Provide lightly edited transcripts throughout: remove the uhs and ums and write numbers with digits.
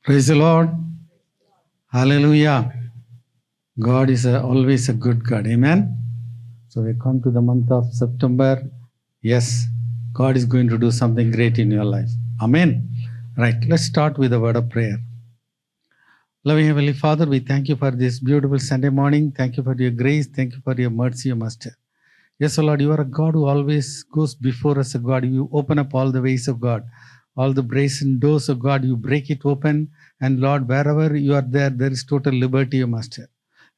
Praise the Lord. Hallelujah. God is always a good God. Amen. So we come to the month of September. Yes, God is going to do something great in your life. Amen. Right. Let's start with a word of prayer. Loving Heavenly Father, we thank you for this beautiful Sunday morning. Thank you for your grace. Thank you for your mercy, Master. Yes, O Lord, you are a God who always goes before us, O God. You open up all the ways of God. All the brazen doors of God, you break it open. And Lord, wherever you are there, there is total liberty, O Master.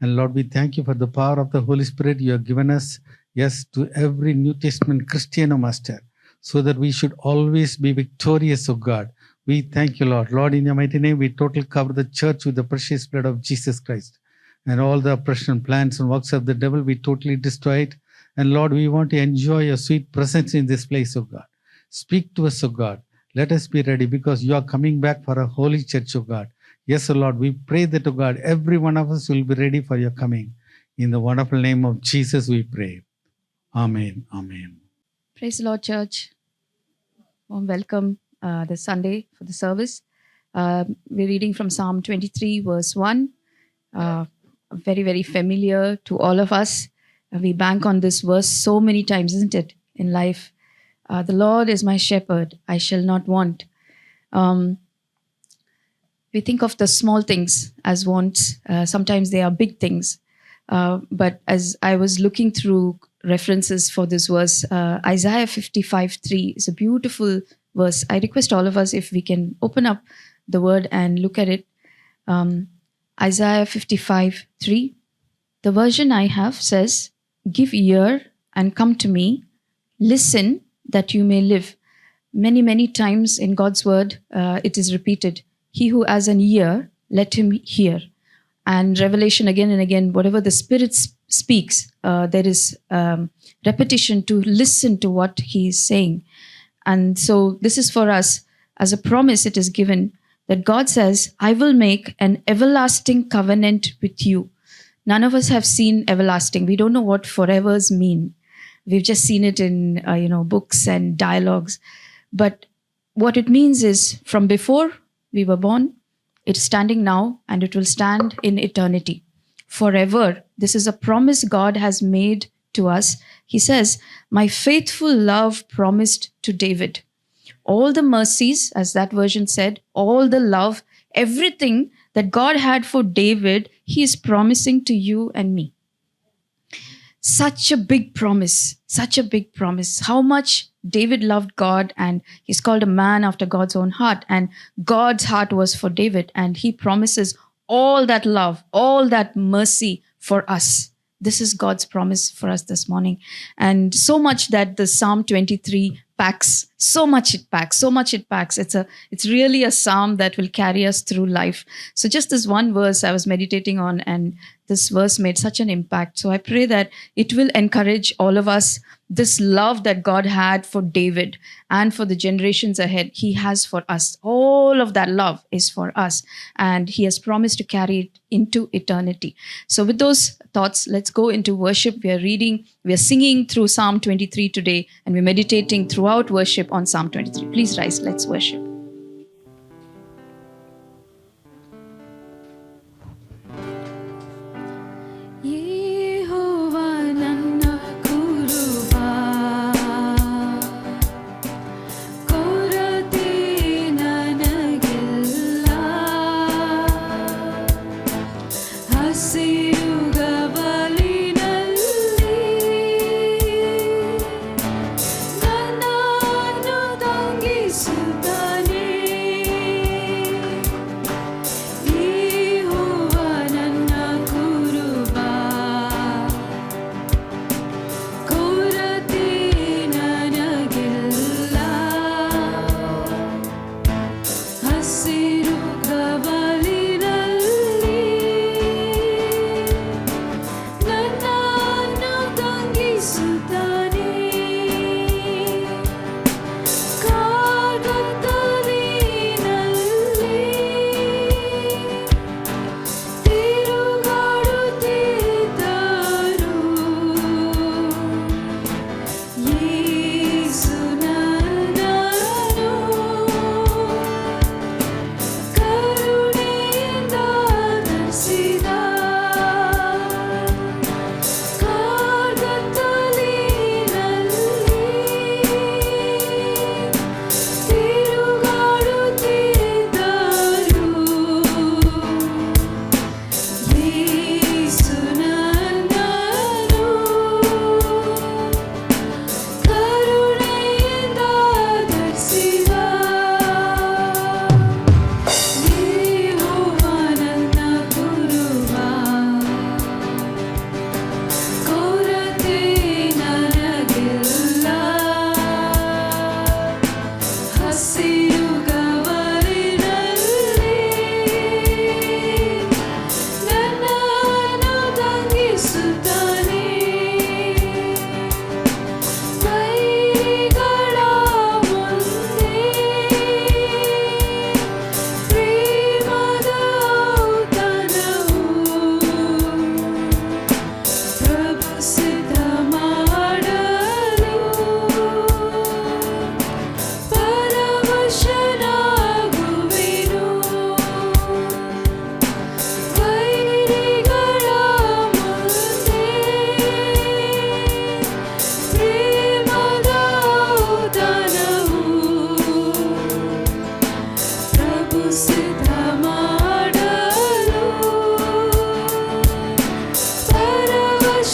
And Lord, we thank you for the power of the Holy Spirit you have given us, yes, to every New Testament Christian, O Master, so that we should always be victorious, O God. We thank you, Lord. Lord, in your mighty name, we totally cover the church with the precious blood of Jesus Christ. And all the oppression, plans, and works of the devil, we totally destroy it. And Lord, we want to enjoy your sweet presence in this place, O God. Speak to us, O God. Let us be ready because you are coming back for a holy church, O God. Yes, O Lord, we pray that, O God, every one of us will be ready for your coming. In the wonderful name of Jesus, we pray. Amen. Amen. Praise the Lord, church. Warm welcome this Sunday for the service. We're reading from Psalm 23, verse 1. Very, very familiar to all of us. We bank on this verse so many times, isn't it, in life? The Lord is my shepherd, I shall not want. We think of the small things as wants. Sometimes they are big things. But as I was looking through references for this verse, Isaiah 55:3 is a beautiful verse. I request all of us if we can open up the word and look at it. Isaiah 55:3. The version I have says, "Give ear and come to me, listen that you may live." Many, many times in God's word, it is repeated, "He who has an ear, let him hear." And Revelation again and again, whatever the Spirit speaks, there is repetition to listen to what He is saying. And so this is for us, as a promise it is given, that God says, "I will make an everlasting covenant with you." None of us have seen everlasting. We don't know what forevers mean. We've just seen it in books and dialogues. But what it means is, from before we were born, it's standing now, and it will stand in eternity. Forever. This is a promise God has made to us. He says, "My faithful love promised to David." All the mercies, as that version said, all the love, everything that God had for David, He is promising to you and me. Such a big promise, such a big promise. How much David loved God, and he's called a man after God's own heart, and God's heart was for David, and he promises all that love, all that mercy for us. This is God's promise for us this morning. And so much that the Psalm 23 packs, so much it packs. It's really a psalm that will carry us through life. So just this one verse I was meditating on, and this verse made such an impact. So I pray that it will encourage all of us. This love that God had for David and for the generations ahead, He has for us. All of that love is for us, and He has promised to carry it into eternity. So with those thoughts, let's go into worship. We are singing through Psalm 23 today, and we're meditating throughout worship on Psalm 23. Please rise, let's worship. Sudan ಸಿದ್ಧ ಮಾಡಲು ಪರವಶನಾಗುವೆನು.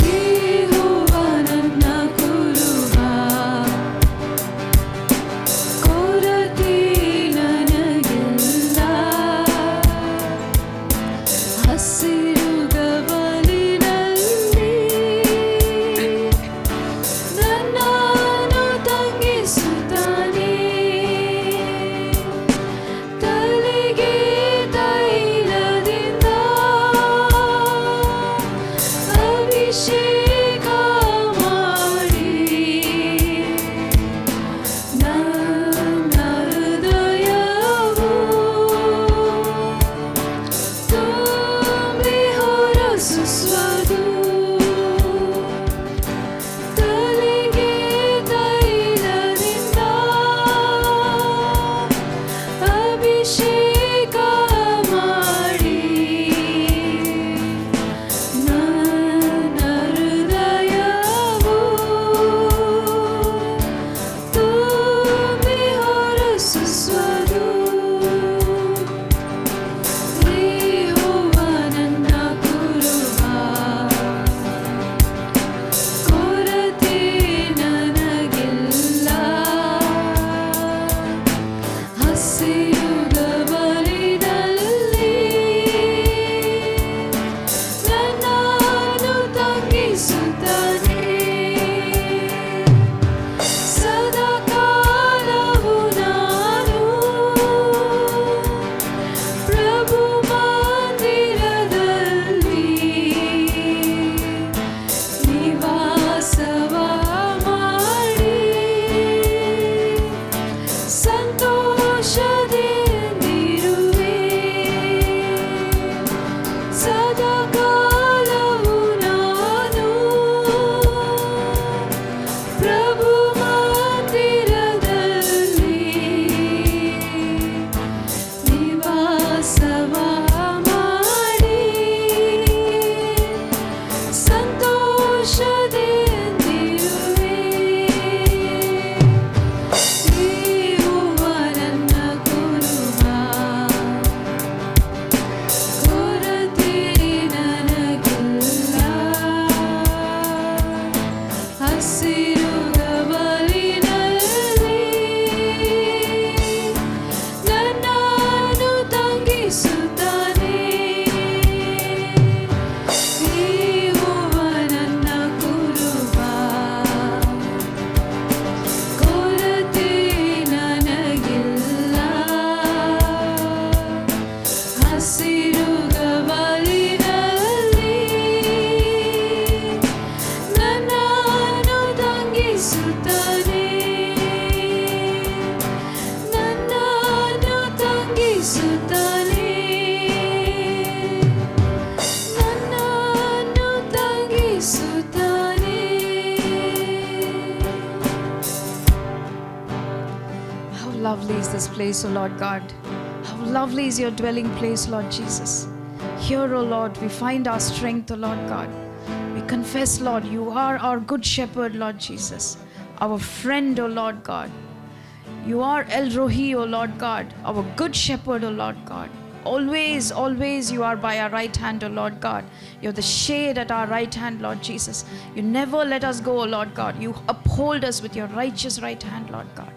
ಯೆಹೋವ ನನ್ನ ಕುರುಬ, ಕೊರತೆ ನನಗಿಲ್ಲ. ಹಸಿರು ಗವಲಿನಲ್ಲಿ ನನ್ನನ್ನು ತಂಗಿಸುತ್ತಾನೆ. ತಲೆಗೆ ತೈಲದಿಂದ ಅಭಿಷೇಕ ಮಾಡಿ ನನ್ನ ಹೃದಯವು ತುಂಬಿ ಹೊರಸೂಸುವುದು. ತಲೆಗೆ ತೈಲದಿಂದ ಅಭಿಷೇಕ ಮಾಡಿ ನನ್ನ ಹೃದಯವು ತುಂಬಿ ಹೊರಸೂಸುವುದು. ಯೆಹೋವ ನನ್ನ ಕುರುಬ, ಕೊರತೆ ನನಗಿಲ್ಲ. ಹಸಿರು ಗವಲಿನಲ್ಲಿ ನನ್ನನ್ನು ತಂಗಿಸುತ್ತಾನೆ. ಸದಾ ಕಾಲವು ನಾನು ಪ್ರಭು ಮಂದಿರದಲ್ಲಿ ನಿವಾಸವ ಮಾಡಿ ಸಂತೋಷದಿಂದಿರುವೆ. ಸದಾ ಕಾಲವು ನಾನು ಪ್ರಭು ಮಂದಿರದಲ್ಲಿ ನಿವಾಸವ ಮಾಡಿ ಸಂತೋಷದಿಂದಿರುವೆ. ಯೆಹೋವ ನನ್ನ ಕುರುಬ, ಕೊರತೆ ನನಗಿಲ್ಲ. ಹಸಿರು ಗವಲಿನಲ್ಲಿ ನನ್ನನ್ನು ತಂಗಿಸುತ್ತಾನೆ. ಯೆಹೋವ ನನ್ನ ಕುರುಬ, ಕೊರತೆ ನನಗಿಲ್ಲ. ಹಸಿರು ಗವಲಿನಲ್ಲಿ ನನ್ನನ್ನು ತಂಗಿಸುತ್ತಾನೆ. ನನ್ನನ್ನು ತಂಗಿಸುತ್ತಾನೆ. ನನ್ನನ್ನು ತಂಗಿಸುತ್ತಾನೆ. How lovely is this place, O Lord God. How lovely is your dwelling place, Lord Jesus. Here, O Lord, we find our strength, O Lord God. We confess, Lord, you are our good shepherd, Lord Jesus, our friend, O Lord God. You are El Rohi, O Lord God, our good shepherd, O Lord God. Always, always you are by our right hand, O Lord God. You're the shade at our right hand, Lord Jesus. You never let us go, O Lord God. You uphold us with your righteous right hand, Lord God.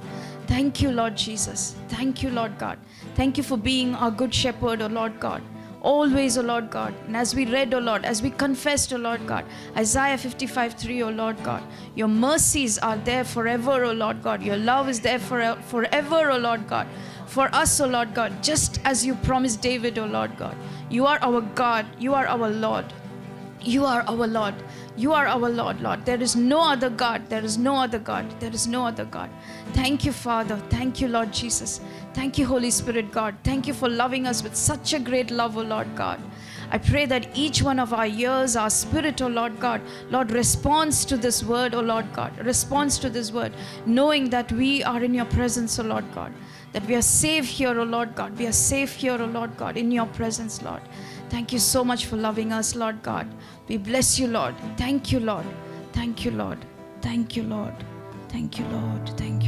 Thank you, Lord Jesus. Thank you, Lord God. Thank you for being our good shepherd, O Lord God. Always, O Lord God. And as we read, O Lord, as we confessed, O Lord God, Isaiah 55:3, O Lord God, your mercies are there forever, O Lord God. Your love is there forever, O Lord God. For us, O Lord God, just as you promised David, O Lord God. You are our God. You are our Lord. You are our Lord. You are our Lord, Lord. There is no other God. There is no other God. There is no other God. Thank you, Father. Thank you, Lord Jesus. Thank you, Holy Spirit, God. Thank you for loving us with such a great love, O Lord God. I pray that each one of our ears, our spirit, O Lord God, Lord, responds to this word, O Lord God, responds to this word, knowing that we are in your presence, O Lord God, that we are safe here, O Lord God. We are safe here, O Lord God, in your presence, Lord. Thank you so much for loving us, Lord God. We bless you, Lord. Thank you, Lord. Thank you, Lord. Thank you, Lord. Thank you, Lord. Thank you.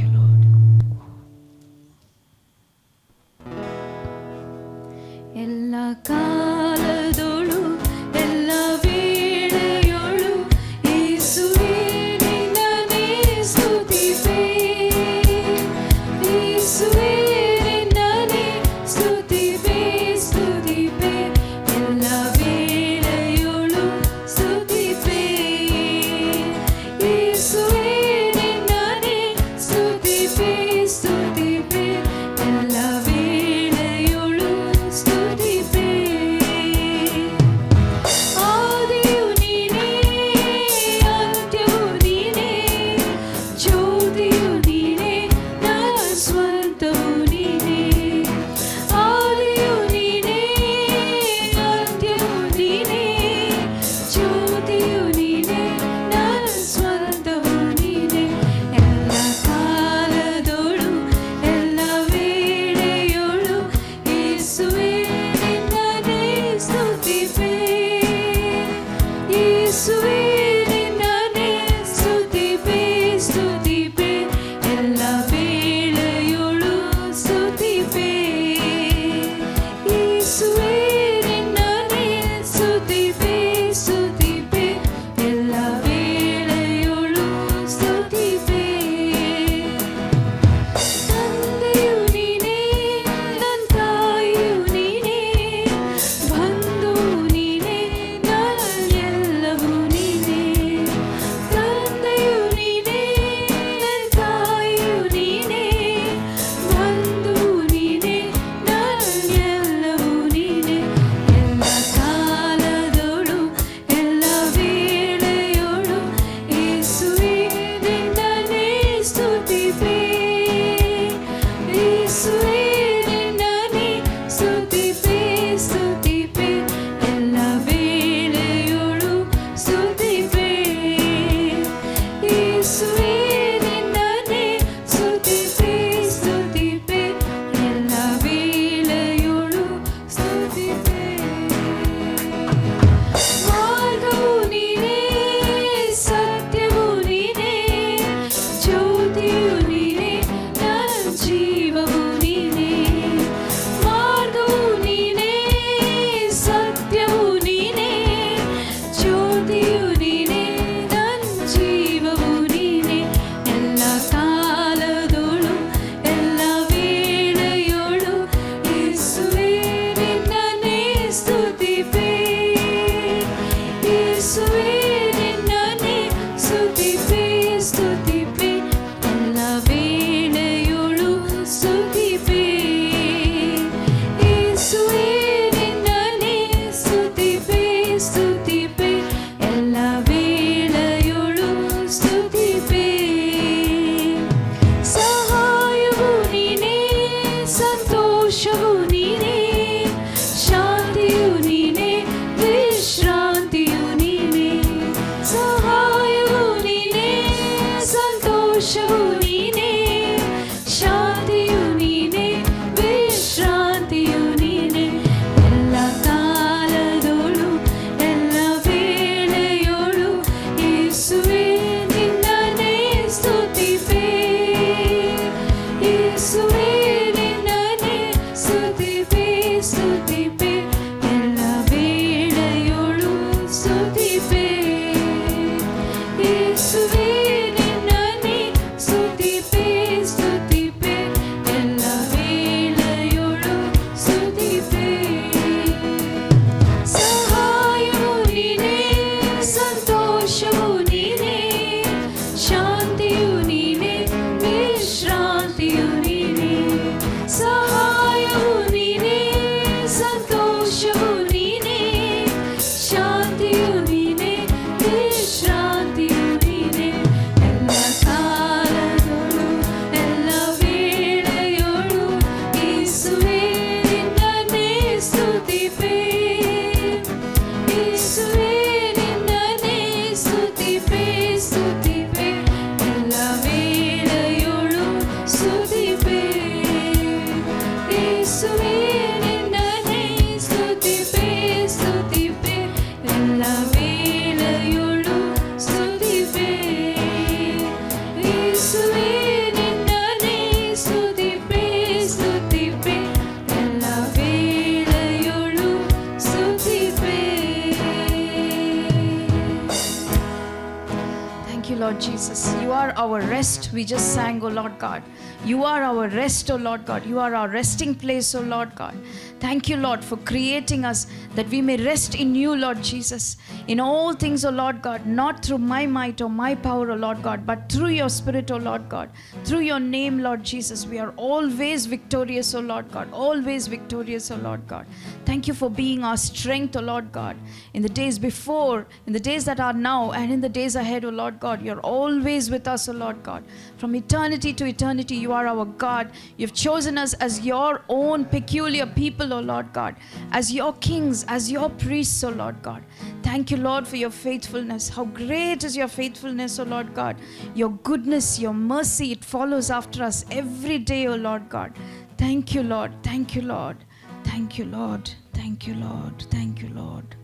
our rest. We just sang, oh Lord God. You are our rest, oh Lord God. You are our resting place, oh Lord God. Thank you, Lord, for creating us that we may rest in you, Lord Jesus. In all things, oh Lord God, not through my might or my power, oh Lord God, but through your Spirit, oh Lord God. Through your name, Lord Jesus, we are always victorious, oh Lord God. Always victorious, oh Lord God. Thank you for being our strength, oh Lord God. In the days before, in the days that are now, and in the days ahead, oh Lord God, you're always with us, oh Lord God. From eternity to eternity, you are our God. You've chosen us as your own peculiar people, oh Lord God, as your kings, as your priests, oh Lord God. Thank you, Lord, for your faithfulness. How great is your faithfulness, oh Lord God. Your goodness, your mercy, it follows after us every day, oh Lord God. Thank you, Lord. Thank you, Lord. Thank you, Lord. Thank you, Lord. Thank you, Lord.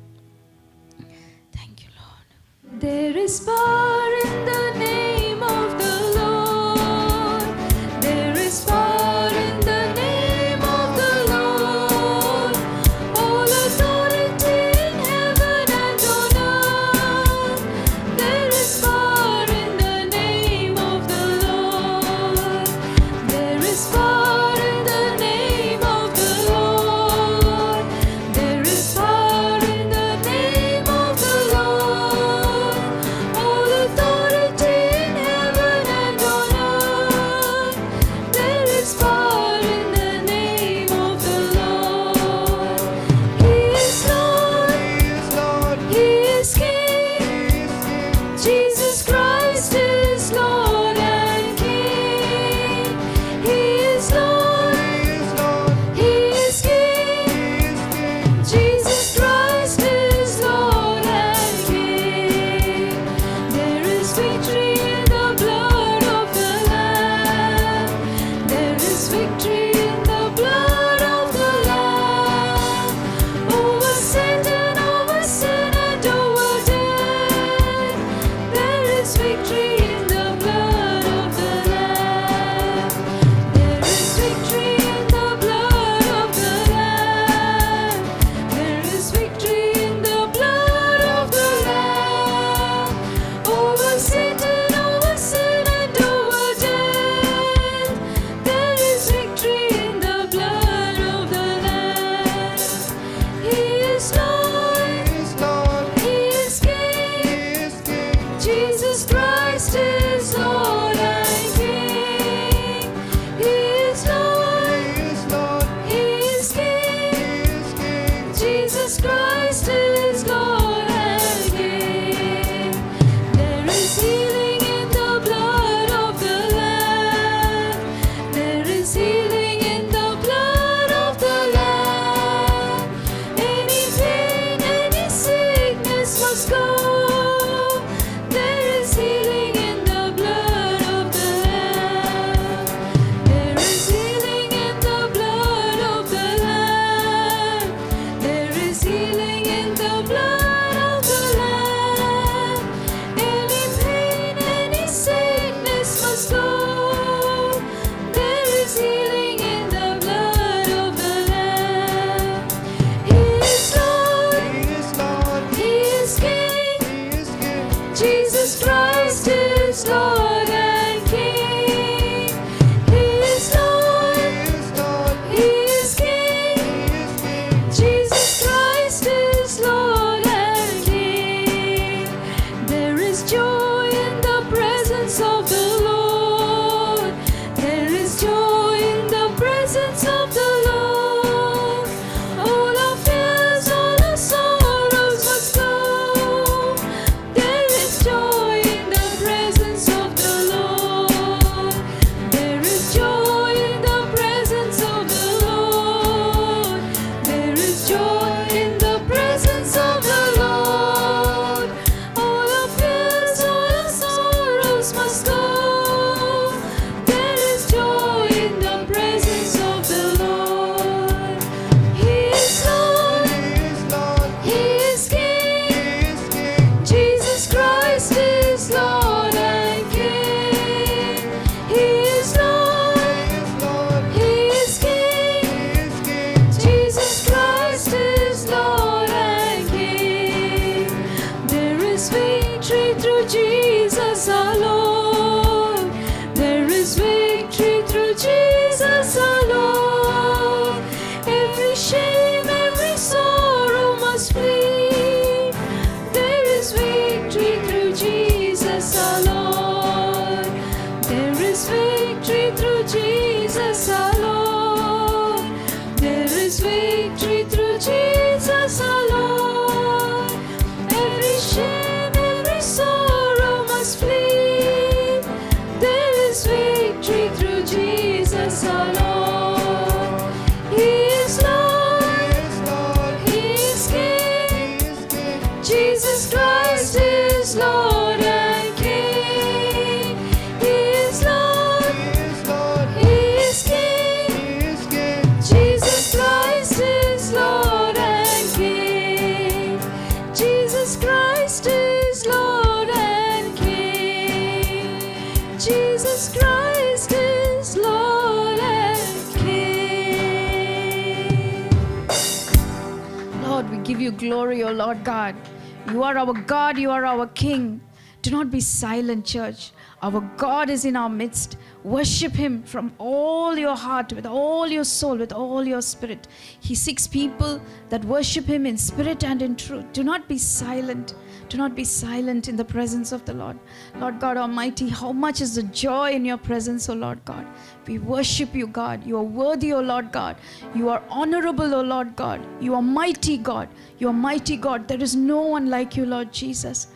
Thank you, Lord. There is power in the name of the Lord. There is power in the name of the Lord. All authority in heaven and on earth. There is power in the name of the Lord. There is power in the name of the Lord. There is power in the name of the Lord. All authority in heaven and on earth. There is power in the name of the Lord. He is Lord. He is King. Jesus Christ is Lord and King. He is Lord. He is King. Jesus Christ is Lord and King. There is victory in the blood of the Lamb. There is victory in the blood of the Lamb. Over Satan, over sin and over death. There is victory in the blood of the Lamb. There is victory in the blood of the Lamb. There is victory in the blood of the Lamb. Over Satan, over sin and over death. There is victory you glory, O Lord God. You are our God, you are our King. Do not be silent, church. Our God is in our midst. Worship Him from all your heart, with all your soul, with all your spirit. He seeks people that worship Him in spirit and in truth. Do not be silent. Do not be silent in the presence of the Lord. Lord God Almighty, how much is the joy in your presence, O Lord God. We worship you, God. You are worthy, O Lord God. You are honorable, O Lord God. You are mighty, God. You are mighty, God. There is no one like you, Lord Jesus.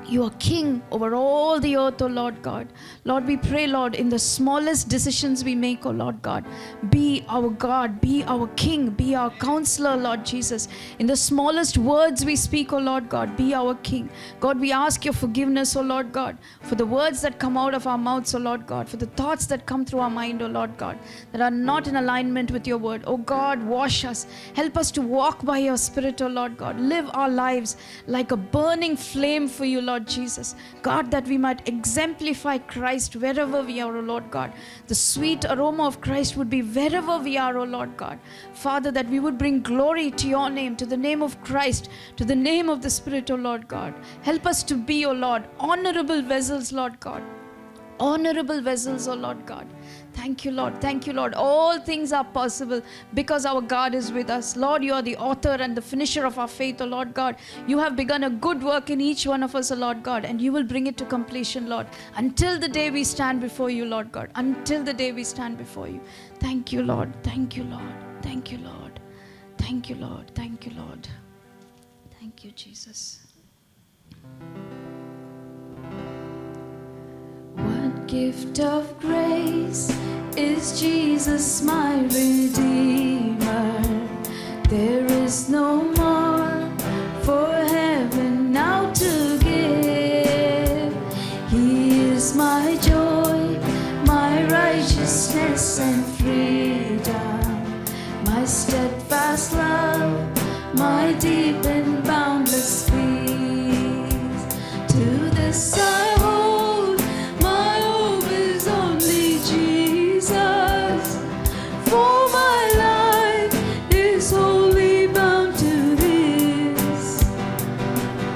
You are King over all the earth, O Lord God. Lord, we pray, Lord, in the smallest decisions we make, O Lord God, be our God, be our King, be our counselor, Lord Jesus. In the smallest words we speak, O Lord God, be our King. God, we ask your forgiveness, O Lord God, for the words that come out of our mouths, O Lord God, for the thoughts that come through our mind, O Lord God, that are not in alignment with your word. O God, wash us. Help us to walk by your Spirit, O Lord God. Live our lives like a burning flame for you, Lord Jesus. God, that we might exemplify Christ wherever we are, O Lord God. The sweet aroma of Christ would be wherever we are, O Lord God. Father, that we would bring glory to your name, to the name of Christ, to the name of the Spirit, O Lord God. Help us to be, O Lord, honorable vessels, Lord God. Honorable vessels, O Lord God. Thank you, Lord. Thank you, Lord. All things are possible because our God is with us. Lord, you are the author and the finisher of our faith, O Lord God. You have begun a good work in each one of us, O Lord God, and you will bring it to completion, Lord, until the day we stand before you, Lord God. Until the day we stand before you. Thank you, Lord. Thank you, Lord. Thank you, Lord. Thank you, Lord. Thank you, Lord. Thank you, Jesus. What gift of grace is Jesus my Redeemer? There is no more for heaven now to give. He is my joy, my righteousness and freedom, my steadfast love, my deep and boundless peace. To this I hold, my hope is only Jesus. For my life is wholly bound to this.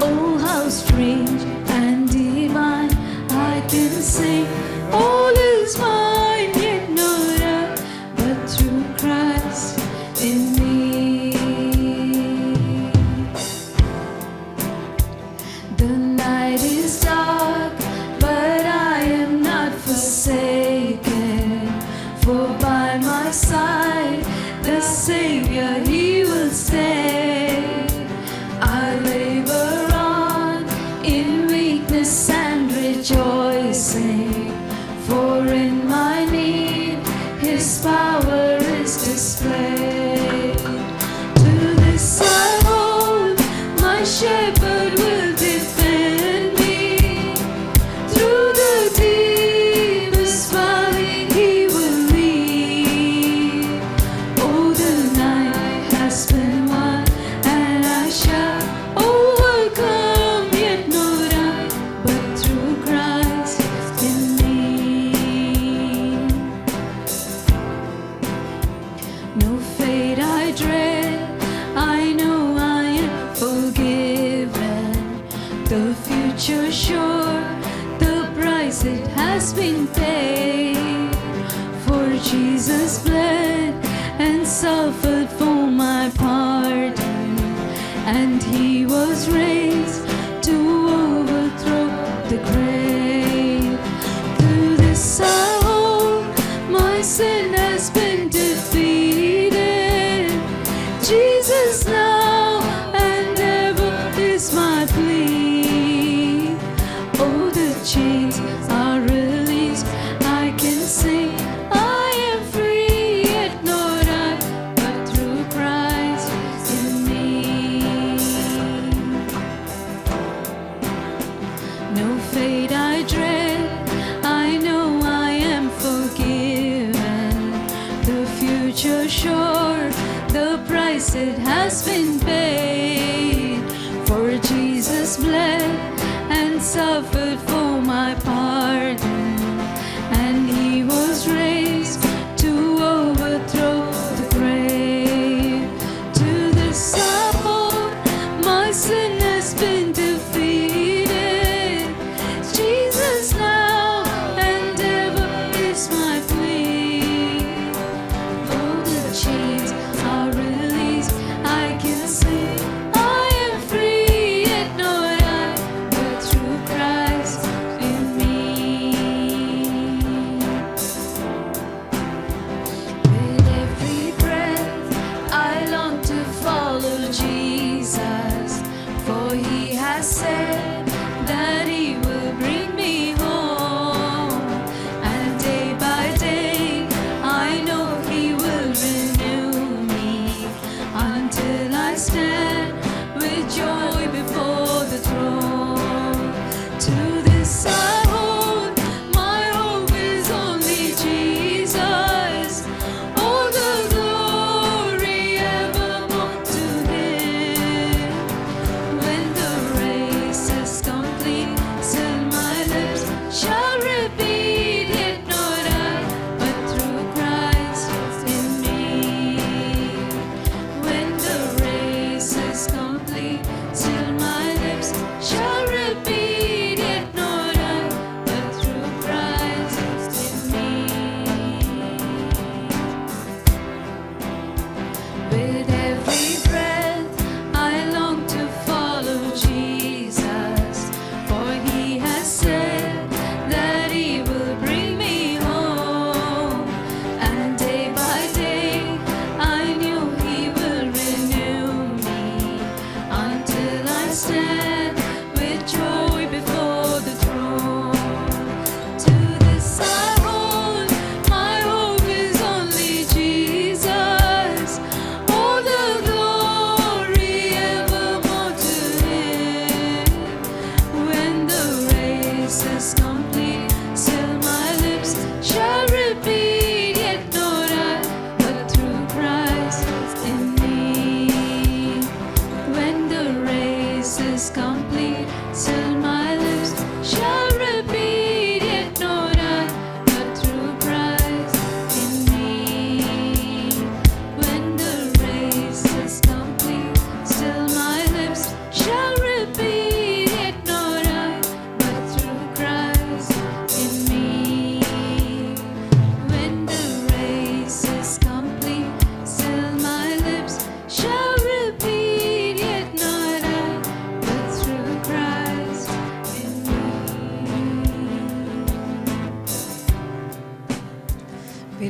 Oh, how strange and divine, I can sing, all is mine, yet not I, but through Christ in me. The night is dark, but I am not forsaken, for by my side the Savior, He will stay. I labor on in weakness and rejoicing, for in my need His power is displayed. To this I hold, my shepherd will defend me. Through the deepest valley He will lead. Oh, the night has been won, and I shall overcome, yet not I, but through Christ in me. No fate I dread, I know I am forgiven. The future sure, the price it has been paid. For Jesus bled and suffered for my pardon, and He was raised to overthrow the grave. Through this I hold, my sin has been defeated. Jesus now and ever is my plea. Oh, the chains are released, I can sing, I am free, yet not I, but through Christ in me. No fate I dread, I know I am forgiven. The future sure, the price it has been paid. For Jesus bled and suffered for my pardon, and He was raised to overthrow the grave. To this I hold,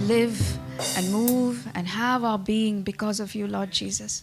live and move and have our being because of you, Lord Jesus.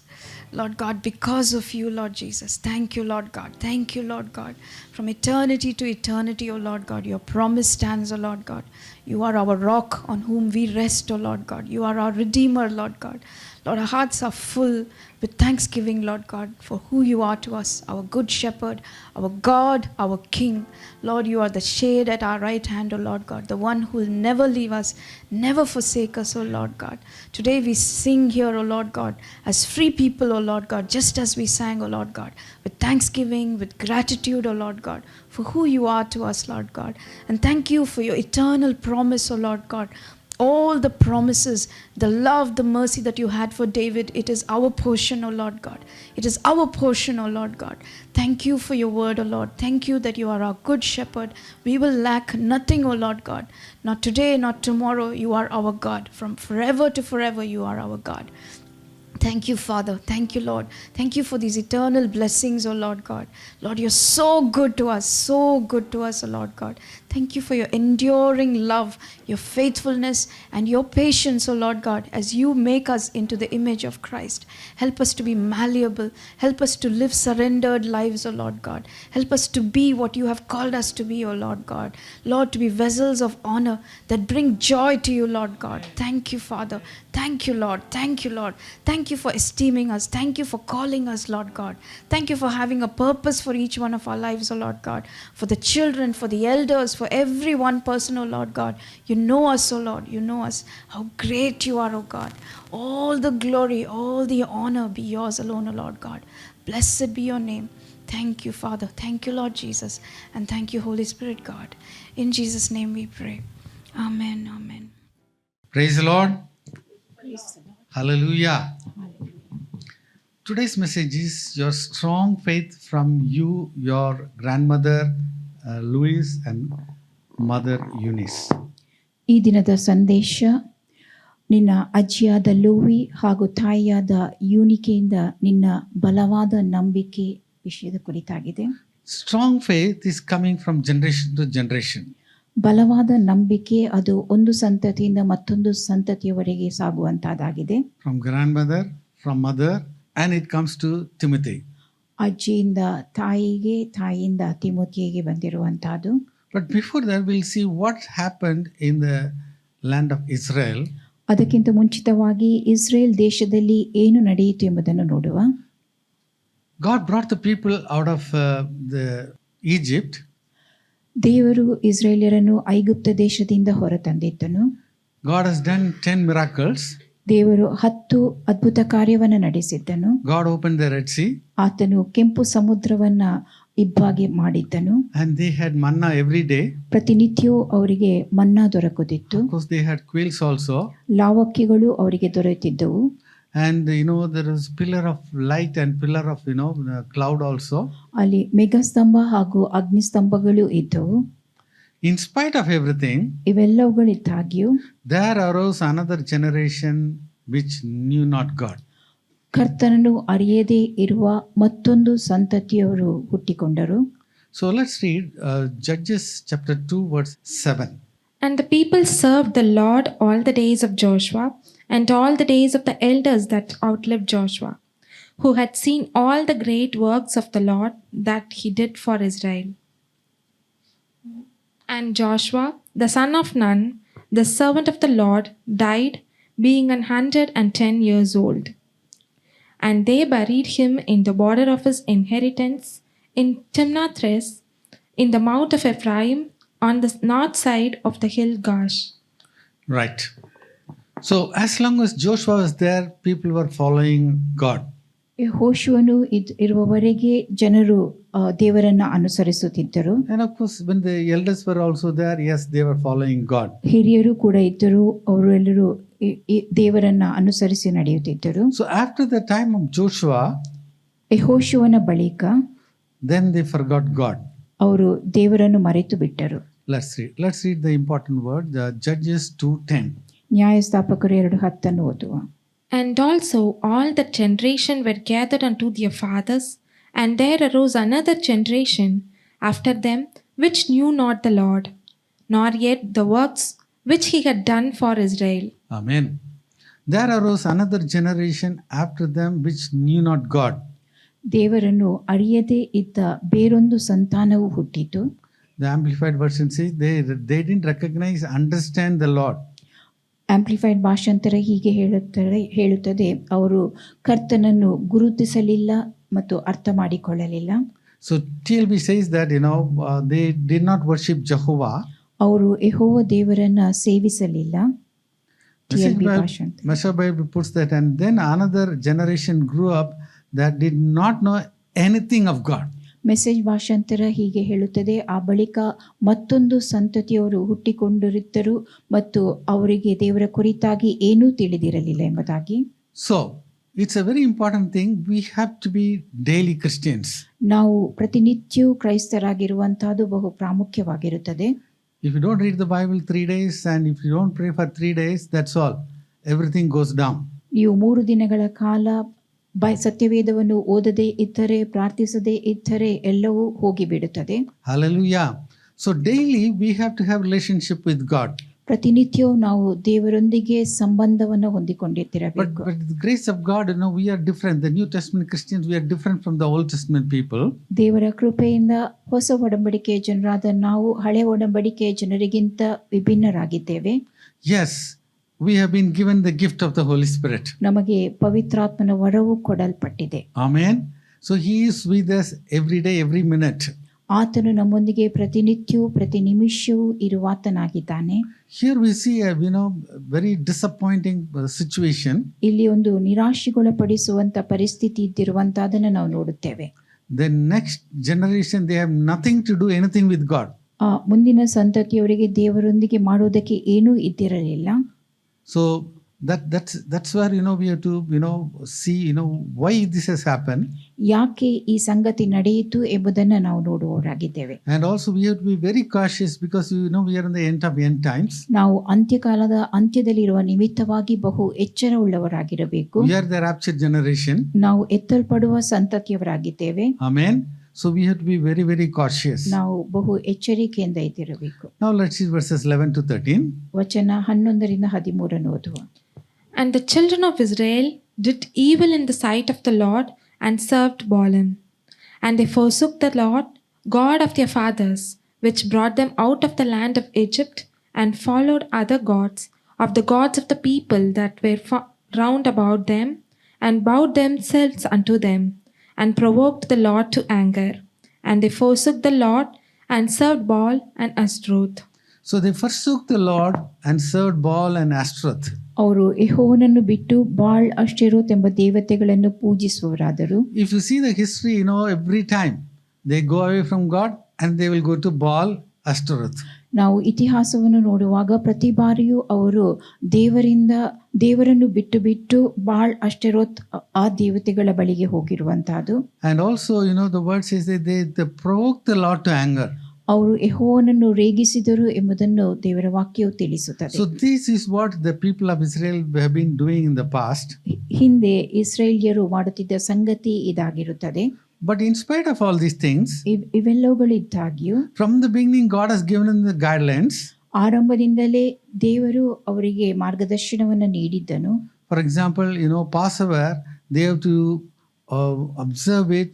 Lord God, because of you, Lord Jesus. Thank you, Lord God. Thank you, Lord God. From eternity to eternity, O Lord God, your promise stands, O Lord God. You are our rock on whom we rest, O Lord God. You are our Redeemer, Lord God. Lord, our hearts are full with thanksgiving, Lord God, for who you are to us, our good shepherd, our God, our King. Lord, you are the shade at our right hand, O Lord God, the one who will never leave us, never forsake us, O Lord God. Today we sing here, O Lord God, as free people, O Lord God, just as we sang, O Lord God, with thanksgiving, with gratitude, O Lord God, for who you are to us, Lord God. And thank you for your eternal promise, O Lord God. All the promises, the love, the mercy that you had for David, it is our portion, O Lord God. It is our portion, O Lord God. Thank you for your word, O Lord. Thank you that you are our good shepherd. We will lack nothing, O Lord God. Not today, not tomorrow. You are our God. From forever to forever, you are our God. Thank you, Father. Thank you, Lord. Thank you for these eternal blessings, O Lord God. Lord, you're so good to us, so good to us, O Lord God. Thank you for your enduring love, your faithfulness, and your patience, O Lord God, as you make us into the image of Christ. Help us to be malleable. Help us to live surrendered lives, O Lord God. Help us to be what you have called us to be, O Lord God. Lord, to be vessels of honor that bring joy to you, Lord God. Thank you, Father. Thank you, Lord. Thank you, Lord. Thank you for esteeming us. Thank you for calling us, Lord God. Thank you for having a purpose for each one of our lives, O Lord God. For the children, for the elders, for every one person, O Lord God. You know us, O Lord. You know us. How great you are, O God. All the glory, all the honor be yours alone, O Lord God. Blessed be your name. Thank you, Father. Thank you, Lord Jesus. And thank you, Holy Spirit, God. In Jesus' name we pray. Amen. Amen. Praise the Lord. Hallelujah. Today's message is your strong faith from you, your grandmother Louise and mother Eunice. ಈ ದಿನದ ಸಂದೇಶ ನಿನ್ನ ಅಜ್ಜಿಯಾದ ಲೂವಿ ಹಾಗೂ ತಾಯಿಯಾದ ಯೂನಿಕೆಯಿಂದ ನಿನ್ನ ಬಲವಾದ ನಂಬಿಕೆ ವಿಷಯದ ಕುರಿತಾಗಿದೆ. Strong faith is coming from generation to generation. ಬಲವಾದ ನಂಬಿಕೆ ಅದು ಒಂದು ಸಂತತಿಯಿಂದ ಮತ್ತೊಂದು ಸಂತತಿಯವರೆಗೆ ಸಾಗುವಂತಹದ್ದಾಗಿದೆ. From grandmother, from mother, and it comes to Timothy. ಅಜ್ಜಿಯಿಂದ ತಾಯಿಗೆ, ತಾಯಿಯಿಂದ ತಿಮೋಥಿಗೆ ಬಂದಿರುವಂತಹದ್ದು. But before that, we'll see what happened in the land of Israel. ಅದಕ್ಕಿಂತ ಮುಂಚಿತವಾಗಿ ಇಸ್ರೇಲ್ ದೇಶದಲ್ಲಿ ಏನು ನಡೆಯಿತು ಎಂಬುದನ್ನು ನೋಡುವ. God brought the people out of the Egypt. ದೇವರು ಇಸ್ರೇಲ್ಯರನ್ನು ಐಗುಪ್ತ ದೇಶದಿಂದ ಹೊರತಂದಿದ್ದನು. God has done 10 miracles. ದೇವರು 10 ಅದ್ಭುತ ಕಾರ್ಯವನ್ನು ನಡೆಸಿದ್ದನು. God opened the Red Sea. ಆತನು ಕೆಂಪು ಸಮುದ್ರವನ್ನ ಇಬ್ಬಾಗಿ ಮಾಡಿದ್ದನು. And they had manna every day. ಪ್ರತಿನಿತ್ಯವೂ ಅವರಿಗೆ ಮನ್ನಾ ದೊರಕುತ್ತಿತ್ತು. Of course, they had quails also. ಲಾವಕ್ಕಿಗಳು ಅವರಿಗೆ ದೊರೆತಿದ್ದವು. And there is pillar of light and pillar of cloud also. ಅಲ್ಲಿ ಮೇಘಸ್ತಂಭ ಹಾಗೂ ಅಗ್ನಿಸ್ತಂಭಗಳು ಇದ್ದವು. In spite of everything, ಇವೆಲ್ಲವುಗಳಿದ್ದಾಗ್ಯೂ there arose another generation which knew not God. ಕರ್ತನನ್ನು ಅರಿಯದೇ ಇರುವ ಮತ್ತೊಂದು ಸಂತತಿಯವರು ಹುಟ್ಟಿಕೊಂಡರು. So let's read Judges chapter 2 verse 7. And the people served the Lord all the days of Joshua and all the days of the elders that outlived Joshua, who had seen all the great works of the Lord that he did for Israel. And Joshua, the son of Nun, the servant of the Lord, died, being 110 years old. And they buried him in the border of his inheritance in Timnath-Heres, in the mount of Ephraim, on the north side of the hill Gash. Right. So as long as Joshua was there, people were following God. ಯೆಹೋಶುವನು ಇರುವವರೆಗೆ ಜನರು ದೇವರನ್ನ ಅನುಸರಿಸುತ್ತಿದ್ದರು. And of course, when the elders were also there, yes, they were following God. ಹಿರಿಯರು ಕೂಡ ಇದ್ದರು, ಅವರೆಲ್ಲರೂ ದೇವರನ್ನ ಅನುಸರಿಸಿ ನಡೆಯುತ್ತಿದ್ದರು. So after the time of Joshua, ಯೆಹೋಶುವನ ಬಳಿಕ then they forgot God. ಅವರು ದೇವರನ್ನು ಮರೆತು ಬಿಟ್ಟರು. Let's read the important word, the Judges 2:10. ನ್ಯಾಯಸ್ಥಾಪಕರು 2:10 ಓದುವ. And also all the generation were gathered unto their fathers, and there arose another generation after them which knew not the Lord, nor yet the works which he had done for Israel. Amen. There arose another generation after them which knew not God. ದೇವರನ್ನು ಅರಿಯದೇ ಇದ್ದ ಬೇರೊಂದು ಸಂತಾನವು ಹುಟ್ಟಿತು. The Amplified Version says they didn't recognize, understand the Lord. Amplified ಭಾಷಾಂತರ ಹೀಗೆ ಹೇಳುತ್ತದೆ, ಅವರು ಕರ್ತನನ್ನು ಗುರುತಿಸಲಿಲ್ಲ ಮತ್ತು ಅರ್ಥ ಮಾಡಿಕೊಳ್ಳಲಿಲ್ಲ. So TLB says that they did not worship Jehovah. ಅವರು ಯೆಹೋವ ದೇವರನ್ನ ಸೇವಿಸಲಿಲ್ಲ. Message Bible puts that, and then another generation grew up that did not know anything of God. Message ಭಾಷಾಂತರ ಹೀಗೆ ಹೇಳುತ್ತದೆ, ಆ ಬಳಿಕ ಮತ್ತೊಂದು ಸಂತತಿಯವರು ಹುಟ್ಟಿಕೊಂಡಿದ್ದರು ಮತ್ತು ಅವರಿಗೆ ದೇವರ ಕುರಿತಾಗಿ ಏನೂ ತಿಳಿದಿರಲಿಲ್ಲ ಎಂಬುದಾಗಿ. So it's a very important thing. We have to be daily Christians. ನಾವು ಪ್ರತಿನಿತ್ಯವೂ ಕ್ರೈಸ್ತರಾಗಿರುವಂತಹದ್ದು ಬಹು ಪ್ರಾಮುಖ್ಯವಾಗಿರುತ್ತದೆ. If you don't read the Bible 3 days and if you don't pray for 3 days, that's all. Everything goes down. ನೀವು 3 ದಿನಗಳ ಕಾಲ ಸತ್ಯವೇದವನ್ನು ಓದದೇ ಇದ್ದರೆ, ಪ್ರಾರ್ಥಿಸದೇ ಇದ್ದರೆ ಎಲ್ಲವೂ ಹೋಗಿಬಿಡುತ್ತದೆ. Hallelujah. So daily we have to have relationship with God. ಪ್ರತಿನಿತ್ಯವೂ ನಾವು ದೇವರೊಂದಿಗೆ ಸಂಬಂಧವನ್ನು ಹೊಂದಿಕೊಂಡಿರಬೇಕು. But the grace of God, we are different. The New Testament Christians, we are different from the Old Testament people. ದೇವರ ಕೃಪೆಯಿಂದ ಹೊಸ ಒಡಂಬಡಿಕೆಯ ಜನರಾದ ನಾವು ಹಳೆ ಒಡಂಬಡಿಕೆಯ ಜನರಿಗಿಂತ ವಿಭಿನ್ನರಾಗಿದ್ದೇವೆ. Yes, we have been given the gift of the Holy Spirit. ನಮಗೆ ಪವಿತ್ರಾತ್ಮನ ವರವು ಕೊಡಲ್ಪಟ್ಟಿದೆ. Amen. So He is with us every day, every minute. ಆತನು ನಮ್ಮೊಂದಿಗೆ ಪ್ರತಿನಿತ್ಯವೂ ಪ್ರತಿ ನಿಮಿಷವೂ ಇರುವಾತನಾಗಿದ್ದಾನೆ. Here we see a very disappointing situation. ಇಲ್ಲಿ ಒಂದು ನಿರಾಶೆಗೊಳಪಡಿಸುವಂತ ಪರಿಸ್ಥಿತಿ ಇದ್ದಿರುವಂತದನ್ನು ನಾವು ನೋಡುತ್ತೇವೆ. The next generation, they have nothing to do anything with God. ಮುಂದಿನ ಸಂತತಿಯವರಿಗೆ ದೇವರೊಂದಿಗೆ ಮಾಡುವುದಕ್ಕೆ ಏನೂ ಇದ್ದಿರಲಿಲ್ಲ. So that's where we have to see why this has happened. ಯಾಕೆ ಈ ಸಂಗತಿ ನಡೆಯಿತು ಎಂಬುದನ್ನು ನಾವು ನೋಡುವವರಾಗಿದ್ದೇವೆ. And also we have to be very cautious because we are in the end of end times. ನಾವು ಅಂತ್ಯಕಾಲದ ಅಂತ್ಯದಲ್ಲಿರುವ ನಿಮಿತ್ತವಾಗಿ ಬಹು ಎಚ್ಚರವುಳ್ಳವರಾಗಿರಬೇಕು. We are the raptured generation. ನಾವು ಎತ್ತಲ್ಪಡುವ ಸಂತತಿಯವರಾಗಿದ್ದೇವೆ. Amen. So we have to be very, very cautious. ನಾವು ಬಹು ಎಚ್ಚರಿಕೆಯಿಂದ ಇದ್ದಿರಬೇಕು. Now let's see verses 11 to 13. ವಚನ 11ರಿಂದ 13 ಓದುವ. And the children of Israel did evil in the sight of the Lord and served Baalim. And they forsook the Lord, God of their fathers, which brought them out of the land of Egypt, and followed other gods of the gods of the people that were round about them, and bowed themselves unto them, and provoked the Lord to anger. And they forsook the Lord and served Baal and Ashtaroth. So they forsook the Lord and served Baal and Ashtaroth. ಅವರು ಯೆಹೋವನನ್ನು ಬಿಟ್ಟು ಬಾಳ್ ಅಷ್ಟೆರೋತ್ ಎಂಬ ದೇವತೆಗಳನ್ನು ಪೂಜಿಸುವರಾದರು. If you see the history, every time they go away from God and they will go to Baal, Ashtaroth. ನಾವು ಇತಿಹಾಸವನ್ನು ನೋಡುವಾಗ ಪ್ರತಿ ಬಾರಿಯೂ ಅವರು ದೇವರನ್ನು ಬಿಟ್ಟು ಬಾಳ್ ಅಷ್ಟೆರೋತ್ ಆ ದೇವತೆಗಳ ಬಳಿಗೆ ಹೋಗಿರುವಂತಹದ್ದು. And also the word says that they provoked the Lord to anger. ಅವರು ಯೆಹೋವನನ್ನು ರೇಗಿಸಿದರು ಎಂಬುದನ್ನು ದೇವರ ವಾಕ್ಯವು ತಿಳಿಸುತ್ತದೆ. So this is what the people of Israel have been doing in the past. ಹಿಂದೆ ಇಸ್ರಾಯೇಲ್ಯರು ಮಾಡುತ್ತಿದ್ದ ಸಂಗತಿ ಇದಾಗಿರುತ್ತದೆ. But in spite of all these things, ಇವೆಲ್ಲವುಗಳಿದ್ದಾಗ್ಯೂ from the beginning God has given them the guidelines. ಆರಂಭದಿಂದಲೇ ದೇವರು ಅವರಿಗೆ ಮಾರ್ಗದರ್ಶನವನ್ನು ನೀಡಿದ್ದನು. For example, Passover, they have to observe it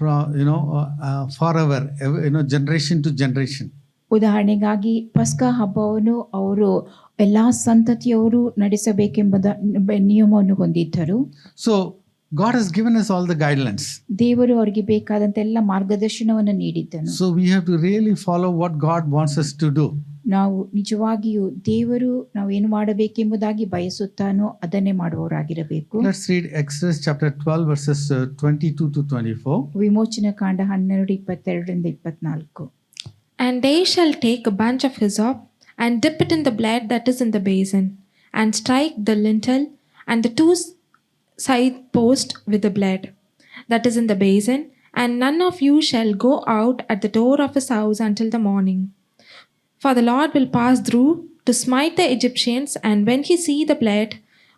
from forever, generation to generation. ಉದಾಹರಣೆಗಾಗಿ ಪಸ್ಕ ಹಬ್ಬವನ್ನು ಅವರು ಎಲ್ಲಾ ಸಂತತಿಯವರು ನಡೆಸಬೇಕೆಂಬ ನಿಯಮವನ್ನು ಹೊಂದಿದ್ದರು. So God has given us all the guidelines. ದೇವರು ಅವರಿಗೆ ಬೇಕಾದಂತ ಎಲ್ಲ ಮಾರ್ಗದರ್ಶನವನ್ನು ನೀಡಿದ್ದನು. So we have to really follow what God wants us to do. ನಾವು ನಿಜವಾಗಿಯೂ ದೇವರು ನಾವು ಏನು ಮಾಡಬೇಕೆಂಬುದಾಗಿ ಬಯಸುತ್ತಾನೋ ಅದನ್ನೇ ಮಾಡುವವರಾಗಿರಬೇಕು. Let's read Exodus chapter 12 verses 22 to 24. ವಿಮೋಚನ ಕಾಂಡ 12:22-24. And they shall take a bunch of hyssop and dip it in the blood that is in the basin, and strike the lintel and the two side posts with the blood that is in the basin, and none of you shall go out at the door of his house until the morning. For the Lord will pass through to smite the Egyptians, and when he see the blood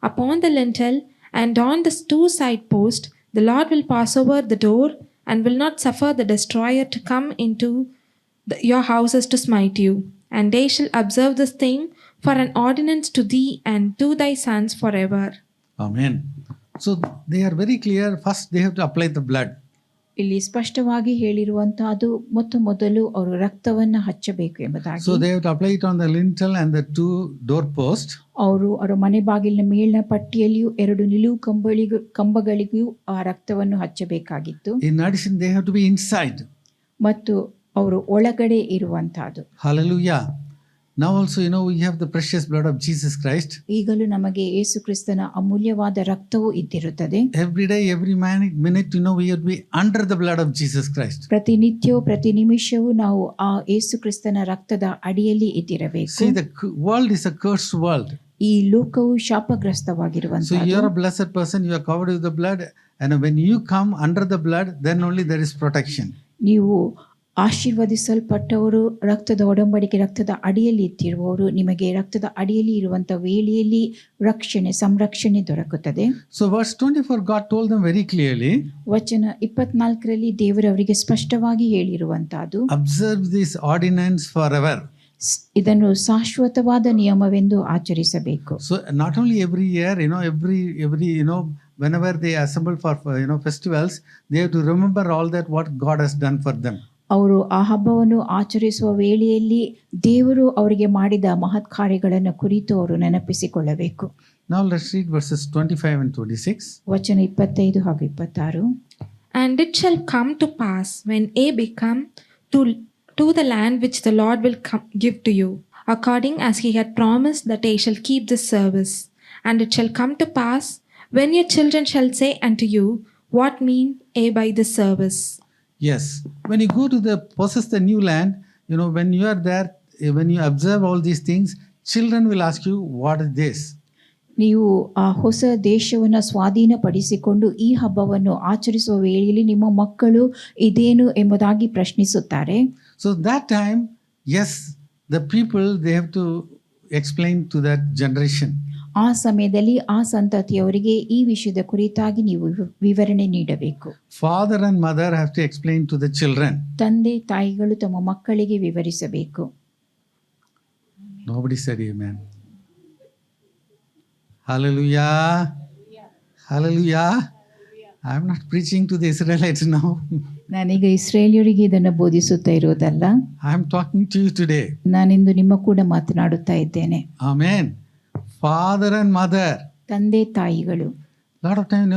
upon the lintel and on the two side posts, the Lord will pass over the door and will not suffer the destroyer to come into your houses to smite you. and they shall observe this thing for an ordinance to thee and to thy sons forever. Amen. So they are very clear. First, they have to apply the blood. ಇಲ್ಲಿ ಸ್ಪಷ್ಟವಾಗಿ ಹೇಳಿರುವಂತಹದ್ದು ಮೊದಲು ಅವರು ರಕ್ತವನ್ನ ಹಚ್ಚಬೇಕು ಎಂಬುದಾಗಿ. So they have to apply it on the lintel and the two doorposts. ಅವರು ಅವರ ಮನೆ ಬಾಗಿಲಿನ ಮೇಲಿನ ಪಟ್ಟಿಯಲ್ಲಿಯೂ 2 ನಿಲುವು ಕಂಬಗಳಿಗೂ ಆ ರಕ್ತವನ್ನು ಹಚ್ಚಬೇಕಾಗಿತ್ತು. In addition, they have to be inside. ಮತ್ತು ಅವರು ಒಳಗಡೆ ಇರುವಂತಹದ್ದು. Hallelujah. Now also, we have the precious blood of Jesus Christ. ಈಗಲೂ ನಮಗೆ ಯೇಸು ಕ್ರಿಸ್ತನ ಅಮೂಲ್ಯವಾದ ರಕ್ತವು ಇದ್ದಿರುತ್ತದೆ. Every day, every minute, we have to be under the blood of Jesus Christ. ಪ್ರತಿನಿತ್ಯವೂ ಪ್ರತಿ ನಿಮಿಷವೂ ನಾವು ಆ ಯೇಸು ಕ್ರಿಸ್ತನ ರಕ್ತದ ಅಡಿಯಲ್ಲಿ ಇದ್ದಿರಬೇಕು. See, the world is a cursed world. ಈ ಲೋಕವು So ಶಾಪಗ್ರಸ್ತವಾಗಿರುವಂತಹದ್ದು. you are a blessed person. You are covered with the blood, and when you come under the blood, then only there is protection. ನೀವು ಆಶೀರ್ವದಿಸಲ್ಪಟ್ಟವರು, ರಕ್ತದ ಒಡಂಬಡಿಕೆ ರಕ್ತದ ಅಡಿಯಲ್ಲಿ ಇತ್ತಿರುವವರು, ನಿಮಗೆ ರಕ್ತದ ಅಡಿಯಲ್ಲಿ ಇರುವಂತಹ ವೇಳೆಯಲ್ಲಿ ಸಂರಕ್ಷಣೆ ದೊರಕುತ್ತದೆ. So verse 24, God told them very clearly. ವಚನ 24ರಲ್ಲಿ ದೇವರವರಿಗೆ ಸ್ಪಷ್ಟವಾಗಿ ಹೇಳಿರುವಂತಹದ್ದು, Observe this ordinance forever. ಇದನ್ನು ಶಾಶ್ವತವಾದ ನಿಯಮವೆಂದು ಆಚರಿಸಬೇಕು. So not only every year, every whenever they assemble for festivals, they have to remember all that what God has done for them. ಅವರು ಆ ಹಬ್ಬವನ್ನು ಆಚರಿಸುವ ವೇಳೆಯಲ್ಲಿ ದೇವರು ಅವರಿಗೆ ಮಾಡಿದ ಮಹತ್ ಕಾರ್ಯಗಳನ್ನು ಕುರಿತು ಅವರು ನೆನಪಿಸಿಕೊಳ್ಳಬೇಕು. Now let's read verses 25 and 26. ವಚನ 25 ಹಾಗೂ 26. And it shall come to pass when ye become to the land which the Lord will give to you, according as he had promised, that ye shall keep this service. And it shall come to pass when your children shall say unto you, what mean ye by this service? Yes, when you go to possess the new land, when you are there, when you observe all these things, children will ask you, what is this? ನೀವು ಆ ಹೊಸ ದೇಶವನ್ನು ಸ್ವಾಧೀನಪಡಿಸಿಕೊಂಡು ಈ ಹಬ್ಬವನ್ನು ಆಚರಿಸುವ ವೇಳೆಯಲ್ಲಿ ನಿಮ್ಮ ಮಕ್ಕಳು ಇದೇನು ಎಂಬುದಾಗಿ ಪ್ರಶ್ನಿಸುತ್ತಾರೆ. So that time, yes, the people, they have to explain to that generation. ಆ ಸಮಯದಲ್ಲಿ ಆ ಸಂತತಿಯವರಿಗೆ ಈ ವಿಷಯದ ಕುರಿತಾಗಿ ನೀವು ವಿವರಣೆ ನೀಡಬೇಕು. Father and mother have to explain to the children. ತಂದೆ ತಾಯಿಗಳು ತಮ್ಮ ಮಕ್ಕಳಿಗೆ ವಿವರಿಸಬೇಕು. Nobody said amen. Hallelujah. Hallelujah. I am not preaching to the Israelites now. ನಾನೀಗ ಇಸ್ರೇಲಿಯರಿಗೆ ಇದನ್ನು ಬೋಧಿಸುತ್ತಾ ಇರುವುದಲ್ಲ. I am talking to you today. ನಾನಿಂದು ನಿಮ್ಮ ಕೂಡ ಮಾತನಾಡುತ್ತಾ ಇದ್ದೇನೆ. Amen. Father and mother. ತಂದೆ ತಾಯಿಗಳು. Lot of time,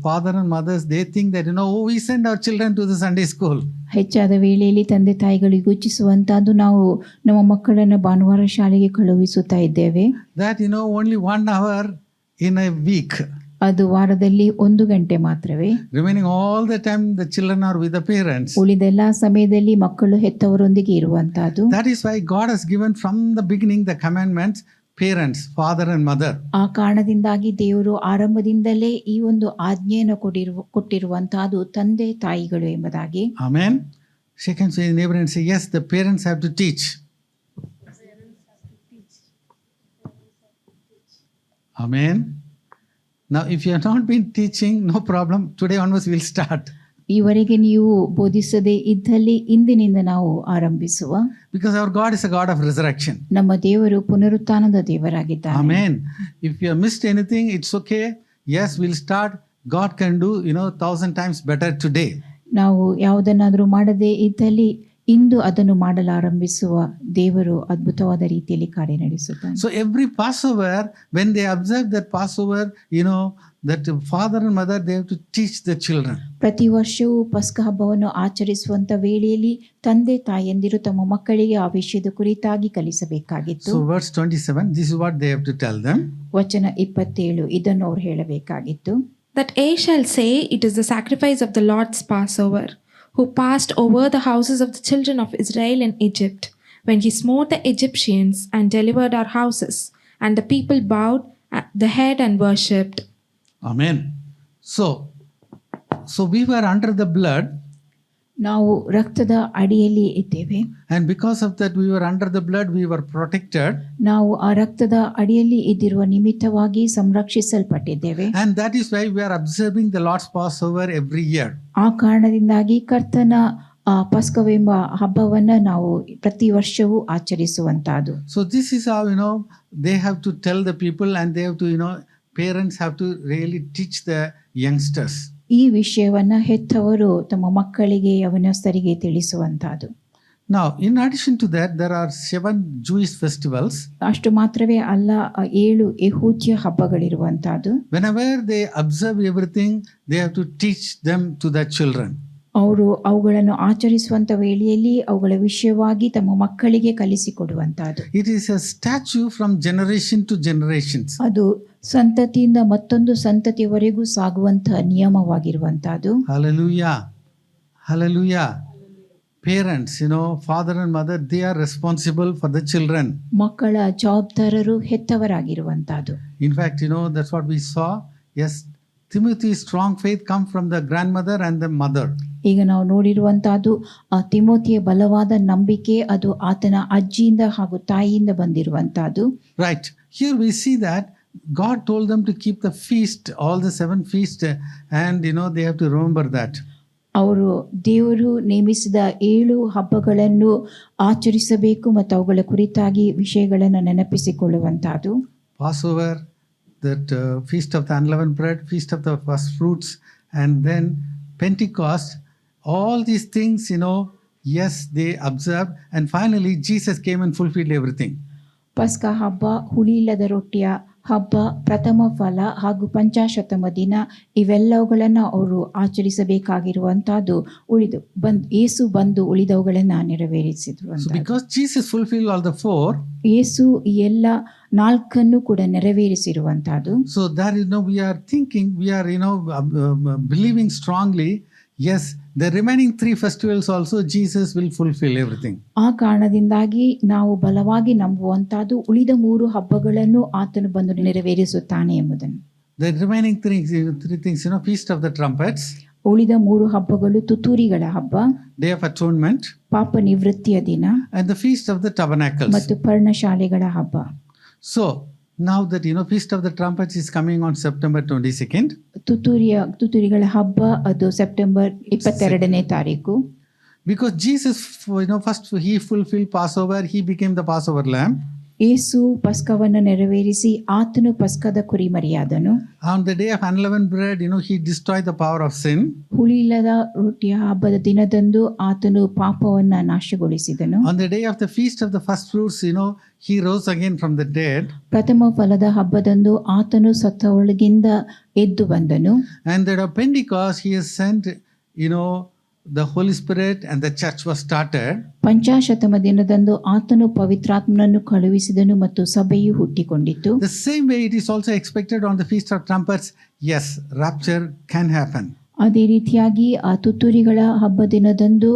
father and mothers, they think that, we send our children to the Sunday school. ಹೆಚ್ಚಾದ ವೇಳೆಯಲ್ಲಿ ತಂದೆ ತಾಯಿಗಳು ಯೋಚಿಸುವಂತಹದ್ದು, ನಾವು ನಮ್ಮ ಮಕ್ಕಳನ್ನು ಭಾನುವಾರ ಶಾಲೆಗೆ ಕಳುಹಿಸುತ್ತಾ ಇದ್ದೇವೆ. That, only 1 hour in a week. ಅದು ವಾರದಲ್ಲಿ 1 ಗಂಟೆ ಮಾತ್ರವೇ. Remaining all the time, the children are with the parents. ಉಳಿದೆಲ್ಲ ಸಮಯದಲ್ಲಿ ಮಕ್ಕಳು ಹೆತ್ತವರೊಂದಿಗೆ ಇರುವಂತಹದ್ದು. That is why God has given from the beginning the commandments, parents, father and mother. ಆ ಕಾರಣದಿಂದಾಗಿ ದೇವರು ಆರಂಭದಿಂದಲೇ ಈ ಒಂದು ಆಜ್ಞೆಯನ್ನು ಕೊಟ್ಟಿರುವಂತಹದ್ದು ತಂದೆ ತಾಯಿಗಳು ಎಂಬುದಾಗಿ. Amen. Shake hands with your neighbor and say, yes, the parents have to teach. Amen. Now, if you have not been teaching, no problem. Today onwards we'll start. ಈವರೆಗೆ ನೀವು ಬೋಧಿಸದೇ ಇದ್ದಲ್ಲಿ ಇಂದಿನಿಂದ ನಾವು ಆರಂಭಿಸುವ. Because our God is a God of resurrection. ನಮ್ಮ ದೇವರು ಪುನರುತ್ಥಾನದ ದೇವರಾಗಿದ್ದಾನೆ. Amen. If you have missed anything, it's okay. Yes, we'll start. God can do, 1,000 times better today. ನಾವು ಯಾವುದನ್ನಾದರೂ ಮಾಡದೇ ಇದ್ದಲ್ಲಿ ಇಂದು ಅದನ್ನು ಮಾಡಲಾರಂಭಿಸುವ ದೇವರು ಅದ್ಭುತವಾದ ರೀತಿಯಲ್ಲಿ ಕಾರ್ಯನಡೆಸುತ್ತಾನೆ. So every Passover, when they observe that Passover, that father and mother, they have to teach the children. ಪ್ರತಿ ವರ್ಷವೂ ಪಸ್ಕ ಹಬ್ಬವನ್ನು ಆಚರಿಸುವಂತ ವೇಳೆಯಲ್ಲಿ ತಂದೆ ತಾಯಂದಿರು ತಮ್ಮ ಮಕ್ಕಳಿಗೆ ಆ ವಿಷಯದ ಕುರಿತಾಗಿ ಕಲಿಸಬೇಕಾಗಿತ್ತು. So verse 27, this is what they have to tell them. ವಚನ 27 ಇದನ್ನು ಅವರು ಹೇಳಬೇಕಾಗಿತ್ತು. That ye shall say, it is the sacrifice of the Lord's Passover, who passed over the houses of the children of Israel in Egypt, when he smote the Egyptians and delivered our houses. And the people bowed the head and worshipped. Amen. So we were under the blood. ನಾವು ರಕ್ತದ ಅಡಿಯಲ್ಲಿ ಇದ್ದೇವೆ. And because of that, we were under the blood, we were protected. ನಾವು ಆ ರಕ್ತದ ಅಡಿಯಲ್ಲಿ ಇದ್ದಿರುವ ನಿಮಿತ್ತವಾಗಿ ಸಂರಕ್ಷಿಸಲ್ಪಟ್ಟಿದ್ದೇವೆ. And that is why we are observing the Lord's Passover every year. ಆ ಕಾರಣದಿಂದಾಗಿ ಕರ್ತನ ಪಸ್ಕವೆಂಬ ಹಬ್ಬವನ್ನ ನಾವು ಪ್ರತಿ ವರ್ಷವೂ ಆಚರಿಸುವಂತಹದ್ದು. So this is how, they have to tell the people, and they have to, parents have to really teach the youngsters. ಈ ವಿಷಯವನ್ನ ಹೆತ್ತವರು ತಮ್ಮ ಮಕ್ಕಳಿಗೆ ಯವನಸ್ಥರಿಗೆ ತಿಳಿಸುವಂತಹದ್ದು. Now, in addition to that, there are 7 Jewish festivals. ಅಷ್ಟು ಮಾತ್ರವೇ ಅಲ್ಲ, 7 ಯೆಹೂದ್ಯ ಹಬ್ಬಗಳಿರುವಂತಹದ್ದು. Whenever they observe everything, they have to teach them to their children. ಅವರು ಅವುಗಳನ್ನು ಆಚರಿಸುವಂತ ವೇಳೆಯಲ್ಲಿ ಅವುಗಳ ವಿಷಯವಾಗಿ ತಮ್ಮ ಮಕ್ಕಳಿಗೆ ಕಲಿಸಿಕೊಡುವಂತಹದ್ದು. It is a statue from generation to generations. ಅದು ಸಂತತಿಯಿಂದ ಮತ್ತೊಂದು ಸಂತತಿಯವರೆಗೂ ಸಾಗುವಂತಹ ನಿಯಮವಾಗಿರುವಂತಹದ್ದು. Hallelujah. Hallelujah. Parents, father and mother, they are responsible for the children. ಮಕ್ಕಳ ಜವಾಬ್ದಾರರು ಹೆತ್ತವರಾಗಿರುವಂತಹದ್ದು. In fact, that's what we saw. Yes, Timothy's strong faith come from the grandmother and the mother. ಈಗ ನಾವು ನೋಡಿರುವಂತಹದ್ದು ಆ ತಿಮೋತಿಯ ಬಲವಾದ ನಂಬಿಕೆ ಅದು ಆತನ ಅಜ್ಜಿಯಿಂದ ಹಾಗೂ ತಾಯಿಯಿಂದ ಬಂದಿರುವಂತಹದ್ದು. Right. Here we see that God told them to keep the feast, all the 7 feasts, and they have to remember that. ಅವರು ದೇವರು ನೇಮಿಸಿದ 7 ಹಬ್ಬಗಳನ್ನು ಆಚರಿಸಬೇಕು ಮತ್ತು ಅವುಗಳ ಕುರಿತಾಗಿ ವಿಷಯಗಳನ್ನು ನೆನಪಿಸಿಕೊಳ್ಳುವಂತಹದ್ದು. Passover, that feast of the unleavened bread, feast of the first fruits, and then Pentecost, all these things, yes, they observed, and finally Jesus came and fulfilled everything. ಪಸ್ಕ ಹಬ್ಬ, ಹುಳಿಯಿಲ್ಲದ ರೊಟ್ಟಿಯ ಹಬ್ಬ, ಪ್ರಥಮ ಫಲ ಹಾಗೂ ಪಂಚಾಶತಮ ದಿನ, ಇವೆಲ್ಲವುಗಳನ್ನು ಅವರು ಆಚರಿಸಬೇಕಾಗಿರುವಂತಹದ್ದು ಯೇಸು ಬಂದು ಉಳಿದವುಗಳನ್ನು ನೆರವೇರಿಸಿದ್ರು. So because Jesus fulfilled all the 4, ಯೇಸು ಈ ಎಲ್ಲ 4 ಕೂಡ ನೆರವೇರಿಸಿರುವಂತಹದ್ದು. So that we are thinking, we are believing strongly, yes, the remaining 3 festivals also Jesus will fulfill everything. ಆ ಕಾರಣದಿಂದಾಗಿ ನಾವು ಬಲವಾಗಿ ನಂಬುವಂತಹದ್ದು ಉಳಿದ 3 ಹಬ್ಬಗಳನ್ನು ಆತನು ಬಂದು ನೆರವೇರಿಸುತ್ತಾನೆ ಎಂಬುದನ್ನು. The remaining 3 things, Feast of the Trumpets, ಉಳಿದ 3 ಹಬ್ಬಗಳು ತುತ್ತೂರಿಗಳ ಹಬ್ಬ, Day of Atonement, ಪಾಪ ನಿವೃತ್ತಿಯ ದಿನ and the Feast of the Tabernacles. ಮತ್ತು ಪರ್ಣಶಾಲೆಗಳ ಹಬ್ಬ. So now that Feast of the Trumpets is coming on September 22nd. ತುತ್ತೂರಿಗಳ ಹಬ್ಬ ಅದು ಸೆಪ್ಟೆಂಬರ್ 22ನೇ ತಾರೀಕು. Because Jesus, first he fulfilled Passover, he became the Passover lamb. ಯೇಸು ಪಸ್ಕವನ್ನು ನೆರವೇರಿಸಿ ಆತನು ಪಸ್ಕದ ಕುರಿಮರಿಯಾದನು. On the day of unleavened bread, he destroyed the power of sin. ಹುಳಿಯಿಲ್ಲದ ರೊಟ್ಟಿಯ ಹಬ್ಬದ ದಿನದಂದು ಆತನು ಪಾಪವನ್ನ ನಾಶಗೊಳಿಸಿದನು. On the day of the feast of the first fruits, he rose again from the dead. ಪ್ರಥಮ ಫಲದ ಹಬ್ಬದಂದು ಆತನು ಸತ್ತವೊಳಗಿಂದ ಎದ್ದು ಬಂದನು. And that of Pentecost, he has sent, the Holy Spirit, and the church was started. ಪಂಚಾಶತಮ ದಿನದಂದು ಆತನು ಪವಿತ್ರಾತ್ಮನನ್ನು ಕಳುಹಿಸಿದನು ಮತ್ತು ಸಭೆಯು ಹುಟ್ಟಿಕೊಂಡಿತು. The same way it is also expected on the Feast of Trumpets, yes, rapture can happen. ಅದೇ ರೀತಿಯಾಗಿ ಆ ತುತ್ತೂರಿಗಳ ಹಬ್ಬ ದಿನದಂದು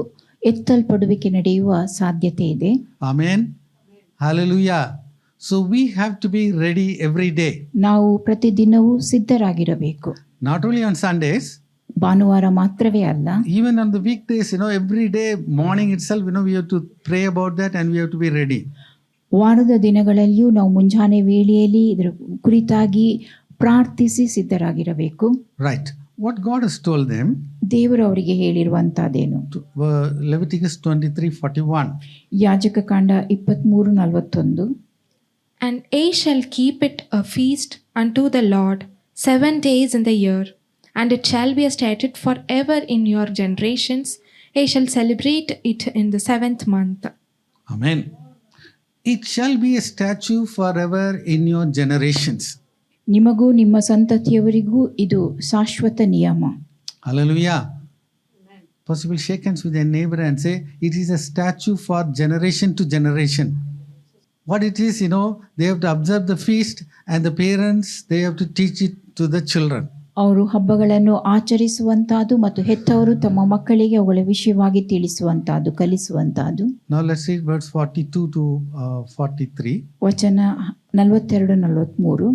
ಎತ್ತಲ್ಪಡುವಿಕೆ ನಡೆಯುವ ಸಾಧ್ಯತೆ ಇದೆ. Amen. Hallelujah. So we have to be ready every day. ನಾವು ಪ್ರತಿದಿನವೂ ಸಿದ್ಧರಾಗಿರಬೇಕು. Not only on Sundays, ಭಾನುವಾರ ಮಾತ್ರವೇ ಅಲ್ಲ, even on the weekdays, every day morning itself, we have to pray about that, and we have to be ready. ವಾರದ ದಿನಗಳಲ್ಲಿಯೂ ನಾವು ಮುಂಜಾನೆ ವೇಳೆಯಲ್ಲಿ ಇದರ ಕುರಿತಾಗಿ ಪ್ರಾರ್ಥಿಸಿ ಸಿದ್ಧರಾಗಿರಬೇಕು. Right. What God has told them, ದೇವರು ಅವರಿಗೆ ಹೇಳಿರುವಂತಹದ್ದೇನು? Leviticus 23:41. ಯಾಜಕ ಕಾಂಡ 23:41. And ye shall keep it a feast unto the Lord 7 days in the year, and it shall be a statute forever in your generations. Ye shall celebrate it in the 7th month. Amen. It shall be a statute forever in your generations. ನಿಮಗೂ ನಿಮ್ಮ ಸಂತತಿಯವರಿಗೂ ಇದು ಶಾಶ್ವತ ನಿಯಮ. Hallelujah. Possible shake hands with your neighbor and say, it is a statute for generation to generation. What it is, they have to observe the feast, and the parents, they have to teach it to the children. ಅವರು ಹಬ್ಬಗಳನ್ನು ಆಚರಿಸುವಂತಹದ್ದು ಮತ್ತು ಹೆತ್ತವರು ತಮ್ಮ ಮಕ್ಕಳಿಗೆ ಅವುಗಳ ವಿಷಯವಾಗಿ ತಿಳಿಸುವಂತಹದ್ದು, ಕಲಿಸುವಂತಹದ್ದು. Now let's read verse 42 to 43. ವಚನ 42-43.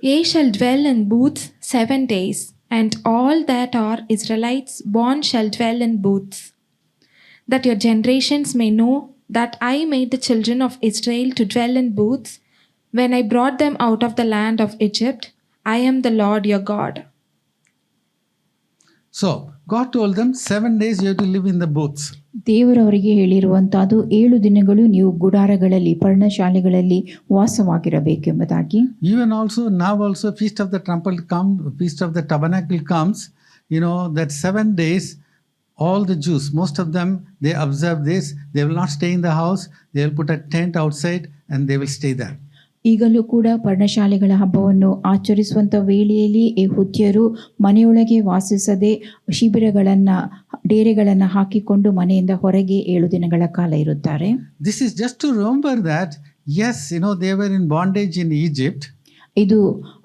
Ye shall dwell in booths 7 days, and all that are Israelites born shall dwell in booths, that your generations may know that I made the children of Israel to dwell in booths when I brought them out of the land of Egypt. I am the Lord your God. So God told them 7 days you have to live in the booths. ದೇವರವರಿಗೆ ಹೇಳಿರುವಂತಹದ್ದು 7 ದಿನಗಳು ನೀವು ಗುಡಾರಗಳಲ್ಲಿ ಪರ್ಣಶಾಲೆಗಳಲ್ಲಿ ವಾಸವಾಗಿರಬೇಕೆಂಬುದಾಗಿ. Even also now also Feast of the Trumpet Feast of the Tabernacle comes, that 7 days all the Jews, most of them, they observe this. They will not stay in the house. They will put a tent outside and they will stay there. ಈಗಲೂ ಕೂಡ ಪರ್ಣಶಾಲೆಗಳ ಹಬ್ಬವನ್ನು ಆಚರಿಸುವಂಥ ವೇಳೆಯಲ್ಲಿ ಯೆಹೂದ್ಯರು ಮನೆಯೊಳಗೆ ವಾಸಿಸದೆ ಡೇರೆಗಳನ್ನು ಹಾಕಿಕೊಂಡು ಮನೆಯಿಂದ ಹೊರಗೆ 7 ದಿನಗಳ ಕಾಲ ಇರುತ್ತಾರೆ. This is just to remember that, yes, they were in bondage in Egypt. ಇದು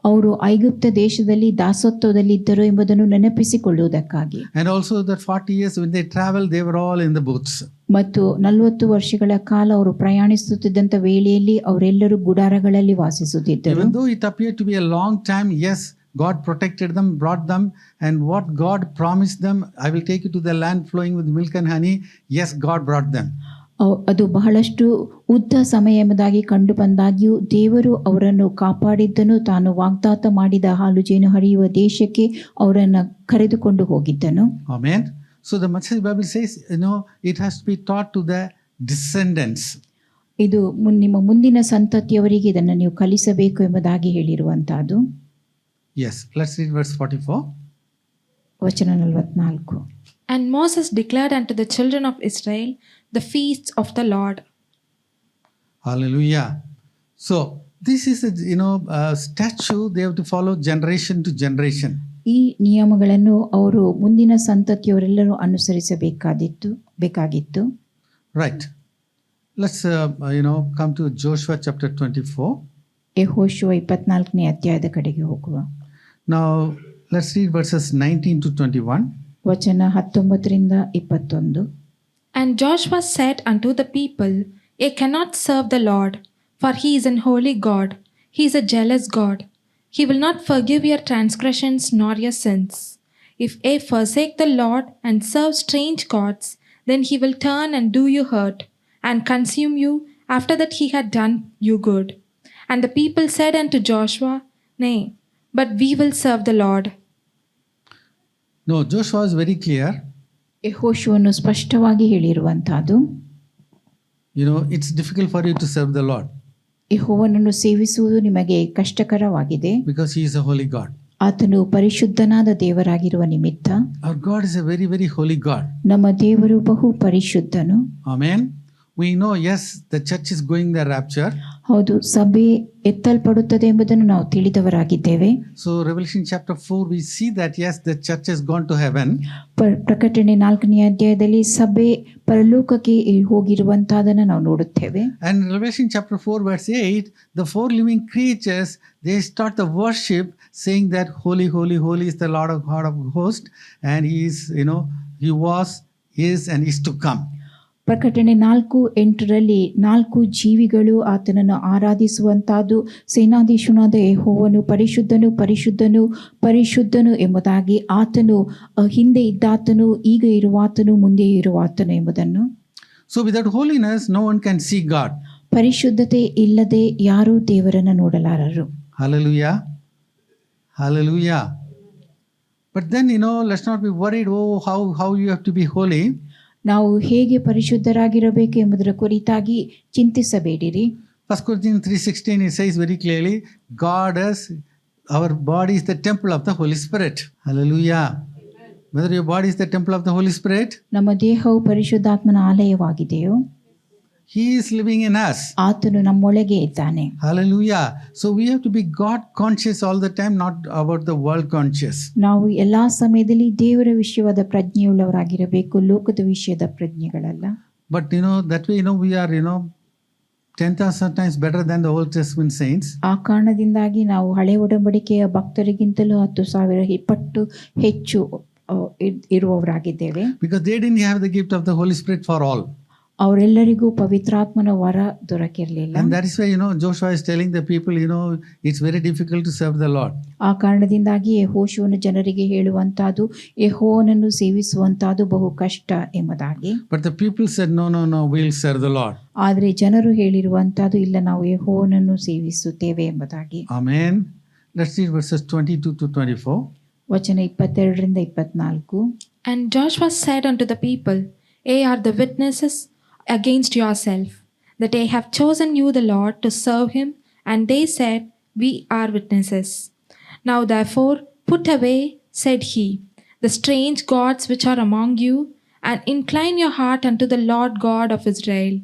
ಅವರು ಐಗುಪ್ತ ದೇಶದಲ್ಲಿ ದಾಸತ್ವದಲ್ಲಿದ್ದರು ಎಂಬುದನ್ನು ನೆನಪಿಸಿಕೊಳ್ಳುವುದಕ್ಕಾಗಿ. And also that 40 years when they traveled, they were all in the booths. ಮತ್ತು 40 ವರ್ಷಗಳ ಕಾಲ ಅವರು ಪ್ರಯಾಣಿಸುತ್ತಿದ್ದಂಥ ವೇಳೆಯಲ್ಲಿ ಅವರೆಲ್ಲರೂ ಗುಡಾರಗಳಲ್ಲಿ ವಾಸಿಸುತ್ತಿದ್ದರು. Even though it appeared to be a long time, yes, God protected them, brought them, and what God promised them, I will take you to the land flowing with milk and honey. Yes, God brought them. ಅದು ಬಹಳಷ್ಟು ಉದ್ದ ಸಮಯ ಎಂಬುದಾಗಿ ಕಂಡು ಬಂದಾಗ್ಯೂ ದೇವರು ಅವರನ್ನು ಕಾಪಾಡಿದ್ದನು, ತಾನು ವಾಗ್ದಾತ ಮಾಡಿದ ಹಾಲು ಜೇನು ಹರಿಯುವ ದೇಶಕ್ಕೆ ಅವರನ್ನು ಕರೆದುಕೊಂಡು ಹೋಗಿದ್ದನು. Amen. So the Message Bible says, it has to be taught to the descendants. ಇದು ನಿಮ್ಮ ಮುಂದಿನ ಸಂತತಿಯವರಿಗೆ ಇದನ್ನು ನೀವು ಕಲಿಸಬೇಕು ಎಂಬುದಾಗಿ ಹೇಳಿರುವಂತಹದ್ದು. Yes, let's read verse 44. ವಚನ 44. And Moses declared unto the children of Israel the feasts of the Lord. Hallelujah. So this is a statute they have to follow generation to generation. ಈ ನಿಯಮಗಳನ್ನು ಅವರು ಮುಂದಿನ ಸಂತತಿಯವರೆಲ್ಲರೂ ಅನುಸರಿಸಬೇಕಾಗಿತ್ತು. Right. Let's come to Joshua chapter 24. ಯೆಹೋಶುವ 24ನೇ ಅಧ್ಯಾಯದ ಕಡೆಗೆ ಹೋಗುವ. Now let's read verses 19 to 21. ವಚನ 19ರಿಂದ 21. And Joshua said unto the people, Ye cannot serve the Lord, for he is an holy God. He is a jealous God. He will not forgive your transgressions nor your sins. If ye forsake the Lord and serve strange gods, then he will turn and do you hurt, and consume you after that he had done you good. And the people said unto Joshua, Nay, but we will serve the Lord. No, Joshua is very clear. ಯೆಹೋಶುವನು ಸ್ಪಷ್ಟವಾಗಿ ಹೇಳಿರುವಂತಹದ್ದು, it's difficult for you to serve the Lord. ಯೆಹೋವನನ್ನು ಸೇವಿಸುವುದು ನಿಮಗೆ ಕಷ್ಟಕರವಾಗಿದೆ. Because he is a holy God. ಆತನು ಪರಿಶುದ್ಧನಾದ ದೇವರಾಗಿರುವ ನಿಮಿತ್ತ. Our God is a very, very holy God. ನಮ್ಮ ದೇವರು ಬಹು ಪರಿಶುದ್ಧನು. Amen. We know, yes, the church is going the rapture. ಹೌದು, ಸಭೆ ಎತ್ತಲ್ಪಡುತ್ತದೆ ಎಂಬುದನ್ನು ನಾವು ತಿಳಿದವರಾಗಿದ್ದೇವೆ. So Revelation chapter 4 we see that yes, the church has gone to heaven. ಪ್ರಕಟಣೆ 4ನೇ ಅಧ್ಯಾಯದಲ್ಲಿ ಸಭೆ ಪರಲೋಕಕ್ಕೆ ಹೋಗಿರುವಂತಹದನ್ನು ನಾವು ನೋಡುತ್ತೇವೆ. And Revelation chapter 4 verse 8, the 4 living creatures, they start the worship saying that holy, holy, holy is the Lord of God of hosts, and he is, he was, is and is to come. ಪ್ರಕಟಣೆ 4:8ರಲ್ಲಿ 4 ಜೀವಿಗಳು ಆತನನ್ನು ಆರಾಧಿಸುವಂತಹದ್ದು, ಸೇನಾಧೀಶನಾದ ಯೆಹೋವನು ಪರಿಶುದ್ಧನು ಪರಿಶುದ್ಧನು ಪರಿಶುದ್ಧನು ಎಂಬುದಾಗಿ, ಆತನು ಹಿಂದೆ ಇದ್ದಾತನು, ಈಗ ಇರುವಾತನು, ಮುಂದೆ ಇರುವಾತನು ಎಂಬುದನ್ನು. So without holiness no one can see God. ಪರಿಶುದ್ಧತೆ ಇಲ್ಲದೆ ಯಾರೂ ದೇವರನ್ನು ನೋಡಲಾರರು. Hallelujah. Hallelujah. But then let's not be worried, how you have to be holy. ನಾವು ಹೇಗೆ ಪರಿಶುದ್ಧರಾಗಿರಬೇಕು ಎಂಬುದರ ಕುರಿತಾಗಿ ಚಿಂತಿಸಬೇಡಿರಿ. 1 Corinthians 3:16 it says very clearly, our body is the temple of the Holy Spirit. Hallelujah. Whether your body is the temple of the Holy Spirit, ನಮ್ಮ ದೇಹವು ಪರಿಶುದ್ಧಾತ್ಮನ ಆಲಯವಾಗಿದೆಯೋ, he is living in us. ಆತನು ನಮ್ಮೊಳಗೆ ಇದ್ದಾನೆ. Hallelujah. So we have to be God conscious all the time, not about the world conscious. ನಾವು ಎಲ್ಲಾ ಸಮಯದಲ್ಲಿ ದೇವರ ವಿಷಯವಾದ ಪ್ರಜ್ಞೆಯುಳ್ಳವರಾಗಿರಬೇಕು, ಲೋಕದ ವಿಷಯದ ಪ್ರಜ್ಞೆಗಳಲ್ಲ. But that way we are 10,000 times better than the Old Testament saints. ಆ ಕಾರಣದಿಂದಾಗಿ ನಾವು ಹಳೆ ಒಡಂಬಡಿಕೆಯ ಭಕ್ತರಿಗಿಂತಲೂ 10,000 ಪಟ್ಟು ಹೆಚ್ಚು ಇರುವವರಾಗಿದ್ದೇವೆ. Because they didn't have the gift of the Holy Spirit for all. ಅವರೆಲ್ಲರಿಗೂ ಪವಿತ್ರಾತ್ಮನ ವರ ದೊರಕಿರಲಿಲ್ಲ. And that is why Joshua is telling the people, it's very difficult to serve the Lord. ಆ ಕಾರಣದಿಂದಾಗಿ ಯೆಹೋಶುವನು ಜನರಿಗೆ ಹೇಳುವಂತಹದ್ದು, ಯೆಹೋವನನ್ನು ಸೇವಿಸುವಂತಹದ್ದು ಬಹು ಕಷ್ಟ ಎಂಬುದಾಗಿ. But the people said, no, we'll serve the Lord. ಆದರೆ ಜನರು ಹೇಳಿರುವಂತಹದ್ದು, ಇಲ್ಲ, ನಾವು ಯೆಹೋವನನ್ನು ಸೇವಿಸುತ್ತೇವೆ ಎಂಬುದಾಗಿ. Amen. Let's read verses 22 to 24. ವಚನ 22ರಿಂದ 24. And Joshua said unto the people, Ye are the witnesses against yourself, that I have chosen you the Lord to serve him. And they said, We are witnesses. Now therefore put away, said he, the strange gods which are among you, and incline your heart unto the Lord God of Israel.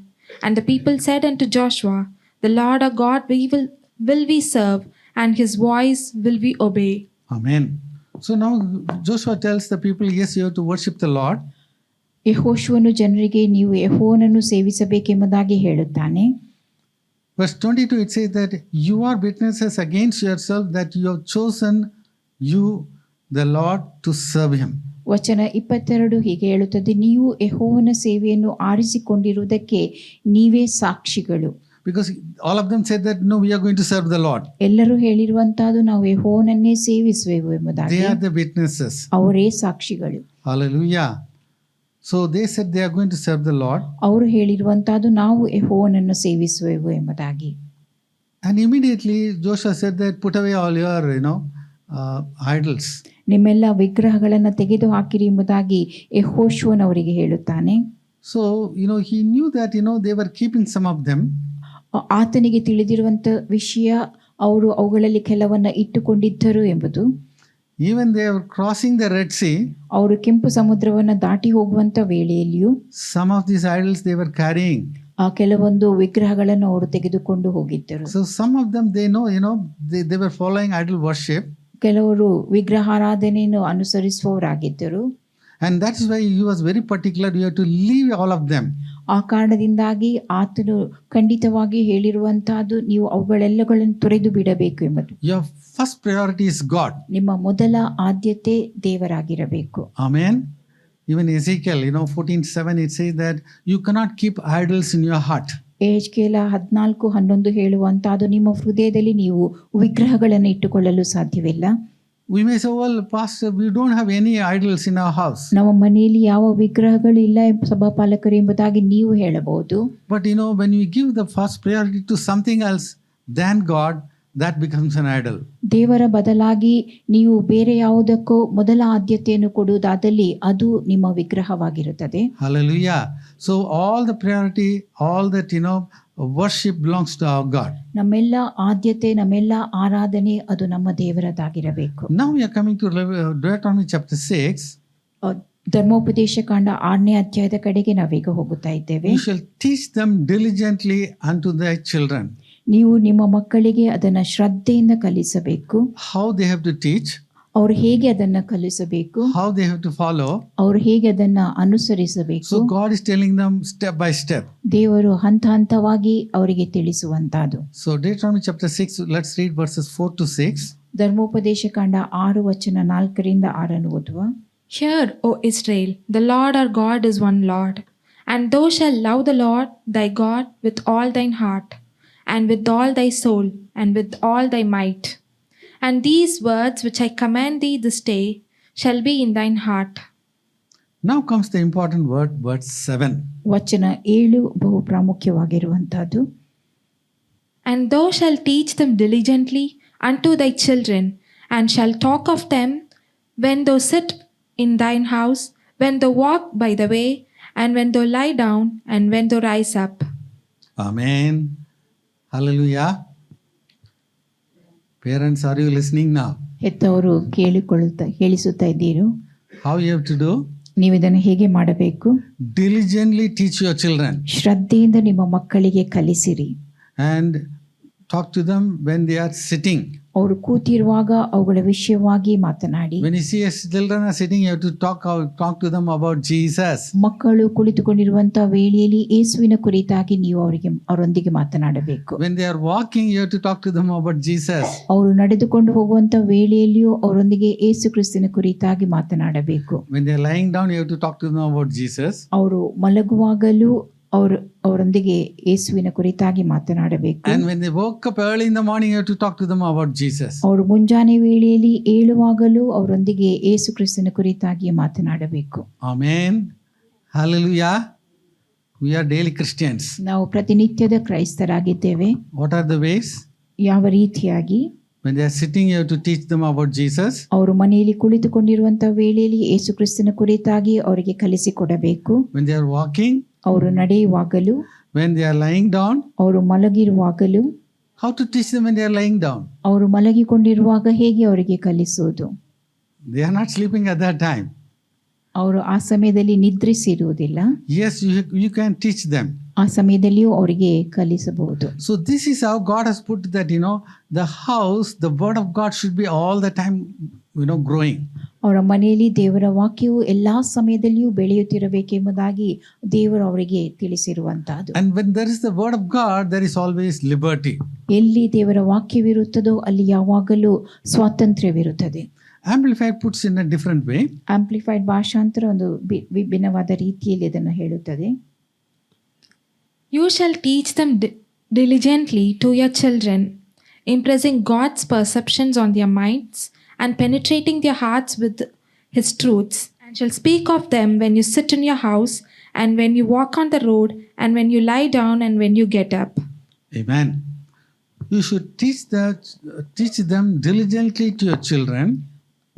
And the people said unto Joshua, The Lord our God will we serve, and his voice will we obey. Amen. So now Joshua tells the people, yes, you have to worship the Lord. ಯೆಹೋಶುವನು ಜನರಿಗೆ ನೀವು ಯೆಹೋವನನ್ನು ಸೇವಿಸಬೇಕೆಂಬುದಾಗಿ ಹೇಳುತ್ತಾನೆ. Verse 22, it says that you are witnesses against yourself that you have chosen you, the Lord, to serve him. ವಚನ 22 ಹೀಗೆ ಹೇಳುತ್ತದೆ, ನೀವು ಯೆಹೋವನ ಸೇವೆಯನ್ನು ಆರಿಸಿಕೊಂಡಿರುವುದಕ್ಕೆ ನೀವೇ ಸಾಕ್ಷಿಗಳು. Because all of them said that, no, we are going to serve the Lord. ಎಲ್ಲರೂ ಹೇಳಿರುವಂತಹದ್ದು ನಾವು ಯೆಹೋವನನ್ನೇ ಸೇವಿಸುವೆವು ಎಂಬುದಾಗಿ. They are the witnesses. ಅವರೇ ಸಾಕ್ಷಿಗಳು. Hallelujah. So they said they are going to serve the Lord. ಅವರು ಹೇಳಿರುವಂತಹದ್ದು ನಾವು ಯೆಹೋವನನ್ನು ಸೇವಿಸುವೆವು ಎಂಬುದಾಗಿ. And immediately Joshua said that put away all your, idols. ನಿಮ್ಮೆಲ್ಲ ವಿಗ್ರಹಗಳನ್ನು ತೆಗೆದು ಹಾಕಿರಿ ಎಂಬುದಾಗಿ ಯೆಹೋಶುವನವರಿಗೆ ಹೇಳುತ್ತಾನೆ. So, he knew that, they were keeping some of them. ಆತನಿಗೆ ತಿಳಿದಿರುವಂತ ವಿಷಯ ಅವರು ಅವುಗಳಲ್ಲಿ ಕೆಲವನ್ನ ಇಟ್ಟುಕೊಂಡಿದ್ದರು ಎಂಬುದು. Even they were crossing the Red Sea. ಅವರು ಕೆಂಪು ಸಮುದ್ರವನ್ನ ದಾಟಿ ಹೋಗುವಂತ ವೇಳೆಯಲ್ಲಿಯೂ Some of these idols they were carrying. ಆ ಕೆಲವೊಂದು ವಿಗ್ರಹಗಳನ್ನು ಅವರು ತೆಗೆದುಕೊಂಡು ಹೋಗಿದ್ದರು. So some of them they know, they were following idol worship. ಕೆಲವರು ವಿಗ್ರಹಾರಾಧನೆಯನ್ನು ಅನುಸರಿಸುವವರಾಗಿದ್ದರು. And that is why he was very particular, you have to leave all of them. ಆ ಕಾರಣದಿಂದಾಗಿ ಆತನು ಖಂಡಿತವಾಗಿ ಹೇಳಿರುವಂತಹದ್ದು ನೀವು ಅವುಗಳೆಲ್ಲಗಳನ್ನು ತೊರೆದು ಬಿಡಬೇಕು ಎಂಬುದು. Your first priority is God. ನಿಮ್ಮ ಮೊದಲ ಆದ್ಯತೆ ದೇವರಾಗಿರಬೇಕು. Amen. Even Ezekiel, 14:7, it says that you cannot keep idols in your heart. ಯೆಹೆಜ್ಕೇಲ 14:11 ಹೇಳುವಂತಹದ್ದು ನಿಮ್ಮ ಹೃದಯದಲ್ಲಿ ನೀವು ವಿಗ್ರಹಗಳನ್ನು ಇಟ್ಟುಕೊಳ್ಳಲು ಸಾಧ್ಯವಿಲ್ಲ. We may say, well, pastor, we don't have any idols in our house. ನಮ್ಮ ಮನೆಯಲ್ಲಿ ಯಾವ ವಿಗ್ರಹಗಳು ಇಲ್ಲ ಸಭಾಪಾಲಕರು ಎಂಬುದಾಗಿ ನೀವು ಹೇಳಬಹುದು. But when you give the first priority to something else than God, that becomes an idol. ದೇವರ ಬದಲಾಗಿ ನೀವು ಬೇರೆ ಯಾವುದಕ್ಕೂ ಮೊದಲ ಆದ್ಯತೆಯನ್ನು ಕೊಡುವುದಾದಲ್ಲಿ ಅದು ನಿಮ್ಮ ವಿಗ್ರಹವಾಗಿರುತ್ತದೆ. Hallelujah. So all the priority, all that, worship belongs to our God. ನಮ್ಮೆಲ್ಲ ಆದ್ಯತೆ ನಮ್ಮೆಲ್ಲ ಆರಾಧನೆ ಅದು ನಮ್ಮ ದೇವರದಾಗಿರಬೇಕು. Now we are coming to Deuteronomy chapter 6. ಧರ್ಮೋಪದೇಶ ಕಾಂಡ 6ನೇ ಅಧ್ಯಾಯದ ಕಡೆಗೆ ನಾವೀಗ ಹೋಗುತ್ತಾ ಇದ್ದೇವೆ. You shall teach them diligently unto thy children. ನೀವು ನಿಮ್ಮ ಮಕ್ಕಳಿಗೆ ಅದನ್ನ ಶ್ರದ್ಧೆಯಿಂದ ಕಲಿಸಬೇಕು. How they have to teach. ಅವರು ಹೇಗೆ ಅದನ್ನ ಕಲಿಸಬೇಕು. How they have to follow. ಅವರು ಹೇಗೆ ಅದನ್ನ ಅನುಸರಿಸಬೇಕು. So God is telling them step by step. ದೇವರು ಹಂತ ಹಂತವಾಗಿ ಅವರಿಗೆ ತಿಳಿಸುವಂತದ್ದು. So Deuteronomy chapter 6, let's read verses 4 to 6. ಧರ್ಮೋಪದೇಶ ಕಾಂಡ 6 ವಚನ 4ರಿಂದ 6 ಓದುವ. Hear, O Israel, the Lord our God is one Lord, and thou shalt love the Lord thy God with all thine heart, and with all thy soul, and with all thy might. And these words which I command thee this day shall be in thine heart. Now comes the important word, verse 7. ವಚನ 7 ಬಹು ಪ್ರಾಮುಖ್ಯವಾಗಿರುವಂತಹದ್ದು. And thou shalt teach them diligently unto thy children, and shalt talk of them when thou sit in thine house, when thou walk by the way, and when thou lie down, and when thou rise up. Amen. Hallelujah. Parents, are you listening now? ಹೆತ್ತವರು ಕೇಳಿಸುತ್ತಾ ಇದ್ದೀರು. How you have to do? ನೀವು ಇದನ್ನು ಹೇಗೆ ಮಾಡಬೇಕು? Diligently teach your children. ಶ್ರದ್ಧೆಯಿಂದ ನಿಮ್ಮ ಮಕ್ಕಳಿಗೆ ಕಲಿಸಿರಿ. And talk to them when they are sitting. ಅವರು ಕೂತಿರುವಾಗ ಅವುಗಳ ವಿಷಯವಾಗಿ ಮಾತನಾಡಿ. When you see children are sitting, you have to talk to them about Jesus. ಮಕ್ಕಳು ಕುಳಿತುಕೊಂಡಿರುವಂತಹ ವೇಳೆಯಲ್ಲಿ ಯೇಸುವಿನ ಕುರಿತಾಗಿ ನೀವು ಅವರೊಂದಿಗೆ ಮಾತನಾಡಬೇಕು. When they are walking, you have to talk to them about Jesus. ಅವರು ನಡೆದುಕೊಂಡು ಹೋಗುವಂತ ವೇಳೆಯಲ್ಲಿಯೂ ಅವರೊಂದಿಗೆ ಯೇಸು ಕ್ರಿಸ್ತನ ಕುರಿತಾಗಿ ಮಾತನಾಡಬೇಕು. When they are lying down, you have to talk to them about Jesus. ಅವರು ಮಲಗುವಾಗಲೂ ಅವರೊಂದಿಗೆ ಯೇಸುವಿನ ಕುರಿತಾಗಿ ಮಾತನಾಡಬೇಕು. And when they woke up early in the morning, you have to talk to them about Jesus. ಅವರು ಮುಂಜಾನೆ ವೇಳೆಯಲ್ಲಿ ಏಳುವಾಗಲೂ ಅವರೊಂದಿಗೆ ಯೇಸು ಕ್ರಿಸ್ತನ ಕುರಿತಾಗಿ ಮಾತನಾಡಬೇಕು. Amen. Hallelujah. We are daily Christians. ನಾವು ಪ್ರತಿನಿತ್ಯದ ಕ್ರೈಸ್ತರಾಗಿದ್ದೇವೆ. What are the ways? ಯಾವ ರೀತಿಯಾಗಿ? When they are sitting, you have to teach them about Jesus. ಅವರು ಮನೆಯಲ್ಲಿ ಕುಳಿತುಕೊಂಡಿರುವಂತಹ ವೇಳೆಯಲ್ಲಿ ಯೇಸು ಕ್ರಿಸ್ತನ ಕುರಿತಾಗಿ ಅವರಿಗೆ ಕಲಿಸಿಕೊಡಬೇಕು. When they are walking, ಅವರು ನಡೆಯುವಾಗಲೂ, when they are lying down, ಅವರು ಮಲಗಿರುವಾಗಲೂ, how to teach them when they are lying down? ಅವರು ಮಲಗಿಕೊಂಡಿರುವಾಗ ಹೇಗೆ ಅವರಿಗೆ ಕಲಿಸುವುದು? They are not sleeping at that time. ಅವರು ಆ ಸಮಯದಲ್ಲಿ ನಿದ್ರಿಸಿರುವುದಿಲ್ಲ. Yes, you can teach them. ಆ ಸಮಯದಲ್ಲಿಯೂ ಅವರಿಗೆ ಕಲಿಸಬಹುದು. So this is how God has put that, the house, the word of God should be all the time, growing. ಅವರ ಮನೆಯಲ್ಲಿ ದೇವರ ವಾಕ್ಯವು ಎಲ್ಲಾ ಸಮಯದಲ್ಲಿಯೂ ಬೆಳೆಯುತ್ತಿರಬೇಕೆಂಬುದಾಗಿ ದೇವರು ಅವರಿಗೆ ತಿಳಿಸಿರುವಂತಹದ್ದು. And when there is the word of God, there is always liberty. ಎಲ್ಲಿ ದೇವರ ವಾಕ್ಯವಿರುತ್ತದೋ ಅಲ್ಲಿ ಯಾವಾಗಲೂ ಸ್ವಾತಂತ್ರ್ಯವಿರುತ್ತದೆ. Amplified puts in a different way. Amplified ಭಾಷಾಂತರ ಒಂದು ವಿಭಿನ್ನವಾದ ರೀತಿಯಲ್ಲಿ ಇದನ್ನು ಹೇಳುತ್ತದೆ. You shall teach them diligently to your children, impressing God's perceptions on their minds and penetrating their hearts with His truths, and shall speak of them when you sit in your house, and when you walk on the road, and when you lie down, and when you get up. Amen. You should teach them diligently to your children.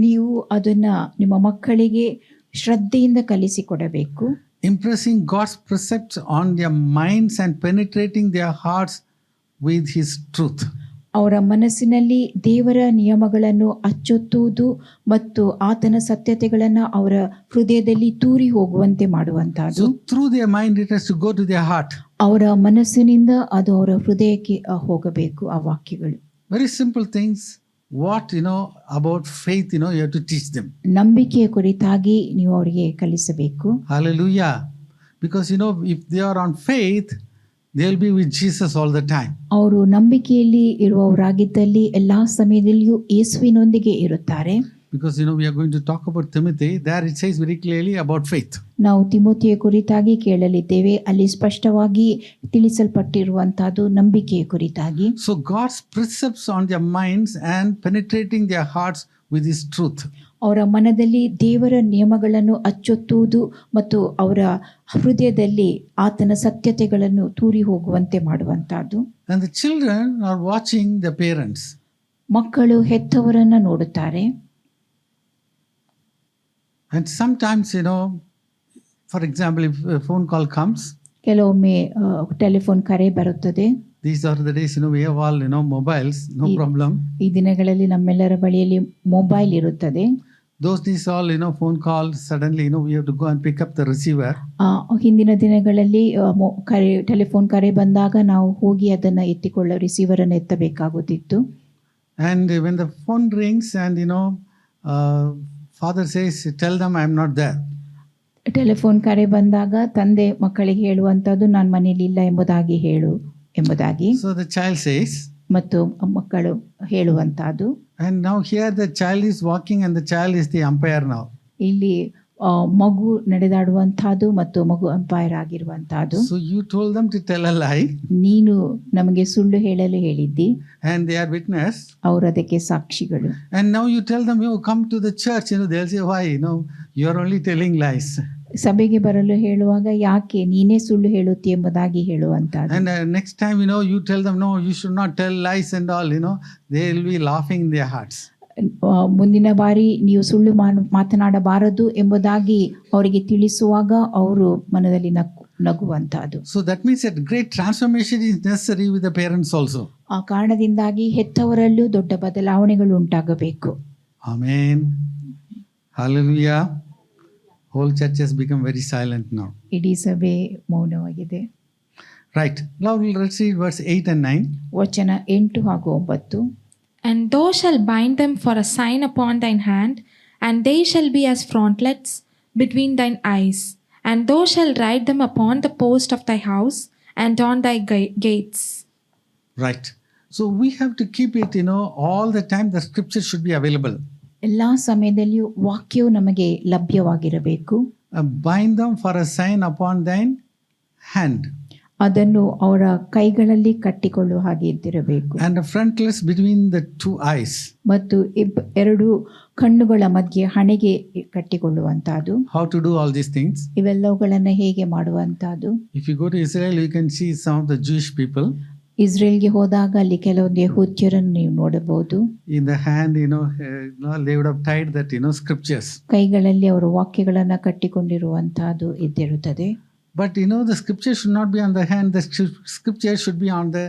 ನೀವು ಅದನ್ನ ನಿಮ್ಮ ಮಕ್ಕಳಿಗೆ ಶ್ರದ್ಧೆಯಿಂದ ಕಲಿಸಿಕೊಡಬೇಕು. Impressing God's precepts on their minds and penetrating their hearts with His truth. ಅವರ ಮನಸ್ಸಿನಲ್ಲಿ ದೇವರ ನಿಯಮಗಳನ್ನು ಅಚ್ಚೊತ್ತುವುದು ಮತ್ತು ಆತನ ಸತ್ಯತೆಗಳನ್ನು ಅವರ ಹೃದಯದಲ್ಲಿ ತೂರಿ ಹೋಗುವಂತೆ ಮಾಡುವಂತಹದ್ದು. So through their mind it has to go to their heart. ಅವರ ಮನಸ್ಸಿನಿಂದ ಅದು ಅವರ ಹೃದಯಕ್ಕೆ ಹೋಗಬೇಕು ಆ ವಾಕ್ಯಗಳು. Very simple things. What about faith, you have to teach them. ನಂಬಿಕೆಯ ಕುರಿತಾಗಿ ನೀವು ಅವರಿಗೆ ಕಲಿಸಬೇಕು. Hallelujah. Because if they are on faith, they will be with Jesus all the time. ಅವರು ನಂಬಿಕೆಯಲ್ಲಿ ಇರುವವರಾಗಿದ್ದಲ್ಲಿ ಎಲ್ಲಾ ಸಮಯದಲ್ಲಿಯೂ ಯೇಸುವಿನೊಂದಿಗೆ ಇರುತ್ತಾರೆ. Because we are going to talk about Timothy. There it says very clearly about faith. ನಾವು ತಿಮೋಥಿಯ ಕುರಿತಾಗಿ ಕೇಳಲಿದ್ದೇವೆ. ಅಲ್ಲಿ ಸ್ಪಷ್ಟವಾಗಿ ತಿಳಿಸಲ್ಪಟ್ಟಿರುವಂತಹದ್ದು ನಂಬಿಕೆಯ ಕುರಿತಾಗಿ. So God's precepts on their minds and penetrating their hearts with His truth. ಅವರ ಮನದಲ್ಲಿ ದೇವರ ನಿಯಮಗಳನ್ನು ಅಚ್ಚೊತ್ತುವುದು ಮತ್ತು ಅವರ ಹೃದಯದಲ್ಲಿ ಆತನ ಸತ್ಯತೆಗಳನ್ನು ತೂರಿ ಹೋಗುವಂತೆ ಮಾಡುವಂತಹದ್ದು. And the children are watching the parents. ಮಕ್ಕಳು ಹೆತ್ತವರನ್ನ ನೋಡುತ್ತಾರೆ. And sometimes, for example, if a phone call comes, ಕೆಲವೊಮ್ಮೆ ಟೆಲಿಫೋನ್ ಕರೆ ಬರುತ್ತದೆ. these are the days, we have all, mobiles, no problem. ಈ ದಿನಗಳಲ್ಲಿ ನಮ್ಮೆಲ್ಲರ ಬಳಿಯಲ್ಲಿ ಮೊಬೈಲ್ ಇರುತ್ತದೆ. Those days all, phone call, suddenly, we have to go and pick up the receiver. ಹಿಂದಿನ ದಿನಗಳಲ್ಲಿ ಟೆಲಿಫೋನ್ ಕರೆ ಬಂದಾಗ ನಾವು ಹೋಗಿ ಅದನ್ನ ರಿಸೀವರ್ ಅನ್ನು ಎತ್ತಬೇಕಾಗುತ್ತಿತ್ತು. And when the phone rings and, father says, tell them I am not there. Telephone ಕರೆ ಬಂದಾಗ ತಂದೆ ಮಕ್ಕಳಿಗೆ ಹೇಳುವಂತದ್ದು ನಾನು ಮನೆಯಲ್ಲಿ ಇಲ್ಲ ಎಂಬುದಾಗಿ. So the child says, ಮತ್ತು ಮಕ್ಕಳು ಹೇಳುವಂತದ್ದು. And now here the child is walking and the child is the umpire now. ಇಲ್ಲಿ ಮಗು ನಡೆದಾಡುವಂತಹದ್ದು ಮತ್ತು ಮಗು umpire ಆಗಿರುವಂತಹದ್ದು. So you told them to tell a lie. ನೀನು ನಮಗೆ ಸುಳ್ಳು ಹೇಳಲು ಹೇಳಿದ್ದಿ. And they are witness. ಅವರು ಅದಕ್ಕೆ ಸಾಕ್ಷಿಗಳು. And now you tell them, come to the church, they'll say, why, you are only telling lies. ಸಭೆಗೆ ಬರಲು ಹೇಳುವಾಗ ಯಾಕೆ ನೀನೇ ಸುಳ್ಳು ಹೇಳುತ್ತಿ ಎಂಬುದಾಗಿ ಹೇಳುವಂತಹದ್ದು. And next time, you tell them, no, you should not tell lies and all, they will be laughing in their hearts. ಮುಂದಿನ ಬಾರಿ ನೀವು ಸುಳ್ಳು ಮಾತನಾಡಬಾರದು ಎಂಬುದಾಗಿ ಅವರಿಗೆ ತಿಳಿಸುವಾಗ ಅವರು ಮನದಲ್ಲಿ ನಗುವಂತಹದ್ದು. So that means that great transformation is necessary with the parents also. ಆ ಕಾರಣದಿಂದಾಗಿ ಹೆತ್ತವರಲ್ಲೂ ದೊಡ್ಡ ಬದಲಾವಣೆಗಳು ಉಂಟಾಗಬೇಕು. Amen. Hallelujah. Whole church has become very silent now. ಇಡೀ ಸಭೆ ಮೌನವಾಗಿದೆ. Right. Now let's read verse 8 and 9. ವಚನ 8 ಹಾಗೂ 9. And thou shalt bind them for a sign upon thine hand, and they shall be as frontlets between thine eyes. And thou shalt write them upon the post of thy house and on thy gates. Right. So we have to keep it, all the time the scripture should be available. ಎಲ್ಲಾ ಸಮಯದಲ್ಲಿಯೂ ವಾಕ್ಯವು ನಮಗೆ ಲಭ್ಯವಾಗಿರಬೇಕು. Bind them for a sign upon thine hand. ಅದನ್ನು ಅವರ ಕೈಗಳಲ್ಲಿ ಕಟ್ಟಿಕೊಳ್ಳುವ ಹಾಗೆ ಇದ್ದಿರಬೇಕು. And a frontlets between the two eyes. ಮತ್ತು ಎರಡು ಕಣ್ಣುಗಳ ಮಧ್ಯೆ ಹಣೆಗೆ ಕಟ್ಟಿಕೊಳ್ಳುವಂತಹದ್ದು. How to do all these things? ಇವೆಲ್ಲವುಗಳನ್ನು ಹೇಗೆ ಮಾಡುವಂತಹದ್ದು? If you go to Israel, you can see some of the Jewish people. ಇಸ್ರೇಲ್ಗೆ ಹೋದಾಗ ಅಲ್ಲಿ ಕೆಲವೊಂದು ಯಹೂದ್ಯರನ್ನು ನೀವು ನೋಡಬಹುದು. In the hand, they would have tied that, scriptures. ಕೈಗಳಲ್ಲಿ ಅವರು ವಾಕ್ಯಗಳನ್ನ ಕಟ್ಟಿಕೊಂಡಿರುವಂತಹದ್ದು ಇದ್ದಿರುತ್ತದೆ. But the scripture should not be on the hand, the scripture should be on the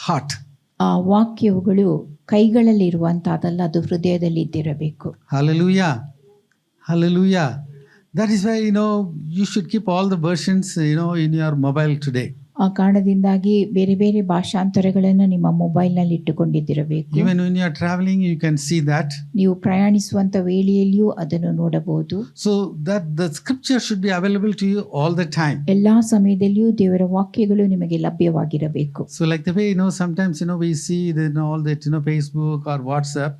heart. ಆ ವಾಕ್ಯಗಳು ಕೈಗಳಲ್ಲಿ ಇರುವಂತಹದ್ದಲ್ಲ, ಅದು ಹೃದಯದಲ್ಲಿ ಇದ್ದಿರಬೇಕು. Hallelujah. Hallelujah. That is why, you should keep all the versions, in your mobile today. ಆ ಕಾರಣದಿಂದಾಗಿ ಬೇರೆ ಬೇರೆ ಭಾಷಾಂತರಗಳನ್ನು ನಿಮ್ಮ ಮೊಬೈಲ್ನಲ್ಲಿ ಇಟ್ಟುಕೊಂಡಿದ್ದಿರಬೇಕು. Even when you are traveling, you can see that. ನೀವು ಪ್ರಯಾಣಿಸುವಂತ ವೇಳೆಯಲ್ಲಿಯೂ ಅದನ್ನು ನೋಡಬಹುದು. So that the scripture should be available to you all the time. ಎಲ್ಲಾ ಸಮಯದಲ್ಲಿಯೂ ದೇವರ ವಾಕ್ಯಗಳು ನಿಮಗೆ ಲಭ್ಯವಾಗಿರಬೇಕು. So like the way, sometimes, we see all that, Facebook or WhatsApp.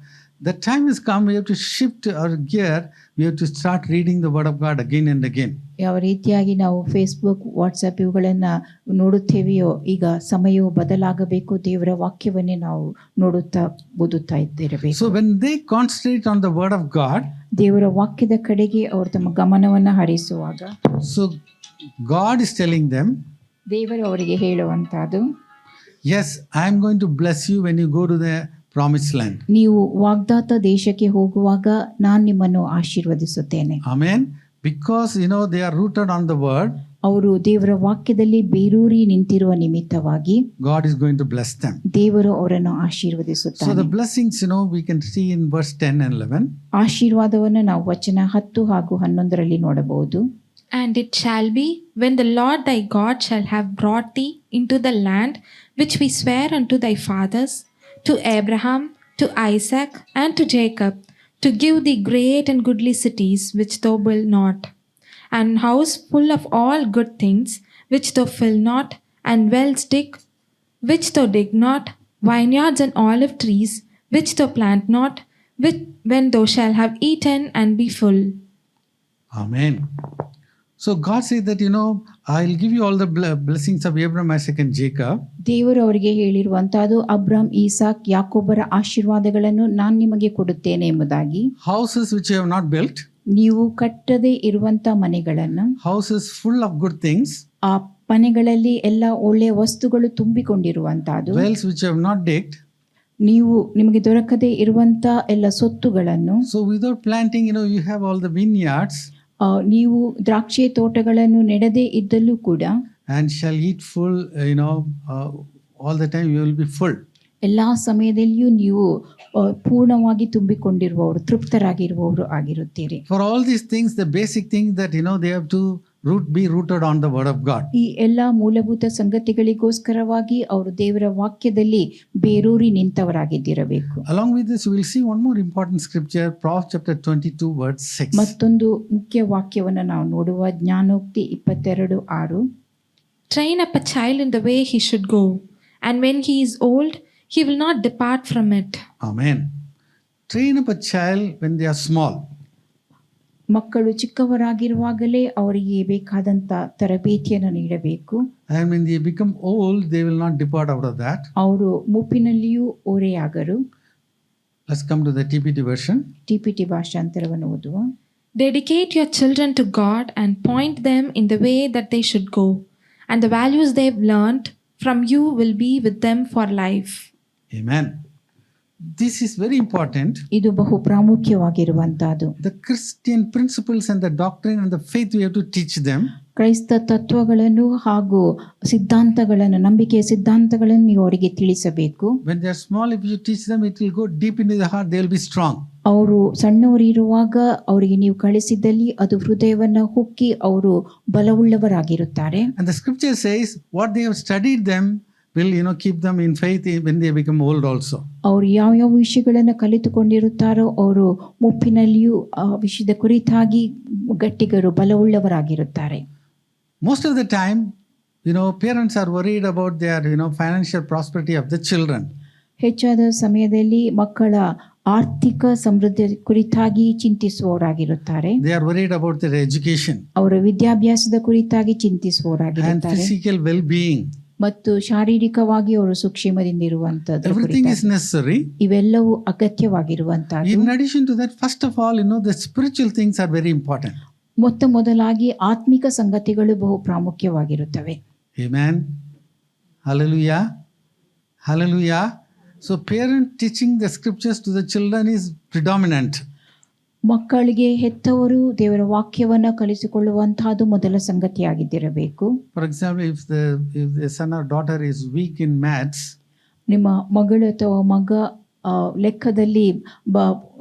The time has come, we have to shift our gear. We have to start reading the word of God again and again. ಯಾವ ರೀತಿಯಾಗಿ ನಾವು Facebook, WhatsApp ಇವುಗಳನ್ನ ನೋಡುತ್ತೇವೆಯೋ, ಈಗ ಸಮಯವು ಬದಲಾಗಬೇಕು. ದೇವರ ವಾಕ್ಯವನ್ನೇ ನಾವು ನೋಡುತ್ತಾ ಓದುತ್ತಾ ಇದ್ದಿರಬೇಕು. So when they concentrate on the word of God, ದೇವರ ವಾಕ್ಯದ ಕಡೆಗೆ ಅವರು ತಮ್ಮ ಗಮನವನ್ನ ಹರಿಸುವಾಗ, so God is telling them, ದೇವರು ಅವರಿಗೆ ಹೇಳುವಂತಹದ್ದು, yes, I am going to bless you when you go to the promised land. ನೀವು ವಾಗ್ದಾತ ದೇಶಕ್ಕೆ ಹೋಗುವಾಗ ನಾನು ನಿಮ್ಮನ್ನು ಆಶೀರ್ವದಿಸುತ್ತೇನೆ. Amen. Because they are rooted on the word, ಅವರು ದೇವರ ವಾಕ್ಯದಲ್ಲಿ ಬೇರೂರಿ ನಿಂತಿರುವ ನಿಮಿತ್ತವಾಗಿ God is going to bless them. ದೇವರು ಅವರನ್ನು So the ಆಶೀರ್ವದಿಸುತ್ತಾನೆ. blessings, we can see in verse 10 and 11. ಆಶೀರ್ವಾದವನ್ನು ನಾವು ವಚನ 10 ಹಾಗೂ 11ರಲ್ಲಿ ನೋಡಬಹುದು. And it shall be, when the Lord thy God shall have brought thee into the land which we swear unto thy fathers, to Abraham, to Isaac, and to Jacob, to give thee great and goodly cities which thou wilt not, and house full of all good things which thou fill not, and wells dig which thou dig not, vineyards and olive trees which thou plant not, when thou shalt have eaten and be full. Amen. So God said that, I'll give you all the blessings of Abraham, Isaac and Jacob. ದೇವರು ಅವರಿಗೆ ಹೇಳಿರುವಂತಹದ್ದು, ಅಬ್ರಾಮ್, ಈಸಾಕ್, ಯಾಕೋಬರ ಆಶೀರ್ವಾದಗಳನ್ನು ನಾನು ನಿಮಗೆ ಕೊಡುತ್ತೇನೆ ಎಂಬುದಾಗಿ. Houses which you have not built. ನೀವು ಕಟ್ಟದೇ ಇರುವಂತ ಮನೆಗಳನ್ನು, Houses full of good things. ಆ ಮನೆಗಳಲ್ಲಿ ಎಲ್ಲ ಒಳ್ಳೆಯ ವಸ್ತುಗಳು ತುಂಬಿಕೊಂಡಿರುವಂತಹದ್ದು. Wells which you have not digged. ನೀವು ನಿಮಗೆ ದೊರಕದೇ ಇರುವಂತ ಎಲ್ಲ ಸೊತ್ತುಗಳನ್ನು. So without planting, you have all the vineyards. ನೀವು ದ್ರಾಕ್ಷಿ ತೋಟಗಳನ್ನು ನೆಡದೇ ಇದ್ದಲ್ಲೂ ಕೂಡ, and shall eat full, all the time you will be full. ಎಲ್ಲಾ ಸಮಯದಲ್ಲಿಯೂ ನೀವು ಪೂರ್ಣವಾಗಿ ತುಂಬಿಕೊಂಡಿರುವವರು, ತೃಪ್ತರಾಗಿರುವವರು ಆಗಿರುತ್ತೀರಿ. For all these things, the basic thing that, they have to be rooted on the word of God. ಈ ಎಲ್ಲಾ ಮೂಲಭೂತ ಸಂಗತಿಗಳಿಗೋಸ್ಕರವಾಗಿ ಅವರು ದೇವರ ವಾಕ್ಯದಲ್ಲಿ ಬೇರೂರಿ ನಿಂತವರಾಗಿದ್ದಿರಬೇಕು. Along with this, we will see one more important scripture, Proverbs chapter 22 verse 6. ಮತ್ತೊಂದು ಮುಖ್ಯ ವಾಕ್ಯವನ್ನು ನಾವು ನೋಡುವ ಜ್ಞಾನೋಕ್ತಿ 22:6. Train up a child in the way he should go, and when he is old, he will not depart from it. Amen. Train up a child when they are small. ಮಕ್ಕಳು ಚಿಕ್ಕವರಾಗಿರುವಾಗಲೇ ಅವರಿಗೆ ಬೇಕಾದಂತ ತರಬೇತಿಯನ್ನು ನೀಡಬೇಕು. And when they become old, they will not depart out of that. ಅವರು ಮುಪ್ಪಿನಲ್ಲಿಯೂ ಓರೆಯಾಗರು. Let's come to the TPT version. ಟಿಪಿಟಿ ಭಾಷಾಂತರವನ್ನು ಓದುವ. Dedicate your children to God and point them in the way that they should go, and the values they've learned from you will be with them for life. Amen. This is very important. ಇದು ಬಹು ಪ್ರಾಮುಖ್ಯವಾಗಿರುವಂತಹದ್ದು. The Christian principles and the doctrine and the faith, we have to teach them. ಕ್ರೈಸ್ತ ತತ್ವಗಳನ್ನು ಹಾಗೂ ಸಿದ್ಧಾಂತಗಳನ್ನು, ನಂಬಿಕೆಯ ಸಿದ್ಧಾಂತಗಳನ್ನು ನೀವು ಅವರಿಗೆ ತಿಳಿಸಬೇಕು. When they are small, if you teach them, it will go deep into the heart. They will be strong. ಅವರು ಸಣ್ಣವರು ಇರುವಾಗ ಅವರಿಗೆ ನೀವು ಕಳಿಸಿದಲ್ಲಿ ಅದು ಹೃದಯವನ್ನ ಹುಕ್ಕಿ ಅವರು ಬಲವುಳ್ಳವರಾಗಿರುತ್ತಾರೆ. And the scripture says what they have studied them will, keep them in faith when they become old also. ಅವರು ಯಾವ ವಿಷಯಗಳನ್ನು ಕಲಿತುಕೊಂಡಿರುತ್ತಾರೋ ಅವರು ಮುಪ್ಪಿನಲ್ಲಿಯೂ ಆ ವಿಷಯದ ಕುರಿತಾಗಿ ಗಟ್ಟಿಗರು, ಬಲವುಳ್ಳವರಾಗಿರುತ್ತಾರೆ. Most of the time, parents are worried about their, financial prosperity of the children. ಹೆಚ್ಚಾದ ಸಮಯದಲ್ಲಿ ಮಕ್ಕಳ ಆರ್ಥಿಕ ಸಮೃದ್ಧಿ ಕುರಿತಾಗಿ ಚಿಂತಿಸುವವರಾಗಿರುತ್ತಾರೆ. They are worried about their education. ಅವರ ವಿದ್ಯಾಭ್ಯಾಸದ ಕುರಿತಾಗಿ And ಚಿಂತಿಸುವವರಾಗಿರುತ್ತಾರೆ. physical well-being. ಮತ್ತು ಶಾರೀರಿಕವಾಗಿ ಅವರು ಸುಕ್ಷೇಮದಿಂದ ಇರುವಂತದ್ದು. Everything is necessary. ಇವೆಲ್ಲವೂ ಅಗತ್ಯವಾಗಿರುವಂತಹದ್ದು. In addition to that, first of all, the spiritual things are very important. ಮೊದಲಾಗಿ ಆತ್ಮಿಕ ಸಂಗತಿಗಳು ಬಹು ಪ್ರಾಮುಖ್ಯವಾಗಿರುತ್ತವೆ. Amen. Hallelujah. Hallelujah. So parent teaching the scriptures to the children is predominant. ಮಕ್ಕಳಿಗೆ ಹೆತ್ತವರು ದೇವರ ವಾಕ್ಯವನ್ನು ಕಲಿಸಿಕೊಳ್ಳುವಂತಹದ್ದು ಮೊದಲ ಸಂಗತಿಯಾಗಿದ್ದಿರಬೇಕು. For example, if the son or daughter is weak in maths, ನಿಮ್ಮ ಮಗಳು ಅಥವಾ ಮಗ ಲೆಕ್ಕದಲ್ಲಿ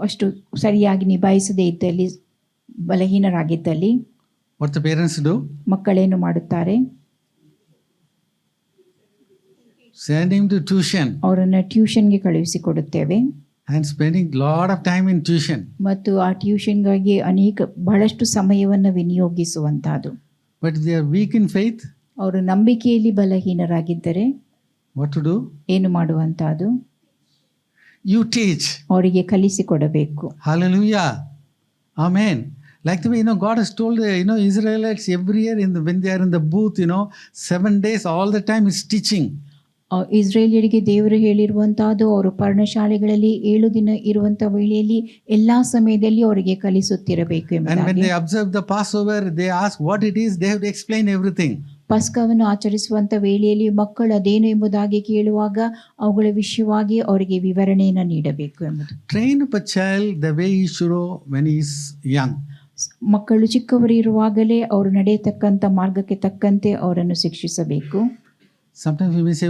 ಅಷ್ಟು ಸರಿಯಾಗಿ ನಿಭಾಯಿಸದೇ ಇದ್ದಲ್ಲಿ, ಬಲಹೀನರಾಗಿದ್ದಲ್ಲಿ, what the parents do? ಮಕ್ಕಳೇನು ಮಾಡುತ್ತಾರೆ? Send him to tuition. ಅವರನ್ನು ಟ್ಯೂಷನ್ಗೆ ಕಳುಹಿಸಿಕೊಡುತ್ತೇವೆ. And spending lot of time in tuition. ಮತ್ತು ಆ ಟ್ಯೂಷನ್ಗಾಗಿ ಬಹಳಷ್ಟು ಸಮಯವನ್ನು ವಿನಿಯೋಗಿಸುವಂತಹದ್ದು. But they are weak in faith. ಅವರು ನಂಬಿಕೆಯಲ್ಲಿ ಬಲಹೀನರಾಗಿದ್ದರೆ What to do? ಏನು ಮಾಡುವಂತಹದ್ದು? You teach. ಅವರಿಗೆ ಕಲಿಸಿಕೊಡಬೇಕು. Hallelujah. Amen. Like the way, God has told, Israelites every year when they are in the booth, 7 days, all the time is teaching. ಇಸ್ರೇಲಿಯರಿಗೆ ದೇವರು ಹೇಳಿರುವಂತಹದ್ದು, ಅವರು ಪರ್ಣಶಾಲೆಗಳಲ್ಲಿ 7 ದಿನ ಇರುವಂತ ವೇಳೆಯಲ್ಲಿ ಎಲ್ಲಾ ಸಮಯದಲ್ಲಿ ಅವರಿಗೆ ಕಲಿಸುತ್ತಿರಬೇಕು And when ಎಂಬುದಾಗಿ. they observe the Passover, they ask what it is, they have to explain everything. ಪಸ್ಕವನ್ನು ಆಚರಿಸುವಂತ ವೇಳೆಯಲ್ಲಿ ಮಕ್ಕಳು ಅದೇನು ಎಂಬುದಾಗಿ ಕೇಳುವಾಗ ಅವುಗಳ ವಿಷಯವಾಗಿ ಅವರಿಗೆ ವಿವರಣೆಯನ್ನು ನೀಡಬೇಕು ಎಂಬುದು. Train up a child the way he should go when he is young. ಮಕ್ಕಳು ಚಿಕ್ಕವರು ಇರುವಾಗಲೇ ಅವರು ನಡೆಯತಕ್ಕಂಥ ಮಾರ್ಗಕ್ಕೆ ತಕ್ಕಂತೆ ಅವರನ್ನು ಶಿಕ್ಷಿಸಬೇಕು. Sometimes we may say,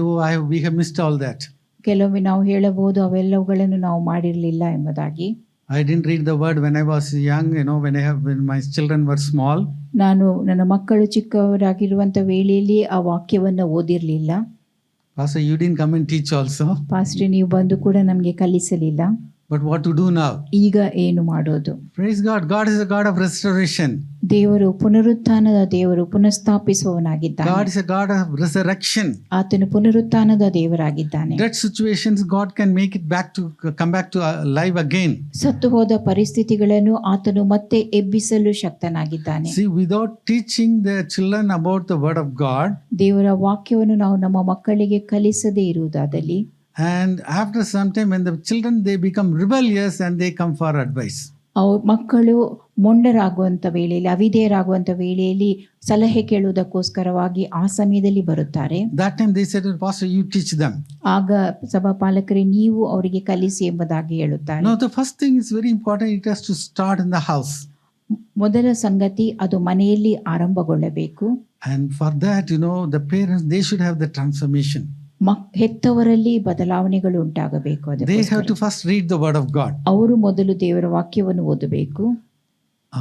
we have missed all that. ಕೆಲವೊಮ್ಮೆ ನಾವು ಹೇಳಬಹುದು ಅವೆಲ್ಲವುಗಳನ್ನು ನಾವು ಮಾಡಿರಲಿಲ್ಲ ಎಂಬುದಾಗಿ. I didn't read the word when I was young, when my children were small. ನಾನು ನನ್ನ ಮಕ್ಕಳು ಚಿಕ್ಕವರಾಗಿರುವಂಥ ವೇಳೆಯಲ್ಲಿ ಆ ವಾಕ್ಯವನ್ನು ಓದಿರಲಿಲ್ಲ. Pastor, you didn't come and teach also. ಪಾಸ್ಟ್ರೆ, ನೀವು ಬಂದು ಕೂಡ ನಮಗೆ ಕಲಿಸಲಿಲ್ಲ. But what to do now? ಈಗ ಏನು ಮಾಡೋದು? Praise God. God is a God of restoration. ದೇವರು ಪುನರುತ್ಥಾನದ ದೇವರು, ಪುನಃಸ್ಥಾಪಿಸುವವನಾಗಿದ್ದಾನೆ. God is a God of resurrection. ಆತನು ಪುನರುತ್ಥಾನದ ದೇವರಾಗಿದ್ದಾನೆ. Dead situations, God can make it come back to life again. ಸತ್ತು ಹೋದ ಪರಿಸ್ಥಿತಿಗಳನ್ನು ಆತನು ಮತ್ತೆ ಎಬ್ಬಿಸಲು ಶಕ್ತನಾಗಿದ್ದಾನೆ. See, without teaching the children about the word of God, ದೇವರ ವಾಕ್ಯವನ್ನು ನಾವು ನಮ್ಮ ಮಕ್ಕಳಿಗೆ ಕಲಿಸದೇ ಇರುವುದಾದಲ್ಲಿ, and after some time when the children they become rebellious and they come for advice. ಮಕ್ಕಳು ಮೊಂಡರಾಗುವಂಥ ವೇಳೆಯಲ್ಲಿ, ಅವಿಧೇಯರಾಗುವಂಥ ವೇಳೆಯಲ್ಲಿ ಸಲಹೆ ಕೇಳುವುದಕ್ಕೋಸ್ಕರವಾಗಿ ಆ ಸಮಯದಲ್ಲಿ ಬರುತ್ತಾರೆ. That time they said, Pastor, you teach them. ಆಗ ಸಭಾಪಾಲಕರೇ, ನೀವು ಅವರಿಗೆ ಕಲಿಸಿ ಎಂಬುದಾಗಿ ಹೇಳುತ್ತಾರೆ. Now the first thing is very important. It has to start in the house. ಮೊದಲ ಸಂಗತಿ ಅದು ಮನೆಯಲ್ಲಿ ಆರಂಭಗೊಳ್ಳಬೇಕು. And for that, the parents, they should have the transformation. ಹೆತ್ತವರಲ್ಲಿ ಬದಲಾವಣೆಗಳು ಉಂಟಾಗಬೇಕು. They have to first read the word of God. ಅವರು ಮೊದಲು ದೇವರ ವಾಕ್ಯವನ್ನು ಓದಬೇಕು.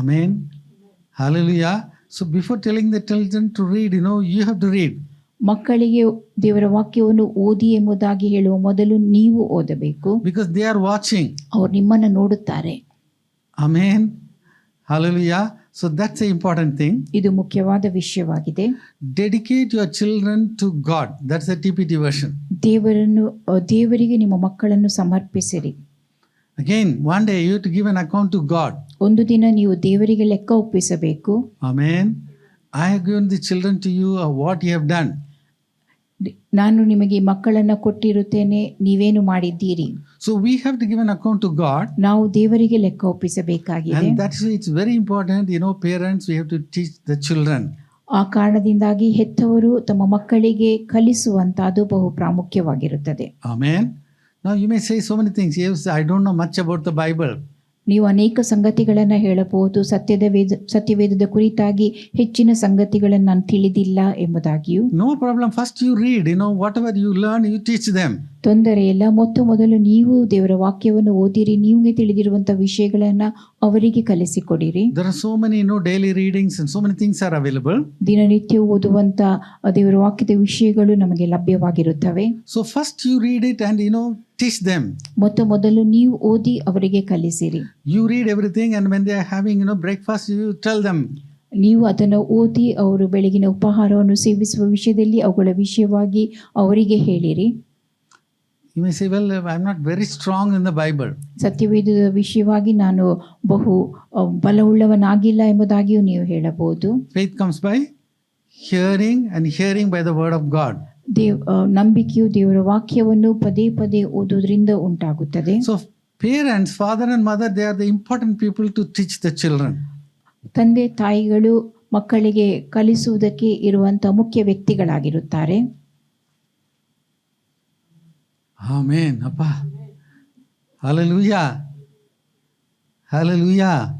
Amen. Hallelujah. So before telling the children to read, you have to read. ಮಕ್ಕಳಿಗೆ ದೇವರ ವಾಕ್ಯವನ್ನು ಓದಿ ಎಂಬುದಾಗಿ ಹೇಳುವ ಮೊದಲು ನೀವು ಓದಬೇಕು. Because they are watching. ಅವರು ನಿಮ್ಮನ್ನು ನೋಡುತ್ತಾರೆ. Amen. Hallelujah. So that's the important thing. ಇದು ಮುಖ್ಯವಾದ ವಿಷಯವಾಗಿದೆ. Dedicate your children to God. That's the TPT version. ದೇವರಿಗೆ ನಿಮ್ಮ ಮಕ್ಕಳನ್ನು ಸಮರ್ಪಿಸಿರಿ. Again, one day you have to give an account to God. ಒಂದು ದಿನ ನೀವು ದೇವರಿಗೆ ಲೆಕ್ಕ ಒಪ್ಪಿಸಬೇಕು. Amen. I have given the children to you of what you have done. ನಾನು ನಿಮಗೆ ಮಕ್ಕಳನ್ನು ಕೊಟ್ಟಿರುತ್ತೇನೆ, ನೀವೇನು ಮಾಡಿದ್ದೀರಿ. So we have to give an account to God. ನಾವು ದೇವರಿಗೆ ಲೆಕ್ಕ ಒಪ್ಪಿಸಬೇಕಾಗಿದೆ. And that's why it's very important, parents, we have to teach the children. ಆ ಕಾರಣದಿಂದಾಗಿ ಹೆತ್ತವರು ತಮ್ಮ ಮಕ್ಕಳಿಗೆ ಕಲಿಸುವಂತಹದ್ದು ಬಹು ಪ್ರಾಮುಖ್ಯವಾಗಿರುತ್ತದೆ. Amen. Now you may say so many things. Yes, I don't know much about the Bible. ನೀವು ಅನೇಕ ಸಂಗತಿಗಳನ್ನು ಹೇಳಬಹುದು. ಸತ್ಯವೇದದ ಕುರಿತಾಗಿ ಹೆಚ್ಚಿನ ಸಂಗತಿಗಳನ್ನು ನಾನು ತಿಳಿದಿಲ್ಲ ಎಂಬುದಾಗಿಯೂ. No problem. First you read, whatever you learn, you teach them. ತೊಂದರೆ ಇಲ್ಲ. ಮೊದಲು ನೀವು ದೇವರ ವಾಕ್ಯವನ್ನು ಓದಿರಿ, ನಿಮಗೆ ತಿಳಿದಿರುವಂತ ವಿಷಯಗಳನ್ನ ಅವರಿಗೆ ಕಲಿಸಿಕೊಡಿರಿ. There are so many, daily readings and so many things are available. ದಿನನಿತ್ಯ ಓದುವಂತ ದೇವರ ವಾಕ್ಯದ ವಿಷಯಗಳು ನಮಗೆ ಲಭ್ಯವಾಗಿರುತ್ತವೆ. So first you read it and teach them. ಮೊದಲು ನೀವು ಓದಿ ಅವರಿಗೆ ಕಲಿಸಿರಿ. You read everything and when they are having breakfast, you tell them. ನೀವು ಅದನ್ನು ಓದಿ ಅವರು ಬೆಳಗಿನ ಉಪಹಾರವನ್ನು ಸೇವಿಸುವ ವಿಷಯದಲ್ಲಿ ಅವುಗಳ ವಿಷಯವಾಗಿ ಅವರಿಗೆ ಹೇಳಿರಿ. You may say, well, I'm not very strong in the Bible. ಸತ್ಯವೇದದ ವಿಷಯವಾಗಿ ನಾನು ಬಹು ಬಲವುಳ್ಳವನಾಗಿಲ್ಲ ಎಂಬುದಾಗಿಯೂ ನೀವು ಹೇಳಬಹುದು. Faith comes by hearing and hearing by the word of God. ನಂಬಿಕೆಯು ದೇವರ ವಾಕ್ಯವನ್ನು ಪದೇ ಪದೇ ಓದುವುದರಿಂದ ಉಂಟಾಗುತ್ತದೆ. So parents, father and mother, they are the important people to teach the children. ತಂದೆ ತಾಯಿಗಳು ಮಕ್ಕಳಿಗೆ ಕಲಿಸುವುದಕ್ಕೆ ಇರುವಂತಹ ಮುಖ್ಯ ವ್ಯಕ್ತಿಗಳಾಗಿರುತ್ತಾರೆ. Amen. Appa. Hallelujah. Hallelujah.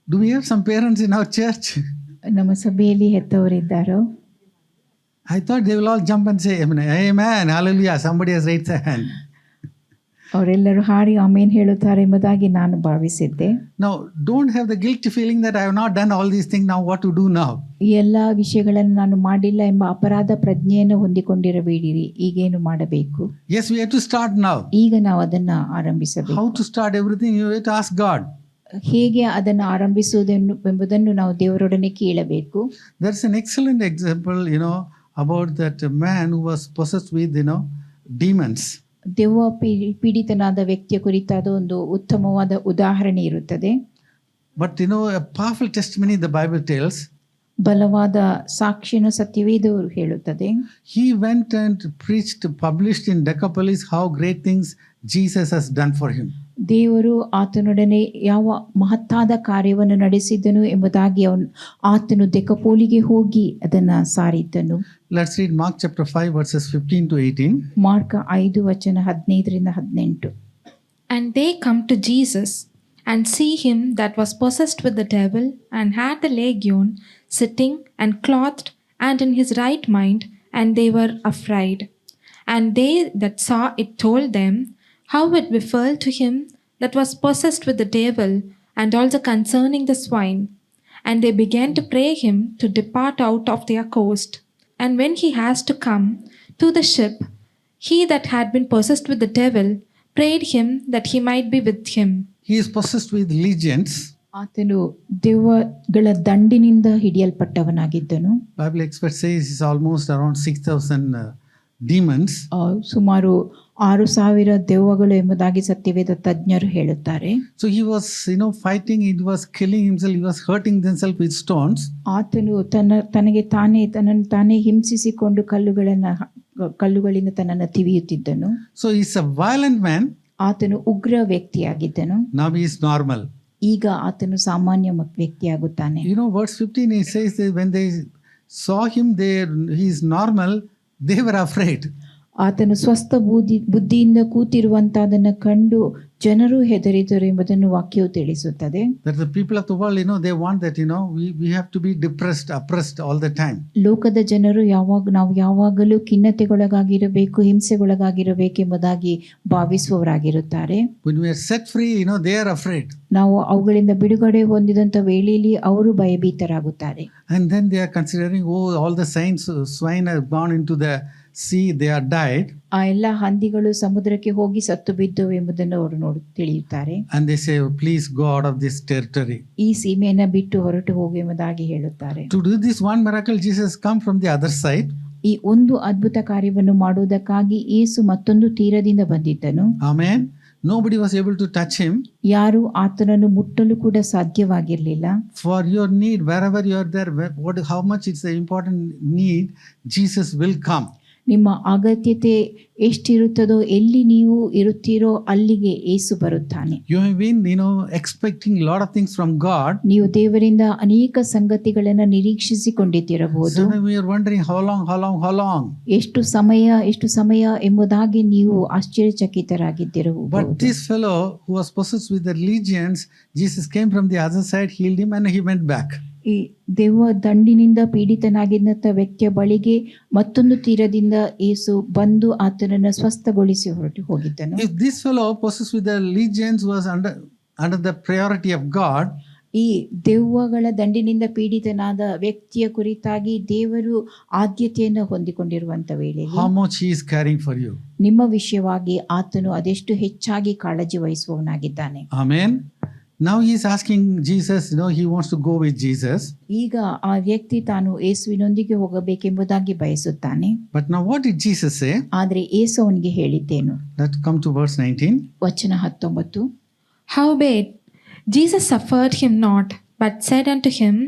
Do we have some parents in our church? ನಮ್ಮ ಸಭೆಯಲ್ಲಿ ಹೆತ್ತವರಿದ್ದಾರೋ? I thought they will all jump and say amen. Amen. Hallelujah. Somebody has raised their hand. ಅವರೆಲ್ಲರೂ ಹಾಡಿ ಆಮೇನ್ ಹೇಳುತ್ತಾರೆ ಎಂಬುದಾಗಿ ನಾನು ಭಾವಿಸಿದ್ದೆ. Now, don't have the guilty feeling that I have not done all these things. Now what to do now? ಈ ಎಲ್ಲ ವಿಷಯಗಳನ್ನು ನಾನು ಮಾಡಿಲ್ಲ ಎಂಬ ಅಪರಾಧ ಪ್ರಜ್ಞೆಯನ್ನು ಹೊಂದಿಕೊಂಡಿರಬೇಡಿರಿ. ಈಗೇನು ಮಾಡಬೇಕು? Yes, we have to start now. ಈಗ ನಾವು ಅದನ್ನ ಆರಂಭಿಸಬೇಕು. How to start everything? You have to ask God. ಹೇಗೆ ಅದನ್ನು ಆರಂಭಿಸುವುದೆಂಬುದನ್ನು ನಾವು ದೇವರೊಡನೆ ಕೇಳಬೇಕು. There's an excellent example, about that man who was possessed with, demons. ದೆವ್ವ ಪೀಡಿತನಾದ ವ್ಯಕ್ತಿಯ ಕುರಿತಾದ ಒಂದು ಉತ್ತಮವಾದ ಉದಾಹರಣೆ ಇರುತ್ತದೆ. But a powerful testimony the Bible tells. ಬಲವಾದ ಸಾಕ್ಷಿಯನ್ನು ಸತ್ಯವೇದವು ಹೇಳುತ್ತದೆ. He went and preached, published in Decapolis how great things Jesus has done for him. ದೇವರು ಆತನೊಡನೆ ಯಾವ ಮಹತ್ತಾದ ಕಾರ್ಯವನ್ನು ನಡೆಸಿದ್ದನು ಎಂಬುದಾಗಿ ಆತನು ದೆಕಪೋಲಿಗೆ ಹೋಗಿ ಅದನ್ನ ಸಾರಿದ್ದನು. Let's read Mark chapter 5 verses 15 to 18. Mark 5:15-18. And they come to Jesus and see him that was possessed with the devil and had the legion, sitting and clothed and in his right mind, and they were afraid. And they that saw it told them how it befell to him that was possessed with the devil, and also concerning the swine. And they began to pray him to depart out of their coast. And when he has to come to the ship, he that had been possessed with the devil prayed him that he might be with him. He is possessed with legions. ಆತನು ದೆವ್ವಗಳ ದಂಡಿನಿಂದ ಹಿಡಿಯಲ್ಪಟ್ಟವನಾಗಿದ್ದನು. Bible experts say it's almost around 6,000 demons. ಸುಮಾರು 6,000 ದೆವ್ವಗಳು ಎಂಬುದಾಗಿ ಸತ್ಯವೇದ ತಜ್ಞರು ಹೇಳುತ್ತಾರೆ. So he was, fighting. He was killing himself. He was hurting himself with stones. ಆತನು ತನ್ನನ್ನು ತಾನೇ ಹಿಂಸಿಸಿಕೊಂಡು ಕಲ್ಲುಗಳಿಂದ ತನ್ನನ್ನು ತಿವಿಯುತ್ತಿದ್ದನು. So he's a violent man. ಆತನು ಉಗ್ರ ವ್ಯಕ್ತಿಯಾಗಿದ್ದನು. Now he is normal. ಈಗ ಆತನು ಸಾಮಾನ್ಯ ವ್ಯಕ್ತಿಯಾಗುತ್ತಾನೆ. Verse 15 it says that when they saw him there, he is normal, they were afraid. ಆತನು ಸ್ವಸ್ಥ ಬುದ್ಧಿಯಿಂದ ಕೂತಿರುವಂತಹದನ್ನು ಕಂಡು ಜನರು ಹೆದರಿದರು ಎಂಬುದನ್ನು ವಾಕ್ಯವು ತಿಳಿಸುತ್ತದೆ. That the people of the world, they want that, we have to be depressed, oppressed all the time. ಲೋಕದ ಜನರು ನಾವು ಯಾವಾಗಲೂ ಖಿನ್ನತೆಗೊಳಗಾಗಿರಬೇಕು, ಹಿಂಸೆಗೊಳಗಾಗಿರಬೇಕೆಂಬುದಾಗಿ ಭಾವಿಸುವವರಾಗಿರುತ್ತಾರೆ. When we are set free, they are afraid. ನಾವು ಅವುಗಳಿಂದ ಬಿಡುಗಡೆ ಹೊಂದಿದಂತ ವೇಳೆಯಲ್ಲಿ ಅವರು ಭಯಭೀತರಾಗುತ್ತಾರೆ. And then they are considering, all the swine have gone into the sea, they are died. ಆ ಎಲ್ಲ ಹಂದಿಗಳು ಸಮುದ್ರಕ್ಕೆ ಹೋಗಿ ಸತ್ತು ಬಿದ್ದವು ಎಂಬುದನ್ನು ಅವರು ತಿಳಿಯುತ್ತಾರೆ. And they say, please go out of this territory. ಈ ಸೀಮೆಯನ್ನ ಬಿಟ್ಟು ಹೊರಟು ಹೋಗು ಎಂಬುದಾಗಿ ಹೇಳುತ್ತಾರೆ. To do this one miracle, Jesus come from the other side. ಈ ಒಂದು ಅದ್ಭುತ ಕಾರ್ಯವನ್ನು ಮಾಡುವುದಕ್ಕಾಗಿ ಯೇಸು ಮತ್ತೊಂದು ತೀರದಿಂದ ಬಂದಿದ್ದನು. Amen. Nobody was able to touch him. ಯಾರು ಆತನನ್ನು ಮುಟ್ಟಲು ಕೂಡ ಸಾಧ್ಯವಾಗಿರಲಿಲ್ಲ. For your need, wherever you are there, how much it's the important need, Jesus will come. ನಿಮ್ಮ ಅಗತ್ಯತೆ ಎಷ್ಟಿರುತ್ತದೋ, ಎಲ್ಲಿ ನೀವು ಇರುತ್ತೀರೋ ಅಲ್ಲಿಗೆ ಯೇಸು ಬರುತ್ತಾನೆ. You have been, expecting a lot of things from God. ನೀವು ದೇವರಿಂದ ಅನೇಕ ಸಂಗತಿಗಳನ್ನು ನಿರೀಕ್ಷಿಸಿಕೊಂಡಿದ್ದಿರಬಹುದು. So we are wondering how long. ಎಷ್ಟು ಸಮಯ ಎಂಬುದಾಗಿ ನೀವು ಆಶ್ಚರ್ಯಚಕಿತರಾಗಿದ್ದಿರಬಹುದು. But this fellow who was possessed with the legions, Jesus came from the other side, healed him, and he went back. ಈ ದೆವ್ವ ದಂಡಿನಿಂದ ಪೀಡಿತನಾಗಿದ್ದಂಥ ವ್ಯಕ್ತಿಯ ಬಳಿಗೆ ಮತ್ತೊಂದು ತೀರದಿಂದ ಯೇಸು ಬಂದು ಆತನನ್ನು ಸ್ವಸ್ಥಗೊಳಿಸಿ ಹೊರಟು ಹೋಗಿದ್ದನು. If this fellow possessed with the legions was under the priority of God, ಈ ದೆವ್ವಗಳ ದಂಡಿನಿಂದ ಪೀಡಿತನಾದ ವ್ಯಕ್ತಿಯ ಕುರಿತಾಗಿ ದೇವರು ಆದ್ಯತೆಯನ್ನು ಹೊಂದಿಕೊಂಡಿರುವಂತ ವೇಳೆಯಲ್ಲಿ how much he is caring for you. ನಿಮ್ಮ ವಿಷಯವಾಗಿ ಆತನು ಅದೆಷ್ಟು ಹೆಚ್ಚಾಗಿ ಕಾಳಜಿ ವಹಿಸುವವನಾಗಿದ್ದಾನೆ. Amen. Now he is asking Jesus, he wants to go with Jesus. ಈಗ ಆ ವ್ಯಕ್ತಿ ತಾನು ಯೇಸುವಿನೊಂದಿಗೆ ಹೋಗಬೇಕೆಂಬುದಾಗಿ ಬಯಸುತ್ತಾನೆ. But now what did Jesus say? ಆದರೆ ಯೇಸು ಅವನಿಗೆ ಹೇಳಿದ್ದೇನು? Let's come to verse 19. ವಚನ 19. Howbeit Jesus suffered him not, but said unto him,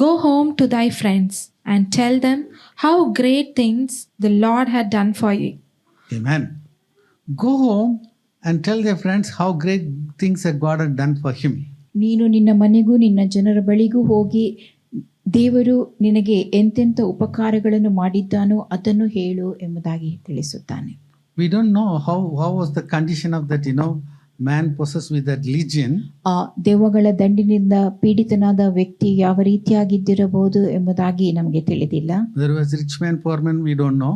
Go home to thy friends, and tell them how great things the Lord had done for you. Amen. Go home and tell their friends how great things that God had done for him. ನೀನು ನಿನ್ನ ಮನೆಗೂ ನಿನ್ನ ಜನರ ಬಳಿಗೂ ಹೋಗಿ ದೇವರು ನಿನಗೆ ಎಂತೆಂಥ ಉಪಕಾರಗಳನ್ನು ಮಾಡಿದ್ದಾನೋ ಅದನ್ನು ಹೇಳು ಎಂಬುದಾಗಿ ತಿಳಿಸುತ್ತಾನೆ. We don't know how was the condition of that, man possessed with that legion. ಆ ದೆವ್ವಗಳ ದಂಡಿನಿಂದ ಪೀಡಿತನಾದ ವ್ಯಕ್ತಿ ಯಾವ ರೀತಿಯಾಗಿದ್ದಿರಬಹುದು ಎಂಬುದಾಗಿ ನಮಗೆ ತಿಳಿದಿಲ್ಲ. There was rich man, poor man, we don't know.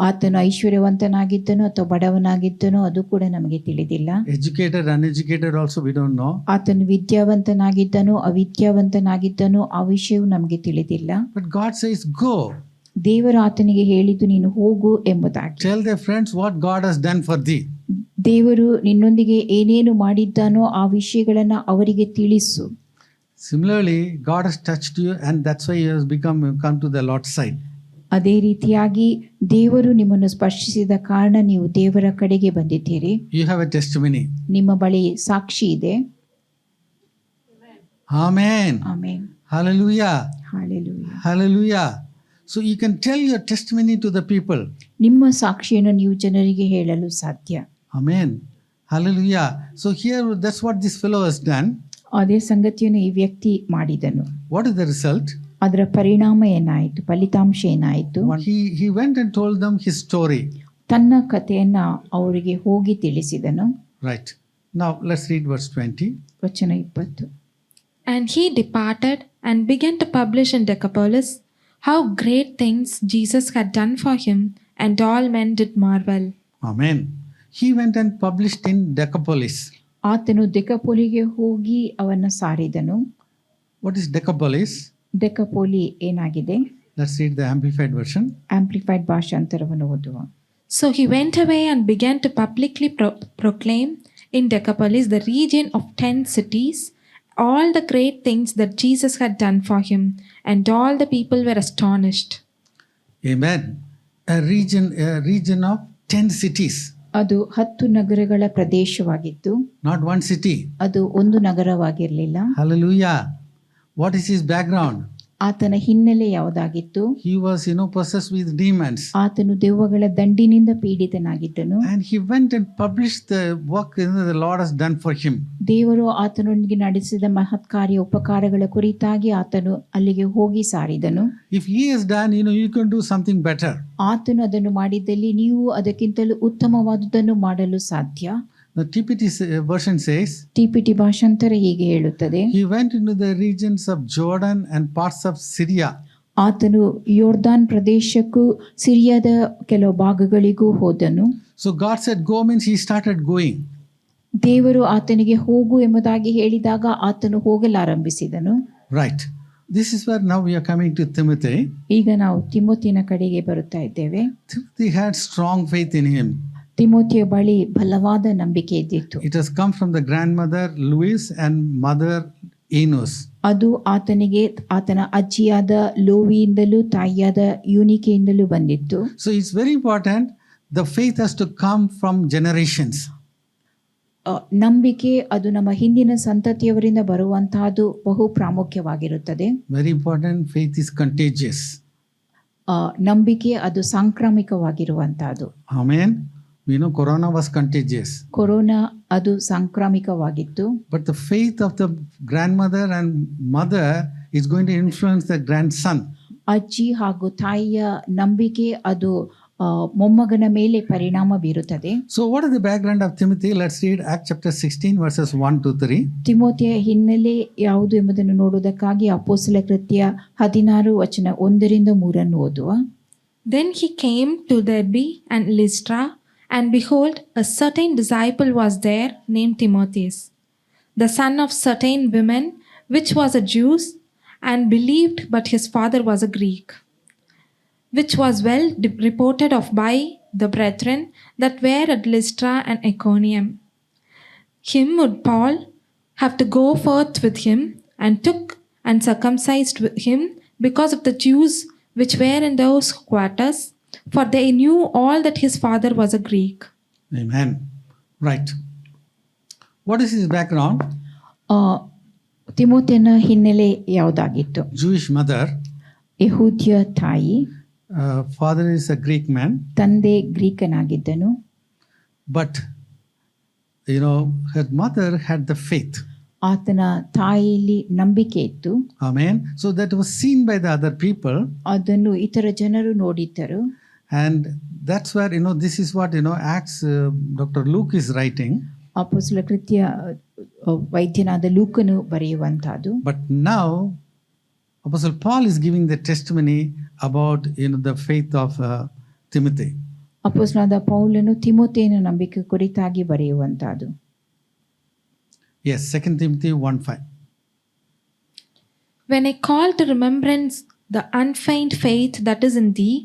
ಆತನು ಐಶ್ವರ್ಯವಂತನಾಗಿದ್ದನೋ ಅಥವಾ ಬಡವನಾಗಿದ್ದನೋ ಅದು ಕೂಡ ನಮಗೆ ತಿಳಿದಿಲ್ಲ. Educated, uneducated also we don't know. ಆತನು ವಿದ್ಯಾವಂತನಾಗಿದ್ದನೋ ಅವಿದ್ಯಾವಂತನಾಗಿದ್ದನೋ ಆ ವಿಷಯವೂ ನಮಗೆ ತಿಳಿದಿಲ್ಲ. But God says, go. ದೇವರು ಆತನಿಗೆ ಹೇಳಿದ್ದು ನೀನು ಹೋಗು ಎಂಬುದಾಗಿ. Tell their friends what God has done for thee. ದೇವರು ನಿನ್ನೊಂದಿಗೆ ಏನೇನು ಮಾಡಿದ್ದಾನೋ ಆ ವಿಷಯಗಳನ್ನ ಅವರಿಗೆ ತಿಳಿಸು. Similarly, God has touched you, and that's why you has come to the Lord's side. ಅದೇ ರೀತಿಯಾಗಿ ದೇವರು ನಿಮ್ಮನ್ನು ಸ್ಪರ್ಶಿಸಿದ ಕಾರಣ ನೀವು ದೇವರ ಕಡೆಗೆ ಬಂದಿದ್ದೀರಿ. You have a testimony. ನಿಮ್ಮ ಬಳಿ ಸಾಕ್ಷಿ ಇದೆ. Amen. Amen. Hallelujah. Hallelujah. Hallelujah. So you can tell your testimony to the people. ನಿಮ್ಮ ಸಾಕ್ಷಿಯನ್ನು ನೀವು ಜನರಿಗೆ ಹೇಳಲು ಸಾಧ್ಯ. Amen. Hallelujah. So here, that's what this fellow has done. ಅದೇ ಸಂಗತಿಯನ್ನು ಈ ವ್ಯಕ್ತಿ ಮಾಡಿದನು. What is the result? ಅದರ ಪರಿಣಾಮ ಏನಾಯಿತು? ಫಲಿತಾಂಶ ಏನಾಯಿತು? He went and told them his story. ತನ್ನ ಕಥೆಯನ್ನ ಅವರಿಗೆ ಹೋಗಿ ತಿಳಿಸಿದನು. Right. Now let's read verse 20. ವಚನ 20. And he departed and began to publish in Decapolis how great things Jesus had done for him, and all men did marvel. Amen. He went and published in Decapolis. ಆತನು ದೆಕಪೋಲಿಗೆ ಹೋಗಿ ಅವನ್ನ ಸಾರಿದನು. What is Decapolis? ದೆಕಪೋಲಿ ಏನಾಗಿದೆ? Let's read the Amplified version. Amplified ಭಾಷಾಂತರವನ್ನು ಓದುವ. So he went away and began to publicly proclaim in Decapolis, the region of 10 cities, all the great things that Jesus had done for him, and all the people were astonished. Amen. A region of 10 cities. ಅದು 10 ನಗರಗಳ ಪ್ರದೇಶವಾಗಿತ್ತು. Not one city. ಅದು ಒಂದು ನಗರವಾಗಿರಲಿಲ್ಲ. Hallelujah. What is his background? ಆತನ ಹಿನ್ನೆಲೆ ಯಾವುದಾಗಿತ್ತು? He was, possessed with demons. ಆತನು ದೆವ್ವಗಳ ದಂಡಿನಿಂದ ಪೀಡಿತನಾಗಿದ್ದನು. And he went and published the work the Lord has done for him. ದೇವರು ಆತನೊಂದಿಗೆ ನಡೆಸಿದ ಮಹತ್ ಕಾರ್ಯ ಉಪಕಾರಗಳ ಕುರಿತಾಗಿ ಆತನು ಅಲ್ಲಿಗೆ ಹೋಗಿ ಸಾರಿದನು. If he has done, you can do something better. ಆತನು ಅದನ್ನು ಮಾಡಿದ್ದಲ್ಲಿ ನೀವು ಅದಕ್ಕಿಂತಲೂ ಉತ್ತಮವಾದುದನ್ನು ಮಾಡಲು ಸಾಧ್ಯ. The TPT version says, ಟಿಪಿಟಿ ಭಾಷಾಂತರ ಹೀಗೆ ಹೇಳುತ್ತದೆ. he went into the regions of Jordan and parts of Syria. ಆತನು ಯೋರ್ದಾನ್ ಪ್ರದೇಶಕ್ಕೂ ಸಿರಿಯಾದ ಕೆಲವು ಭಾಗಗಳಿಗೂ ಹೋದನು. So God said go means he started going. ದೇವರು ಆತನಿಗೆ ಹೋಗು ಎಂಬುದಾಗಿ ಹೇಳಿದಾಗ ಆತನು ಹೋಗಲಾರಂಭಿಸಿದನು. Right. This is where now we are coming to Timothy. ಈಗ ನಾವು ತಿಮೋತಿನ ಕಡೆಗೆ ಬರುತ್ತಾ ಇದ್ದೇವೆ. Timothy had strong faith in him. ತಿಮೋತಿಯ ಬಳಿ ಬಲವಾದ ನಂಬಿಕೆ ಇದ್ದಿತ್ತು. It has come from the grandmother Louis and mother Enos. ಅದು ಆತನಿಗೆ ಆತನ ಅಜ್ಜಿಯಾದ ಲೋವಿಯಿಂದಲೂ ತಾಯಿಯಾದ ಯೂನಿಕೆಯಿಂದಲೂ ಬಂದಿತ್ತು. So it's very important, the faith has to come from generations. ನಂಬಿಕೆ ಅದು ನಮ್ಮ ಹಿಂದಿನ ಸಂತತಿಯವರಿಂದ ಬರುವಂತಹದ್ದು ಬಹು ಪ್ರಾಮುಖ್ಯವಾಗಿರುತ್ತದೆ. Very important, faith is contagious. ನಂಬಿಕೆ ಅದು ಸಾಂಕ್ರಾಮಿಕವಾಗಿರುವಂತಹದ್ದು. Amen. We know Corona was contagious. Corona ಅದು ಸಾಂಕ್ರಾಮಿಕವಾಗಿತ್ತು. But the faith of the grandmother and mother is going to influence the grandson. ಅಜ್ಜಿ ಹಾಗೂ ತಾಯಿಯ ನಂಬಿಕೆ ಅದು ಮೊಮ್ಮಗನ ಮೇಲೆ ಪರಿಣಾಮ ಬೀರುತ್ತದೆ. So what is the background of Timothy? Let's read Acts chapter 16 verses 1 to 3. ತಿಮೋತಿಯ ಹಿನ್ನೆಲೆ ಯಾವುದು ಎಂಬುದನ್ನು ನೋಡುವುದಕ್ಕಾಗಿ ಅಪೊಸ್ತಲ ಕೃತ್ಯ 16 ವಚನ 1-3 ಓದುವ. Then he came to Derbe and Lystra, and behold, a certain disciple was there named Timotheus, the son of certain women, which was a Jew, and believed, but his father was a Greek, which was well reported of by the brethren that were at Lystra and Iconium. Him would Paul have to go forth with him, and took and circumcised him because of the Jews which were in those quarters, for they knew all that his father was a Greek. Amen. Right. What is his background? ತಿಮೋತಿಯನ ಹಿನ್ನೆಲೆ ಯಾವುದಾಗಿತ್ತು? Jewish mother. ಯಹೂದ್ಯ ತಾಯಿ. Father is a Greek man. ತಂದೆ ಗ್ರೀಕನಾಗಿದ್ದನು. But her mother had the faith. ಆತನ ತಾಯಿಯಲ್ಲಿ ನಂಬಿಕೆ ಇತ್ತು. Amen. So that was seen by the other people. ಅದನ್ನು ಇತರ ಜನರು ನೋಡಿದ್ದರು. And that's where, this is what, Acts, Dr. Luke is writing. ಅಪೊಸ್ತಲ ಕೃತ್ಯ ವೈದ್ಯನಾದ ಲೂಕನು ಬರೆಯುವಂತಹದ್ದು. But now, Apostle Paul is giving the testimony about, the faith of Timothy. ಅಪೊಸ್ತಲನಾದ ಪೌಲನು ತಿಮೋಥೆಯನ ನಂಬಿಕೆ ಕುರಿತಾಗಿ ಬರೆಯುವಂತಹದ್ದು. Yes, 2 Timothy 1:5. When I call to remembrance the unfeigned faith that is in thee,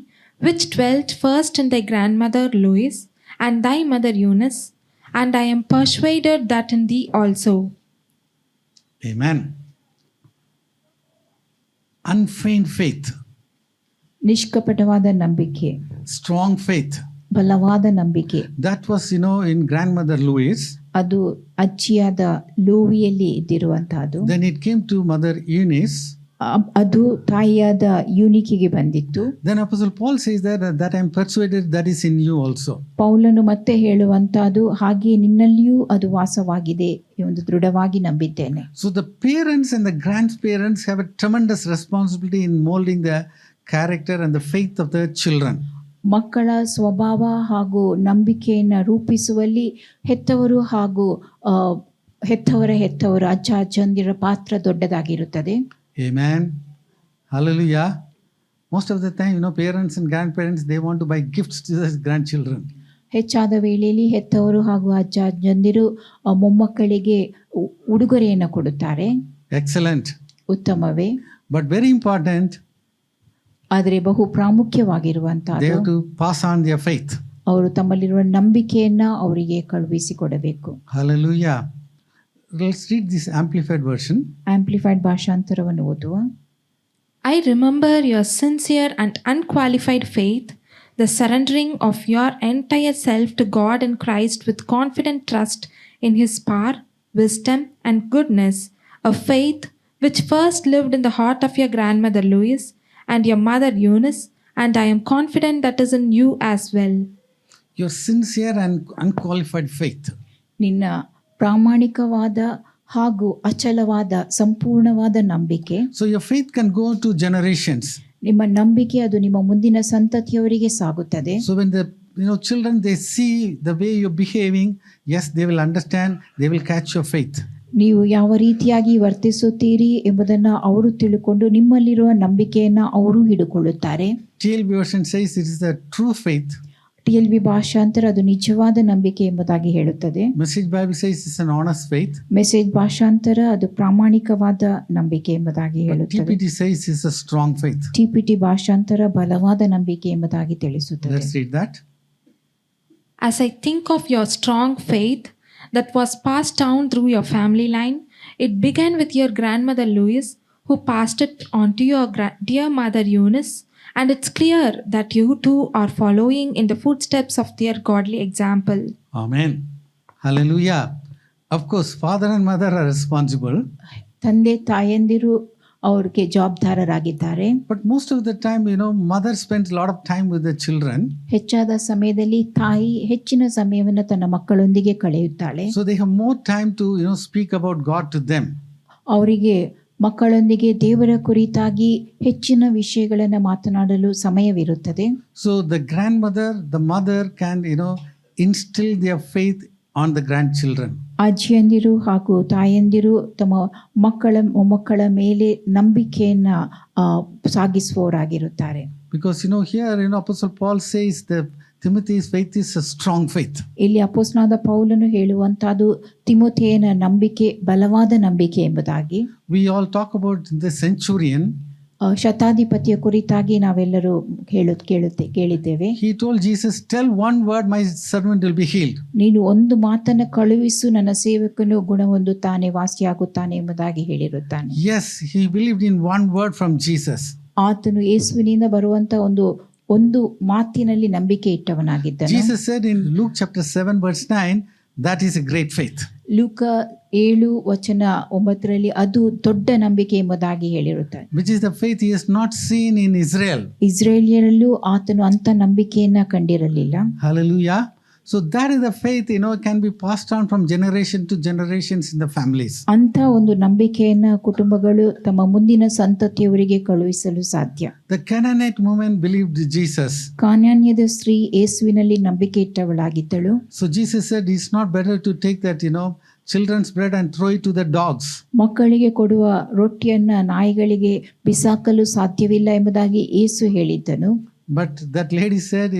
which dwelt first in thy grandmother Lois and thy mother Eunice, and I am persuaded that in thee also. Amen. Unfeigned faith, ನಿಷ್ಕಪಟವಾದ ನಂಬಿಕೆ, strong faith. ಬಲವಾದ ನಂಬಿಕೆ. That was, in grandmother Louise. ಅದು ಅಜ್ಜಿಯಾದ ಲೂವಿಯಲ್ಲಿ ಇದ್ದಿರುವಂತಹದ್ದು. Then it came to mother Eunice. ಅದು ತಾಯಿಯಾದ ಯೂನಿಕಿಗೆ ಬಂದಿತ್ತು. Then Apostle Paul says that I am persuaded that is in you also. ಪೌಲನು ಮತ್ತೆ ಹೇಳುವಂತಹದ್ದು, ಹಾಗೆ ನಿನ್ನಲ್ಲಿಯೂ ಅದು ವಾಸವಾಗಿದೆ, ಒಂದು ದೃಢವಾಗಿ ನಂಬಿದ್ದೇನೆ. So the parents and the grandparents have a tremendous responsibility in molding the character and the faith of their children. ಮಕ್ಕಳ ಸ್ವಭಾವ ಹಾಗೂ ನಂಬಿಕೆಯನ್ನು ರೂಪಿಸುವಲ್ಲಿ ಹೆತ್ತವರು ಹಾಗೂ ಹೆತ್ತವರ ಅಜ್ಜ ಅಜ್ಜಂದಿರ ಪಾತ್ರ ದೊಡ್ಡದಾಗಿರುತ್ತದೆ. Amen. Hallelujah. Most of the time, parents and grandparents, they want to buy gifts to their grandchildren. ಹೆಚ್ಚಾದ ವೇಳೆಯಲ್ಲಿ ಹೆತ್ತವರು ಹಾಗೂ ಅಜ್ಜ ಅಜ್ಜಂದಿರು ಮೊಮ್ಮಕ್ಕಳಿಗೆ ಉಡುಗೊರೆಯನ್ನು ಕೊಡುತ್ತಾರೆ. Excellent. ಉತ್ತಮವೇ. But very important, ಆದರೆ ಬಹು they ಪ್ರಾಮುಖ್ಯವಾಗಿರುವಂತಹ have to pass on their faith. ಅವರು ತಮ್ಮಲ್ಲಿರುವ ನಂಬಿಕೆಯನ್ನ ಅವರಿಗೆ ಕಳುಹಿಸಿಕೊಡಬೇಕು. Hallelujah. Let's read this amplified version. Amplified ಭಾಷಾಂತರವನ್ನು ಓದುವ. I remember your sincere and unqualified faith, the surrendering of your entire self to God in Christ with confident trust in His power, wisdom, and goodness, a faith which first lived in the heart of your grandmother Louise and your mother Eunice, and I am confident that is in you as well. Your sincere and unqualified faith. ನಿನ್ನ ಪ್ರಾಮಾಣಿಕವಾದ ಹಾಗೂ ಅಚಲವಾದ ಸಂಪೂರ್ಣವಾದ ನಂಬಿಕೆ. So your faith can go to generations. ನಿಮ್ಮ ನಂಬಿಕೆ ಅದು ನಿಮ್ಮ ಮುಂದಿನ ಸಂತತಿಯವರಿಗೆ ಸಾಗುತ್ತದೆ. So when the children, they see the way you're behaving, yes, they will understand, they will catch your faith. ನೀವು ಯಾವ ರೀತಿಯಾಗಿ ವರ್ತಿಸುತ್ತೀರಿ ಎಂಬುದನ್ನು ಅವರು ತಿಳುಕೊಂಡು ನಿಮ್ಮಲ್ಲಿರುವ ನಂಬಿಕೆಯನ್ನು ಅವರು ಹಿಡಿಕೊಳ್ಳುತ್ತಾರೆ. TLB version says it is the true faith. TLB ಭಾಷಾಂತರ ಅದು ನಿಜವಾದ ನಂಬಿಕೆ ಎಂಬುದಾಗಿ ಹೇಳುತ್ತದೆ. Message Bible says it's an honest faith. Message ಭಾಷಾಂತರ ಅದು ಪ್ರಾಮಾಣಿಕವಾದ ನಂಬಿಕೆ ಎಂಬುದಾಗಿ ಹೇಳುತ್ತದೆ. TPT says it's a strong faith. TPT ಭಾಷಾಂತರ ಬಲವಾದ ನಂಬಿಕೆ ಎಂಬುದಾಗಿ ತಿಳಿಸುತ್ತದೆ. Let's read that. As I think of your strong faith that was passed down through your family line, it began with your grandmother Louise, who passed it on to your dear mother Eunice, and it's clear that you too are following in the footsteps of their godly example. Amen. Hallelujah. Of course, father and mother are responsible. ತಂದೆ ತಾಯಂದಿರು ಅವ್ರಿಗೆ ಜವಾಬ್ದಾರರಾಗಿದ್ದಾರೆ. But most of the time, mother spends a lot of time with the children. ಹೆಚ್ಚಾದ ಸಮಯದಲ್ಲಿ ತಾಯಿ ಹೆಚ್ಚಿನ ಸಮಯವನ್ನು ತನ್ನ ಮಕ್ಕಳೊಂದಿಗೆ ಕಳೆಯುತ್ತಾಳೆ. So they have more time to, speak about God to them. ಅವರಿಗೆ ಮಕ್ಕಳೊಂದಿಗೆ ದೇವರ ಕುರಿತಾಗಿ ಹೆಚ್ಚಿನ ವಿಷಯಗಳನ್ನು ಮಾತನಾಡಲು ಸಮಯವಿರುತ್ತದೆ. So the grandmother, the mother can, instill their faith on the grandchildren. ಅಜ್ಜಿಯಂದಿರು ಹಾಗೂ ತಾಯಂದಿರು ತಮ್ಮ ಮೊಮ್ಮಕ್ಕಳ ಮೇಲೆ ನಂಬಿಕೆಯನ್ನ ಸಾಗಿಸುವವರಾಗಿರುತ್ತಾರೆ. Because here Apostle Paul says that Timothy's faith is a strong faith. ಇಲ್ಲಿ ಅಪೊಸ್ತಲನಾದ ಪೌಲನು ಹೇಳುವಂತಹದ್ದು ತಿಮೋಥೆಯನ ನಂಬಿಕೆ ಬಲವಾದ ನಂಬಿಕೆ ಎಂಬುದಾಗಿ. We all talk about the centurion. ಶತಾಧಿಪತಿಯ ಕುರಿತಾಗಿ ನಾವೆಲ್ಲರೂ ಕೇಳಿದ್ದೇವೆ. He told Jesus, tell one word, my servant will be healed. ನೀನು ಒಂದು ಮಾತನ್ನು ಕಳುಹಿಸು, ನನ್ನ ಸೇವಕನು ಗುಣಹೊಂದುತ್ತಾನೆ, ವಾಸಿಯಾಗುತ್ತಾನೆ ಎಂಬುದಾಗಿ ಹೇಳಿರುತ್ತಾನೆ. Yes, he believed in one word from Jesus. ಆತನು ಯೇಸುವಿನಿಂದ ಬರುವಂತ ಒಂದು ಮಾತಿನಲ್ಲಿ ನಂಬಿಕೆ ಇಟ್ಟವನಾಗಿದ್ದನು. Jesus said in Luke chapter 7 verse 9, that is a great faith. ಲೂಕ 7:9 ಅದು ದೊಡ್ಡ ನಂಬಿಕೆ ಎಂಬುದಾಗಿ ಹೇಳಿರುತ್ತಾನೆ. Which is the faith he has not seen in Israel. ಇಸ್ರೇಲಿಯರಲ್ಲೂ ಆತನು ಅಂತ ನಂಬಿಕೆಯನ್ನ ಕಂಡಿರಲಿಲ್ಲ. Hallelujah. So that is the faith, can be passed on from generation to generations in the families. ಅಂತ ಒಂದು ನಂಬಿಕೆಯನ್ನ ಕುಟುಂಬಗಳು ತಮ್ಮ ಮುಂದಿನ ಸಂತತಿಯವರಿಗೆ ಕಳುಹಿಸಲು ಸಾಧ್ಯ. The Canaanite woman believed Jesus. ಕಾನಾನ್ಯದ ಸ್ತ್ರೀ ಯೇಸುವಿನಲ್ಲಿ ನಂಬಿಕೆ ಇಟ್ಟವಳಾಗಿದ್ದಳು. So Jesus said, it's not better to take that, children's bread and throw it to the dogs. ಮಕ್ಕಳಿಗೆ ಕೊಡುವ ರೊಟ್ಟಿಯನ್ನ ನಾಯಿಗಳಿಗೆ ಬಿಸಾಕಲು ಸಾಧ್ಯವಿಲ್ಲ ಎಂಬುದಾಗಿ ಯೇಸು ಹೇಳಿದ್ದನು. But that lady said,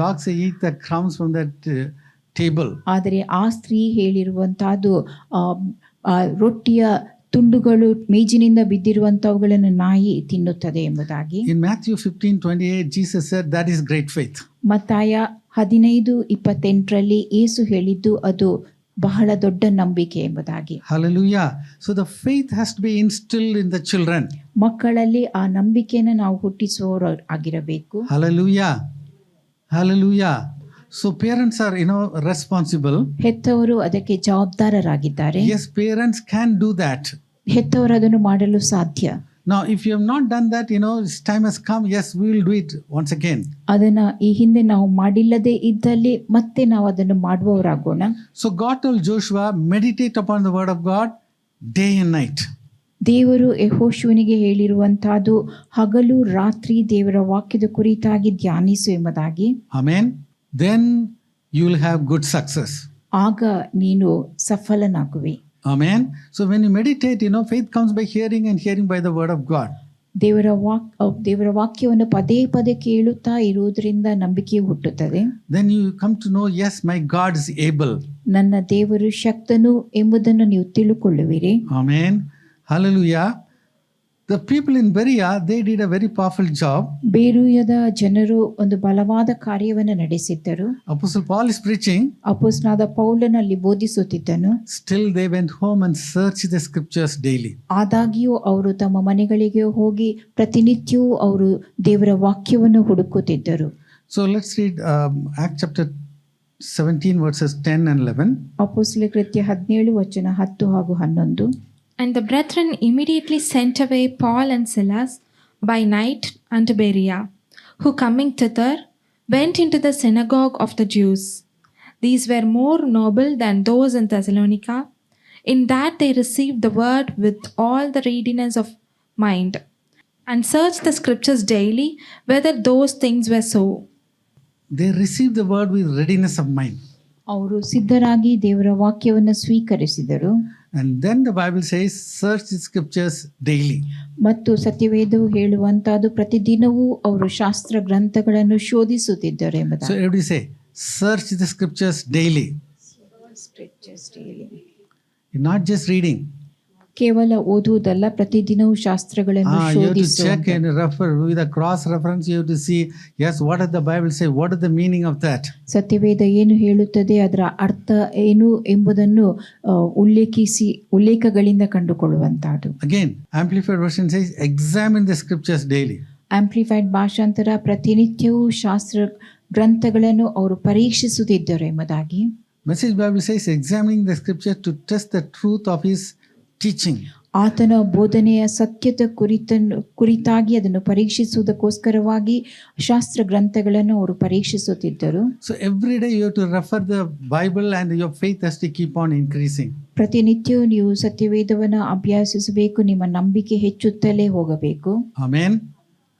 dogs eat the crumbs from that table. ಆದರೆ ಆ ಸ್ತ್ರೀ ಹೇಳಿರುವಂತಹದ್ದು ರೊಟ್ಟಿಯ ತುಂಡುಗಳು ಮೇಜಿನಿಂದ ಬಿದ್ದಿರುವಂತವುಗಳನ್ನು ನಾಯಿ ತಿನ್ನುತ್ತದೆ ಎಂಬುದಾಗಿ. In Matthew 15:28, Jesus said, that is great faith. ಮತ್ತಾಯ 15:28 ಯೇಸು ಹೇಳಿದ್ದು ಅದು ಬಹಳ ದೊಡ್ಡ ನಂಬಿಕೆ ಎಂಬುದಾಗಿ. Hallelujah. So the faith has to be instilled in the children. ಮಕ್ಕಳಲ್ಲಿ ಆ ನಂಬಿಕೆಯನ್ನು ನಾವು ಹುಟ್ಟಿಸುವವರು ಆಗಿರಬೇಕು. Hallelujah. Hallelujah. So parents are, responsible. ಹೆತ್ತವರು ಅದಕ್ಕೆ ಜವಾಬ್ದಾರರಾಗಿದ್ದಾರೆ. Yes, parents can do that. ಹೆತ್ತವರು ಅದನ್ನು ಮಾಡಲು ಸಾಧ್ಯ. Now, if you have not done that, time has come. Yes, we will do it once again. ಅದನ್ನ ಈ ಹಿಂದೆ ನಾವು ಮಾಡಿಲ್ಲದೆ ಇದ್ದಲ್ಲಿ ಮತ್ತೆ ನಾವು ಅದನ್ನು ಮಾಡುವವರಾಗೋಣ. So God told Joshua, meditate upon the word of God day and night. ದೇವರು ಯೆಹೋಶುವನಿಗೆ ಹೇಳಿರುವಂತಹದ್ದು ಹಗಲು ರಾತ್ರಿ ದೇವರ ವಾಕ್ಯದ ಕುರಿತಾಗಿ ಧ್ಯಾನಿಸು ಎಂಬುದಾಗಿ. Amen. Then you will have good success. ಆಗ ನೀನು ಸಫಲನಾಗುವೆ. Amen. So when you meditate, faith comes by hearing and hearing by the word of God. ದೇವರ ವಾಕ್ಯವನ್ನು ಪದೇ ಪದೇ ಕೇಳುತ್ತಾ ಇರುವುದರಿಂದ ನಂಬಿಕೆ ಹುಟ್ಟುತ್ತದೆ. Then you come to know, yes, my God is able. ನನ್ನ ದೇವರು ಶಕ್ತನು ಎಂಬುದನ್ನು ನೀವು ತಿಳುಕೊಳ್ಳುವಿರಿ. Amen. Hallelujah. The people in Berea, they did a very powerful job. ಬೇರುಯದ ಜನರು ಒಂದು ಬಲವಾದ ಕಾರ್ಯವನ್ನು ನಡೆಸಿದ್ದರು. Apostle Paul is preaching. ಅಪೊಸ್ತಲನಾದ ಪೌಲನಲ್ಲಿ ಬೋಧಿಸುತ್ತಿದ್ದನು. Still they went home and searched the scriptures daily. ಆದಾಗ್ಯೂ ಅವರು ತಮ್ಮ ಮನೆಗಳಿಗೆ ಹೋಗಿ ಪ್ರತಿನಿತ್ಯವೂ ಅವರು ದೇವರ ವಾಕ್ಯವನ್ನು ಹುಡುಕುತ್ತಿದ್ದರು. So let's read Acts chapter 17 verses 10 and 11. ಅಪೊಸ್ತಲ ಕೃತ್ಯ 17 ವಚನ 10 ಹಾಗೂ 11. And the brethren immediately sent away Paul and Silas by night unto Berea, who coming thither went into the synagogue of the Jews. These were more noble than those in Thessalonica, in that they received the word with all the readiness of mind, and searched the scriptures daily whether those things were so. They received the word with readiness of mind. ಅವರು ಸಿದ್ಧರಾಗಿ ದೇವರ ವಾಕ್ಯವನ್ನು ಸ್ವೀಕರಿಸಿದರು. And then the Bible says, search the scriptures daily. ಮತ್ತು ಸತ್ಯವೇದವು ಹೇಳುವಂತಹದ್ದು ಪ್ರತಿದಿನವೂ ಅವರು ಶಾಸ್ತ್ರ ಗ್ರಂಥಗಳನ್ನು ಶೋಧಿಸುತ್ತಿದ್ದರು ಎಂಬುದಾಗಿ. So everybody say, search the scriptures daily. Not just reading. ಕೇವಲ ಓದುವುದಲ್ಲ, ಪ್ರತಿದಿನವೂ ಶಾಸ್ತ್ರಗಳನ್ನು You have to ಶೋಧಿಸುವ. check and refer with a cross reference. You have to see, yes, what does the Bible say? What is the meaning of that? ಸತ್ಯವೇದ ಏನು ಹೇಳುತ್ತದೆ, ಅದರ ಅರ್ಥ ಏನು ಎಂಬುದನ್ನು ಉಲ್ಲೇಖಗಳಿಂದ ಕಂಡುಕೊಳ್ಳುವಂತಹದ್ದು. Again, Amplified version says, examine the scriptures daily. Amplified ಭಾಷಾಂತರ ಪ್ರತಿನಿತ್ಯವೂ ಶಾಸ್ತ್ರ ಗ್ರಂಥಗಳನ್ನು ಅವರು ಪರೀಕ್ಷಿಸುತ್ತಿದ್ದರು ಎಂಬುದಾಗಿ. Message Bible says, examining the scripture to test the truth of his teaching. ಆತನ ಬೋಧನೆಯ ಸತ್ಯದ ಕುರಿತಾಗಿ ಅದನ್ನು ಪರೀಕ್ಷಿಸುವುದಕ್ಕೋಸ್ಕರವಾಗಿ ಶಾಸ್ತ್ರ ಗ್ರಂಥಗಳನ್ನು ಅವರು ಪರೀಕ್ಷಿಸುತ್ತಿದ್ದರು. So every day you have to refer the Bible and your faith has to keep on increasing. ಪ್ರತಿನಿತ್ಯವೂ ನೀವು ಸತ್ಯವೇದವನ್ನು ಅಭ್ಯಾಸಿಸಬೇಕು, ನಿಮ್ಮ ನಂಬಿಕೆ ಹೆಚ್ಚುತ್ತಲೇ ಹೋಗಬೇಕು. Amen.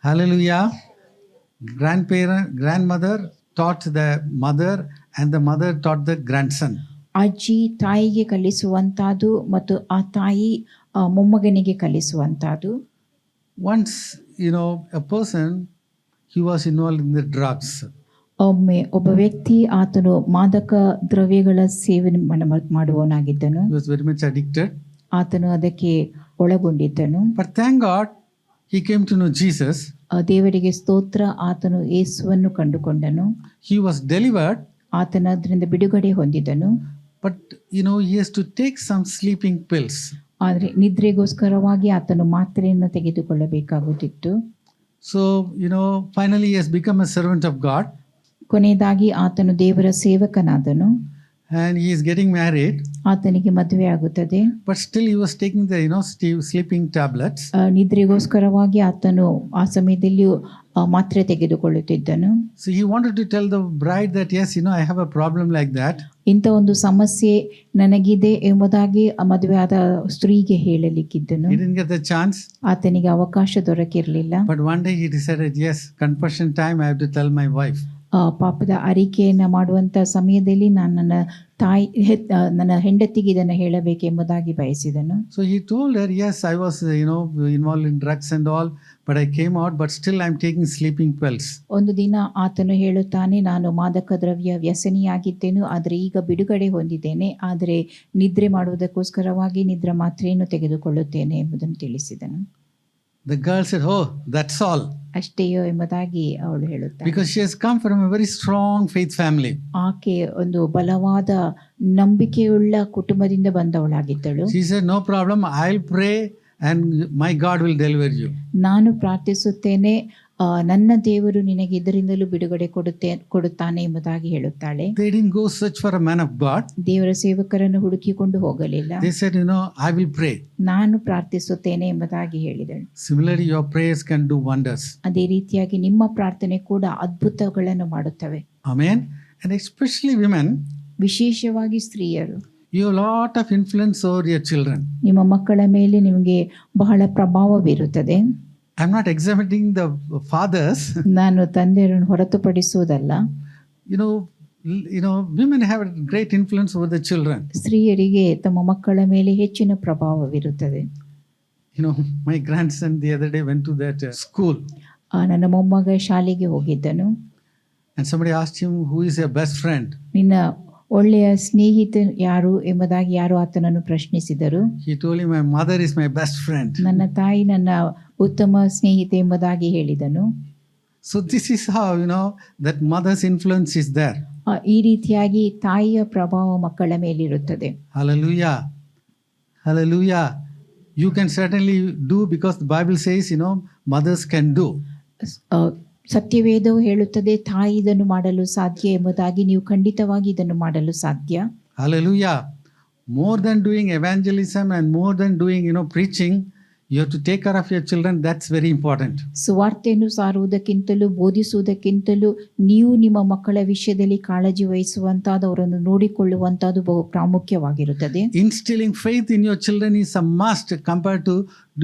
Hallelujah. Grandmother taught the mother and the mother taught the grandson. ಅಜ್ಜಿ ತಾಯಿಗೆ ಕಲಿಸುವಂತಹದ್ದು ಮತ್ತು ಆ ತಾಯಿ ಮೊಮ್ಮಗನಿಗೆ ಕಲಿಸುವಂತಹದ್ದು. Once, a person, he was involved in the drugs. ಒಮ್ಮೆ ಒಬ್ಬ ವ್ಯಕ್ತಿ ಆತನು ಮಾದಕ ದ್ರವ್ಯಗಳ ಸೇವನೆ ಮಾಡುವವನಾಗಿದ್ದನು. He was very much addicted. ಆತನು ಅದಕ್ಕೆ ಒಳಗೊಂಡಿದ್ದನು. But thank God, he came to know Jesus. ದೇವರಿಗೆ ಸ್ತೋತ್ರ, ಆತನು ಯೇಸುವನ್ನು ಕಂಡುಕೊಂಡನು. He was delivered. ಆತನ ಅದರಿಂದ ಬಿಡುಗಡೆ ಹೊಂದಿದನು. But he has to take some sleeping pills. ಆದರೆ ನಿದ್ರೆಗೋಸ್ಕರವಾಗಿ ಆತನು ಮಾತ್ರೆಯನ್ನು ತೆಗೆದುಕೊಳ್ಳಬೇಕಾಗುತ್ತಿತ್ತು. So, finally he has become a servant of God. ಕೊನೆಯದಾಗಿ ಆತನು ದೇವರ ಸೇವಕನಾದನು. and he is getting married, ಆತನಿಗೆ ಮದುವೆ ಆಗುತ್ತದೆ. but still he was taking the sleeping tablets. ನಿದ್ರೆಗೋಸ್ಕರವಾಗಿ ಆತನು ಆ ಸಮಯದಲ್ಲಿಯೂ ಮಾತ್ರೆ ತೆಗೆದುಕೊಳ್ಳುತ್ತಿದ್ದನು. So he wanted to tell the bride that yes, I have a problem like that. ಇಂಥ ಒಂದು ಸಮಸ್ಯೆ ನನಗಿದೆ ಎಂಬುದಾಗಿ ಮದುವೆ ಆದ ಸ್ತ್ರೀಗೆ ಹೇಳಲಿಕ್ಕಿದ್ದನು. He didn't get the chance. ಆತನಿಗೆ ಅವಕಾಶ ದೊರಕಿರಲಿಲ್ಲ. But one day he decided, yes, confession time, I have to tell my wife. ಪಾಪದ ಅರಿಕೆಯನ್ನು ಮಾಡುವಂಥ ಸಮಯದಲ್ಲಿ ನಾನು ನನ್ನ ಹೆಂಡತಿಗೆ ಇದನ್ನು ಹೇಳಬೇಕೆಂಬುದಾಗಿ ಬಯಸಿದನು. So he told her, yes, I was involved in drugs and all, but I came out, but still I'm taking sleeping pills. ಒಂದು ದಿನ ಆತನು ಹೇಳುತ್ತಾನೆ, ನಾನು ಮಾದಕ ದ್ರವ್ಯ ವ್ಯಸನಿಯಾಗಿದ್ದೇನು, ಆದರೆ ಈಗ ಬಿಡುಗಡೆ ಹೊಂದಿದ್ದೇನೆ, ಆದರೆ ನಿದ್ರೆ ಮಾಡುವುದಕ್ಕೋಸ್ಕರವಾಗಿ ನಿದ್ರೆ ಮಾತ್ರೆಯನ್ನು ತೆಗೆದುಕೊಳ್ಳುತ್ತೇನೆ ಎಂಬುದನ್ನು ತಿಳಿಸಿದನು. The girl said, oh, that's all. ಅಷ್ಟೇಯೋ ಎಂಬುದಾಗಿ ಅವಳು ಹೇಳುತ್ತಾಳೆ. Because she has come from a very strong faith family. ಆಕೆ ಒಂದು ಬಲವಾದ ನಂಬಿಕೆಯುಳ್ಳ ಕುಟುಂಬದಿಂದ ಬಂದವಳಾಗಿದ್ದಳು. She said, no problem, I'll pray and my God will deliver you. ನಾನು ಪ್ರಾರ್ಥಿಸುತ್ತೇನೆ, ನನ್ನ ದೇವರು ನಿನಗೆ ಇದರಿಂದಲೂ ಬಿಡುಗಡೆ ಕೊಡುತ್ತಾನೆ ಎಂಬುದಾಗಿ ಹೇಳುತ್ತಾಳೆ. They didn't go search for a man of God. ದೇವರ ಸೇವಕರನ್ನು ಹುಡುಕಿಕೊಂಡು ಹೋಗಲಿಲ್ಲ. They said, I will pray. ನಾನು ಪ್ರಾರ್ಥಿಸುತ್ತೇನೆ ಎಂಬುದಾಗಿ ಹೇಳಿದಳು. Similarly, your prayers can do wonders. ಅದೇ ರೀತಿಯಾಗಿ ನಿಮ್ಮ ಪ್ರಾರ್ಥನೆ ಕೂಡ ಅದ್ಭುತಗಳನ್ನು ಮಾಡುತ್ತವೆ. Amen. And especially women, ವಿಶೇಷವಾಗಿ ಸ್ತ್ರೀಯರು, you have a lot of influence over your children. ನಿಮ್ಮ ಮಕ್ಕಳ ಮೇಲೆ ನಿಮಗೆ ಬಹಳ ಪ್ರಭಾವ ಬೀರುತ್ತದೆ. I'm not examining the fathers. ನಾನು ತಂದೆಯರನ್ನು ಹೊರತುಪಡಿಸುವುದಲ್ಲ. Women have a great influence over the children. ಸ್ತ್ರೀಯರಿಗೆ ತಮ್ಮ ಮಕ್ಕಳ ಮೇಲೆ ಹೆಚ್ಚಿನ ಪ್ರಭಾವವಿರುತ್ತದೆ. My grandson the other day went to that school. ನನ್ನ ಮೊಮ್ಮಗ ಶಾಲೆಗೆ ಹೋಗಿದ್ದನು. And somebody asked him, who is your best friend? ನಿನ್ನ ಒಳ್ಳೆಯ ಸ್ನೇಹಿತ ಯಾರು ಎಂಬುದಾಗಿ ಯಾರು ಆತನನ್ನು ಪ್ರಶ್ನಿಸಿದರು. He told him, my mother is my best friend. ನನ್ನ ತಾಯಿ ನನ್ನ ಉತ್ತಮ ಸ್ನೇಹಿತೆ ಎಂಬುದಾಗಿ ಹೇಳಿದನು. So this is how that mother's influence is there. ಈ ರೀತಿಯಾಗಿ ತಾಯಿಯ ಪ್ರಭಾವ ಮಕ್ಕಳ ಮೇಲಿರುತ್ತದೆ. Hallelujah. Hallelujah. You can certainly do, because the Bible says mothers can do. ಸತ್ಯವೇದವು ಹೇಳುತ್ತದೆ, ತಾಯಿ ಇದನ್ನು ಮಾಡಲು ಸಾಧ್ಯ ಎಂಬುದಾಗಿ. ನೀವು ಖಂಡಿತವಾಗಿ ಇದನ್ನು ಮಾಡಲು ಸಾಧ್ಯ. Hallelujah. More than doing evangelism and more than doing preaching, you have to take care of your children. That's very important. ಸುವಾರ್ತೆಯನ್ನು ಸಾರುವುದಕ್ಕಿಂತಲೂ ಬೋಧಿಸುವುದಕ್ಕಿಂತಲೂ ನೀವು ನಿಮ್ಮ ಮಕ್ಕಳ ವಿಷಯದಲ್ಲಿ ಕಾಳಜಿ ವಹಿಸುವಂತಾದ, ಅವರನ್ನು ನೋಡಿಕೊಳ್ಳುವಂತಾದು ಬಹು ಪ್ರಾಮುಖ್ಯವಾಗಿರುತ್ತದೆ. Instilling faith in your children is a must compared to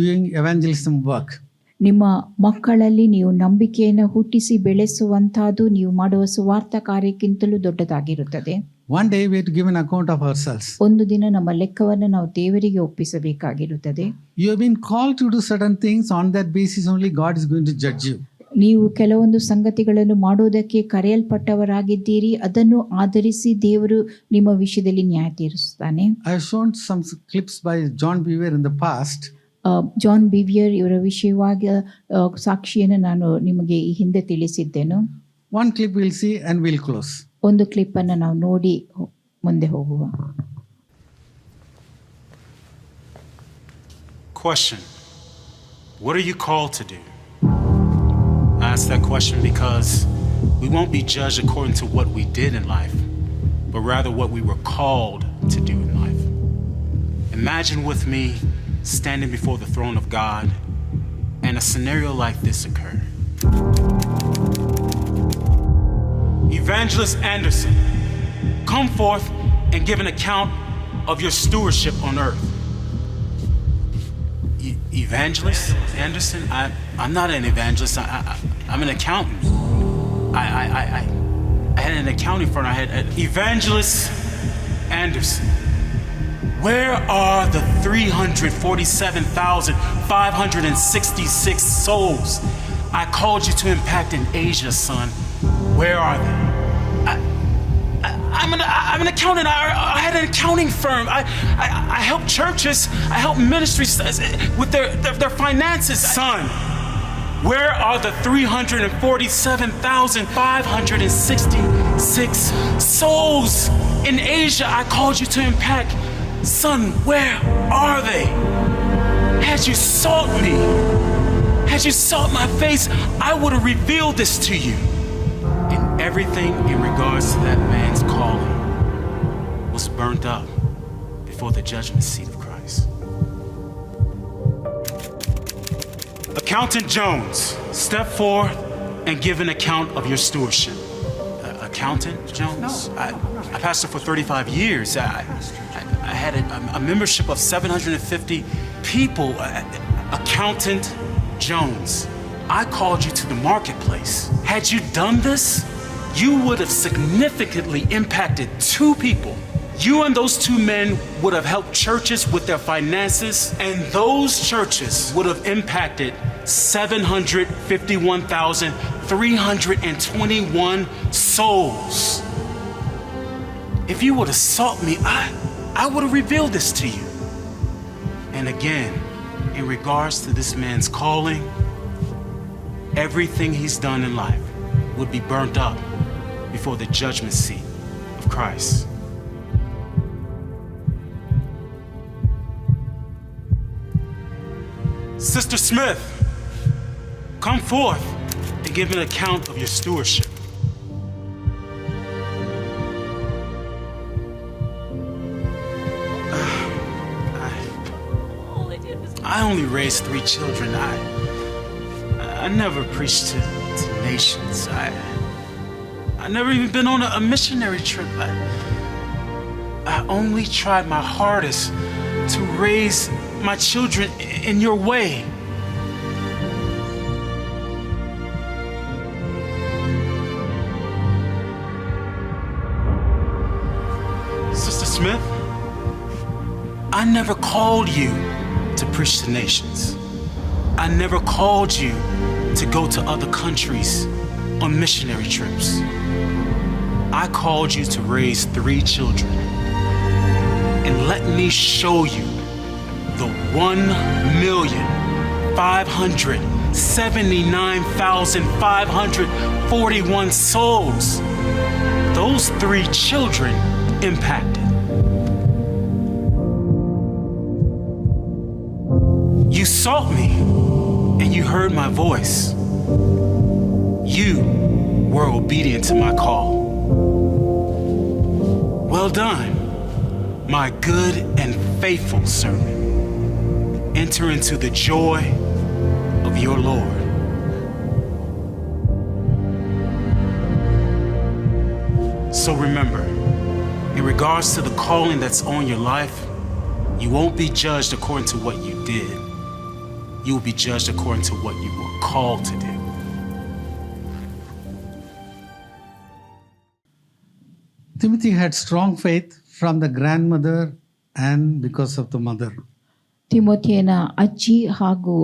doing evangelism work. ನಿಮ್ಮ ಮಕ್ಕಳಲ್ಲಿ ನೀವು ನಂಬಿಕೆಯನ್ನು ಹುಟ್ಟಿಸಿ ಬೆಳೆಸುವಂತಹದ್ದು ನೀವು ಮಾಡುವ ಸುವಾರ್ಥ ಕಾರ್ಯಕ್ಕಿಂತಲೂ ದೊಡ್ಡದಾಗಿರುತ್ತದೆ. One day we have to give an account of ourselves. ಒಂದು ದಿನ ನಮ್ಮ ಲೆಕ್ಕವನ್ನು ನಾವು ದೇವರಿಗೆ ಒಪ್ಪಿಸಬೇಕಾಗಿರುತ್ತದೆ. You have been called to do certain things. On that basis only God is going to judge you. ನೀವು ಕೆಲವೊಂದು ಸಂಗತಿಗಳನ್ನು ಮಾಡುವುದಕ್ಕೆ ಕರೆಯಲ್ಪಟ್ಟವರಾಗಿದ್ದೀರಿ. ಅದನ್ನು ಆಧರಿಸಿ ದೇವರು ನಿಮ್ಮ ವಿಷಯದಲ್ಲಿ ನ್ಯಾಯ ತೀರಿಸುತ್ತಾನೆ. I have shown some clips by John Bevere in the past. John Bevere ಇವರ ವಿಷಯವಾಗಿ ಸಾಕ್ಷಿಯನ್ನು ನಾನು ನಿಮಗೆ ಈ ಹಿಂದೆ ತಿಳಿಸಿದ್ದೇನು. One clip we'll see and we'll close. ಒಂದು ಕ್ಲಿಪ್ ಅನ್ನು ನಾವು ನೋಡಿ ಮುಂದೆ ಹೋಗುವ. Question: what are you called to do? I ask that question because we won't be judged according to what we did in life, but rather what we were called to do in life. Imagine with me standing before the throne of God and a scenario like this occurred. Evangelist Anderson, come forth and give an account of your stewardship on earth. Evangelist Anderson? I'm not an evangelist. I'm an accountant. I had an accounting firm. I had Evangelist Anderson. Where are the 347,566 souls I called you to impact in Asia, son? Where are they? I'm an accountant. I had an accounting firm. I help churches. I help ministries with their finances. Son, where are the 347,566 souls in Asia I called you to impact? Son, where are they? Had you sought me, had you sought my face, I would have revealed this to you. And everything in regards to that man's calling was burnt up before the judgment seat of Christ. Accountant Jones, step forth and give an account of your stewardship. Accountant Jones? I pastored for 35 years. I had a membership of 750 people. Accountant Jones, I called you to the marketplace. Had you done this, you would have significantly impacted 2 people. You and those 2 men would have helped churches with their finances, and those churches would have impacted 751,321 souls. If you would have sought me, I would have revealed this to you. And again, in regards to this man's calling, everything he's done in life would be burnt up before the judgment seat of Christ. Sister Smith, come forth and give an account of your stewardship. I only raised 3 children. I never preached to nations. I never even been on a missionary trip. I only tried my hardest to raise my children in your way. Sister Smith, I never called you to preach to nations. I never called you to go to other countries on missionary trips. I called you to raise 3 children. And let me show you the 1,579,541 souls those 3 children impacted. You sought me and you heard my voice. You were obedient to my call. Well done, my good and faithful servant. Enter into the joy of your Lord. So remember, in regards to the calling that's on your life, you won't be judged according to what you did. You will be judged according to what you were called to do. Timothy had strong faith from the grandmother and because of the mother. ತಿಮೋಥಿಯನ ಅಜ್ಜಿ ಹಾಗೂ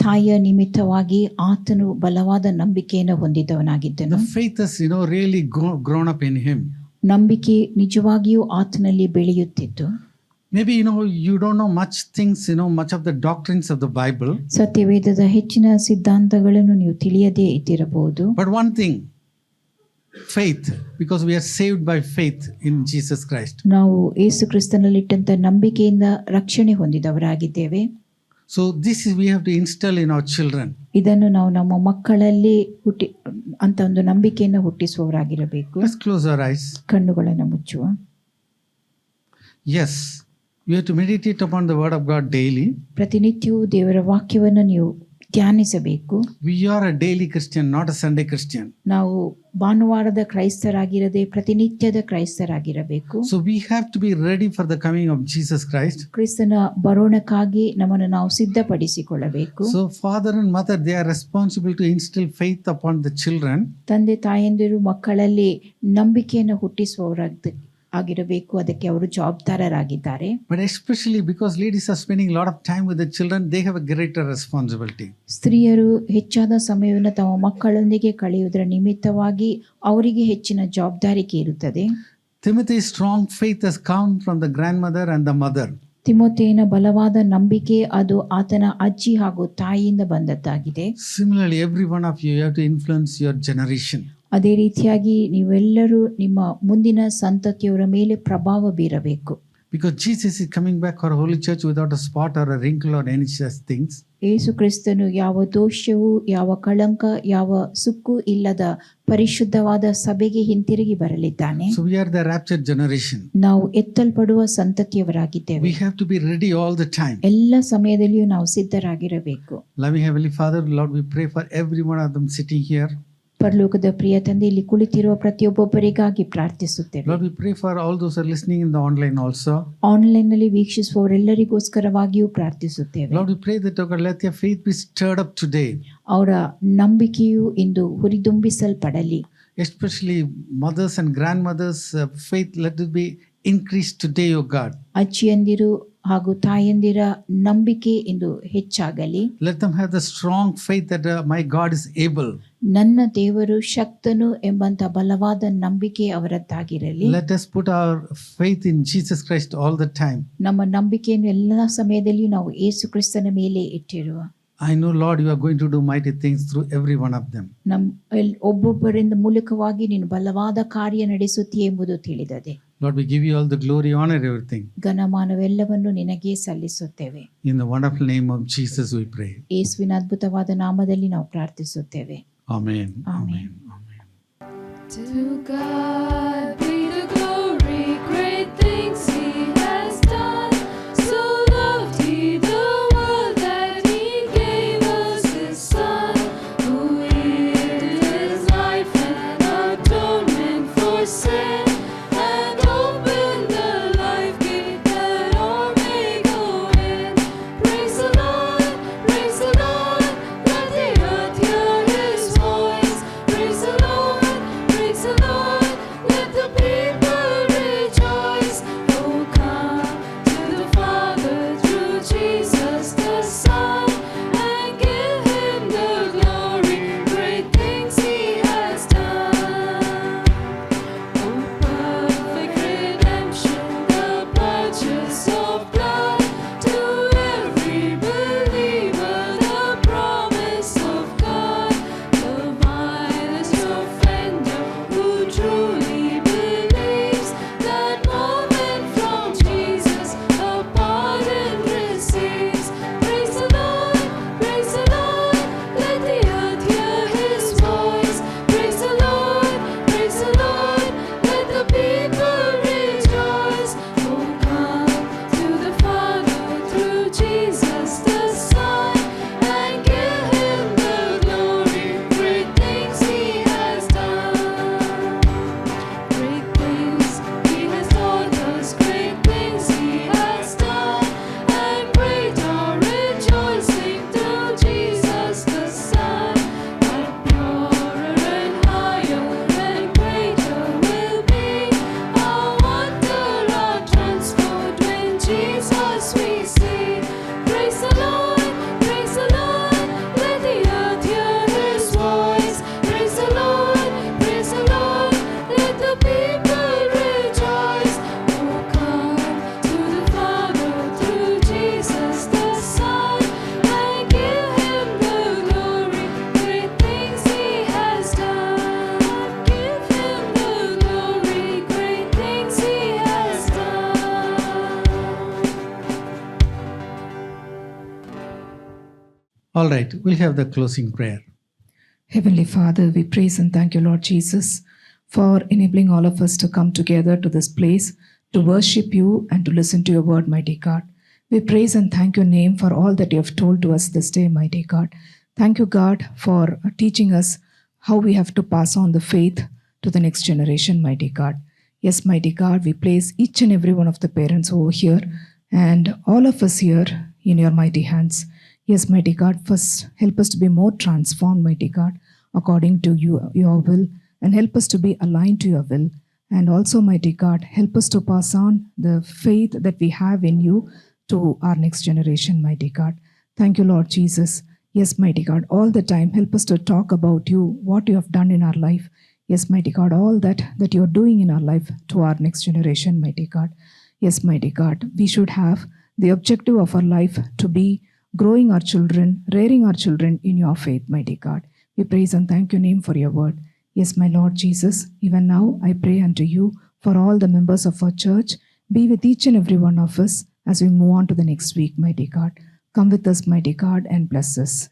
ತಾಯಿಯ ನಿಮಿತ್ತವಾಗಿ ಆತನು ಬಲವಾದ ನಂಬಿಕೆಯನ್ನು ಹೊಂದಿದವನಾಗಿದ್ದನು. The faith has, really grown up in him. ನಂಬಿಕೆ ನಿಜವಾಗಿಯೂ ಆತನಲ್ಲಿ ಬೆಳೆಯುತ್ತಿತ್ತು. Maybe, you don't know much things, much of the doctrines of the Bible. ಸತ್ಯವೇದದ ಹೆಚ್ಚಿನ ಸಿದ್ಧಾಂತಗಳನ್ನು ನೀವು ತಿಳಿಯದೇ ಇದ್ದಿರಬಹುದು. But one thing, faith, because we are saved by faith in Jesus Christ. ನಾವು ಯೇಸು ಕ್ರಿಸ್ತನಲ್ಲಿಟ್ಟಂತ ನಂಬಿಕೆಯಿಂದ ರಕ್ಷಣೆ ಹೊಂದಿದವರಾಗಿದ್ದೇವೆ. So this is we have to instill in our children. ಇದನ್ನು ನಾವು ನಮ್ಮ ಮಕ್ಕಳಲ್ಲಿ ಅಂತ ಒಂದು ನಂಬಿಕೆಯನ್ನು ಹುಟ್ಟಿಸುವವರಾಗಿರಬೇಕು. Let's close our eyes. ಕಣ್ಣುಗಳನ್ನು ಮುಚ್ಚುವ. Yes, you have to meditate upon the word of God daily. ಪ್ರತಿನಿತ್ಯವೂ ದೇವರ ವಾಕ್ಯವನ್ನು ನೀವು ಧ್ಯಾನಿಸಬೇಕು. We are a daily Christian, not a Sunday Christian. ನಾವು ಭಾನುವಾರದ ಕ್ರೈಸ್ತರಾಗಿರದೆ ಪ್ರತಿನಿತ್ಯದ ಕ್ರೈಸ್ತರಾಗಿರಬೇಕು. So we have to be ready for the coming of Jesus Christ. ಕ್ರಿಸ್ತನ ಬರೋಣಕ್ಕಾಗಿ ನಮ್ಮನ್ನು ನಾವು ಸಿದ್ಧಪಡಿಸಿಕೊಳ್ಳಬೇಕು. So father and mother, they are responsible to instill faith upon the children. ತಂದೆ ತಾಯಂದಿರು ಮಕ್ಕಳಲ್ಲಿ ನಂಬಿಕೆಯನ್ನು ಆಗಿರಬೇಕು, ಅದಕ್ಕೆ ಅವರು ಜವಾಬ್ದಾರರಾಗಿದ್ದಾರೆ. But especially because ladies are spending a lot of time with the children, they have a greater responsibility. ಸ್ತ್ರೀಯರು ಹೆಚ್ಚಾದ ಸಮಯವನ್ನು ತಮ್ಮ ಮಕ್ಕಳೊಂದಿಗೆ ಕಳೆಯುವುದರ ನಿಮಿತ್ತವಾಗಿ ಅವರಿಗೆ ಹೆಚ್ಚಿನ ಜವಾಬ್ದಾರಿಕೆ ಇರುತ್ತದೆ. Timothy's strong faith has come from the grandmother and the mother. ತಿಮೋಥೆಯನ ಬಲವಾದ ನಂಬಿಕೆ ಅದು ಆತನ ಅಜ್ಜಿ ಹಾಗೂ ತಾಯಿಯಿಂದ ಬಂದದ್ದಾಗಿದೆ. Similarly, every one of you have to influence your generation. ಅದೇ ರೀತಿಯಾಗಿ ನೀವೆಲ್ಲರೂ ನಿಮ್ಮ ಮುಂದಿನ ಸಂತತಿಯವರ ಮೇಲೆ ಪ್ರಭಾವ ಬೀರಬೇಕು. Because Jesus is coming back for a holy church without a spot or a wrinkle or any such things. ಯೇಸು ಕ್ರಿಸ್ತನು ಯಾವ ದೋಷವೂ ಯಾವ ಕಳಂಕ ಯಾವ ಸುಕ್ಕು ಇಲ್ಲದ ಪರಿಶುದ್ಧವಾದ ಸಭೆಗೆ ಹಿಂತಿರುಗಿ ಬರಲಿದ್ದಾನೆ. So we are the raptured generation. ನಾವು ಎತ್ತಲ್ಪಡುವ ಸಂತತಿಯವರಾಗಿದ್ದೇವೆ. We have to be ready all the time. ಎಲ್ಲ ಸಮಯದಲ್ಲಿಯೂ ನಾವು ಸಿದ್ಧರಾಗಿರಬೇಕು. Loving Heavenly Father, Lord, we pray for every one of them sitting here. ಪರಲೋಕದ ಪ್ರಿಯ ತಂದೆ, ಇಲ್ಲಿ ಕುಳಿತಿರುವ ಪ್ರತಿಯೊಬ್ಬೊಬ್ಬರಿಗಾಗಿ ಪ್ರಾರ್ಥಿಸುತ್ತೇವೆ. Lord, we pray for all those who are listening in the online also. Online ನಲ್ಲಿ ವೀಕ್ಷಿಸುವವರೆಲ್ಲರಿಗೋಸ್ಕರವಾಗಿಯೂ ಪ್ರಾರ್ಥಿಸುತ್ತೇವೆ. Lord, we pray that, oh God, let their faith be stirred up today. ಅವರ ನಂಬಿಕೆಯು ಇಂದು ಹುರಿದುಂಬಿಸಲ್ಪಡಲಿ. Especially mothers and grandmothers' faith, let it be increased today, oh God. ಅಜ್ಜಿಯಂದಿರು ಹಾಗೂ ತಾಯಂದಿರ ನಂಬಿಕೆ ಇಂದು ಹೆಚ್ಚಾಗಲಿ. Let them have the strong faith that my God is able. ನನ್ನ ದೇವರು ಶಕ್ತನು ಎಂಬಂತ ಬಲವಾದ ನಂಬಿಕೆ ಅವರದ್ದಾಗಿರಲಿ. Let us put our faith in Jesus Christ all the time. ನಮ್ಮ ನಂಬಿಕೆಯನ್ನು ಎಲ್ಲ ಸಮಯದಲ್ಲಿಯೂ ನಾವು ಯೇಸು ಕ್ರಿಸ್ತನ ಮೇಲೆ ಇಟ್ಟಿರುವ. I know, Lord, you are going to do mighty things through every one of them. ಒಬ್ಬೊಬ್ಬರಿಂದ ಮೂಲಕವಾಗಿ ನೀನು ಬಲವಾದ ಕಾರ್ಯ ನಡೆಸುತ್ತೀಯ ಎಂಬುದು ತಿಳಿದದೆ. Lord, we give you all the glory, honor, everything. ಘನಮಾನವೆಲ್ಲವನ್ನು ನಿನಗೆ ಸಲ್ಲಿಸುತ್ತೇವೆ. In the wonderful name of Jesus we pray. ಯೇಸುವಿನ ಅದ್ಭುತವಾದ ನಾಮದಲ್ಲಿ ನಾವು ಪ್ರಾರ್ಥಿಸುತ್ತೇವೆ. Amen. Amen. Amen. To God be the glory, great things He has done. So loved He the world that He gave us His Son, who yielded His life and atonement for sin, and opened the life gate that all may go in. Praise the Lord, praise the Lord, let the earth hear His voice. Praise the Lord, praise the Lord, let the people rejoice. Oh, come to the Father through Jesus the Son, and give Him the glory, great things He has done. Oh, perfect redemption, the purchase of blood, to every believer the promise of God. The vilest offender who truly believes, that moment from Jesus a pardon receives. Praise the Lord, praise the Lord, let the earth hear His voice. Praise the Lord, praise the Lord, let the people rejoice. Oh, come to the Father through Jesus the Son, and give Him the glory, great things He has done. Great things He has taught us, great things He has done, and great our rejoicing through Jesus the Son. But purer and higher and greater will be our wonder, our transport when Jesus we see. Praise the Lord, praise the Lord, let the earth hear His voice. Praise the Lord, praise the Lord, let the people rejoice. Oh, come to the Father through Jesus the Son, and give Him the glory, great things He has done. Give Him the glory, great things He has done. All right, we'll have the closing prayer. Heavenly Father, we praise and thank you, Lord Jesus, for enabling all of us to come together to this place to worship you and to listen to your word, mighty God. We praise and thank your name for all that you have told to us this day, mighty God. Thank you, God, for teaching us how we have to pass on the faith to the next generation, mighty God. Yes, mighty God, we place each and every one of the parents over here and all of us here in your mighty hands. Yes, mighty God, first help us to be more transformed, mighty God, according to your will, and help us to be aligned to your will. And also, mighty God, help us to pass on the faith that we have in you to our next generation, mighty God. Thank you, Lord Jesus. Yes, mighty God, all the time help us to talk about you, what you have done in our life. Yes, mighty God, all that you are doing in our life to our next generation, mighty God. Yes, mighty God, we should have the objective of our life to be growing our children, rearing our children in your faith, mighty God. We praise and thank your name for your word. Yes, my Lord Jesus, even now I pray unto you for all the members of our church. Be with each and every one of us as we move on to the next week, mighty God. Come with us, mighty God, and bless us.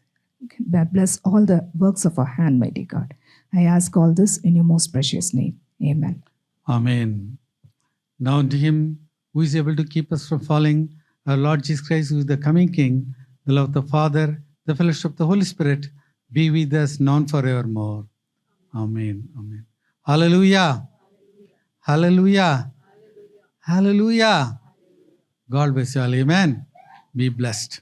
Bless all the works of our hand, mighty God. I ask all this in your most precious name. Amen. Amen. Now to him who is able to keep us from falling, our Lord Jesus Christ, who is the coming King, the love of the Father, the fellowship of the Holy Spirit, be with us now and forevermore. Amen. Amen. Hallelujah. Hallelujah. Hallelujah. God bless you all. Amen. Be blessed.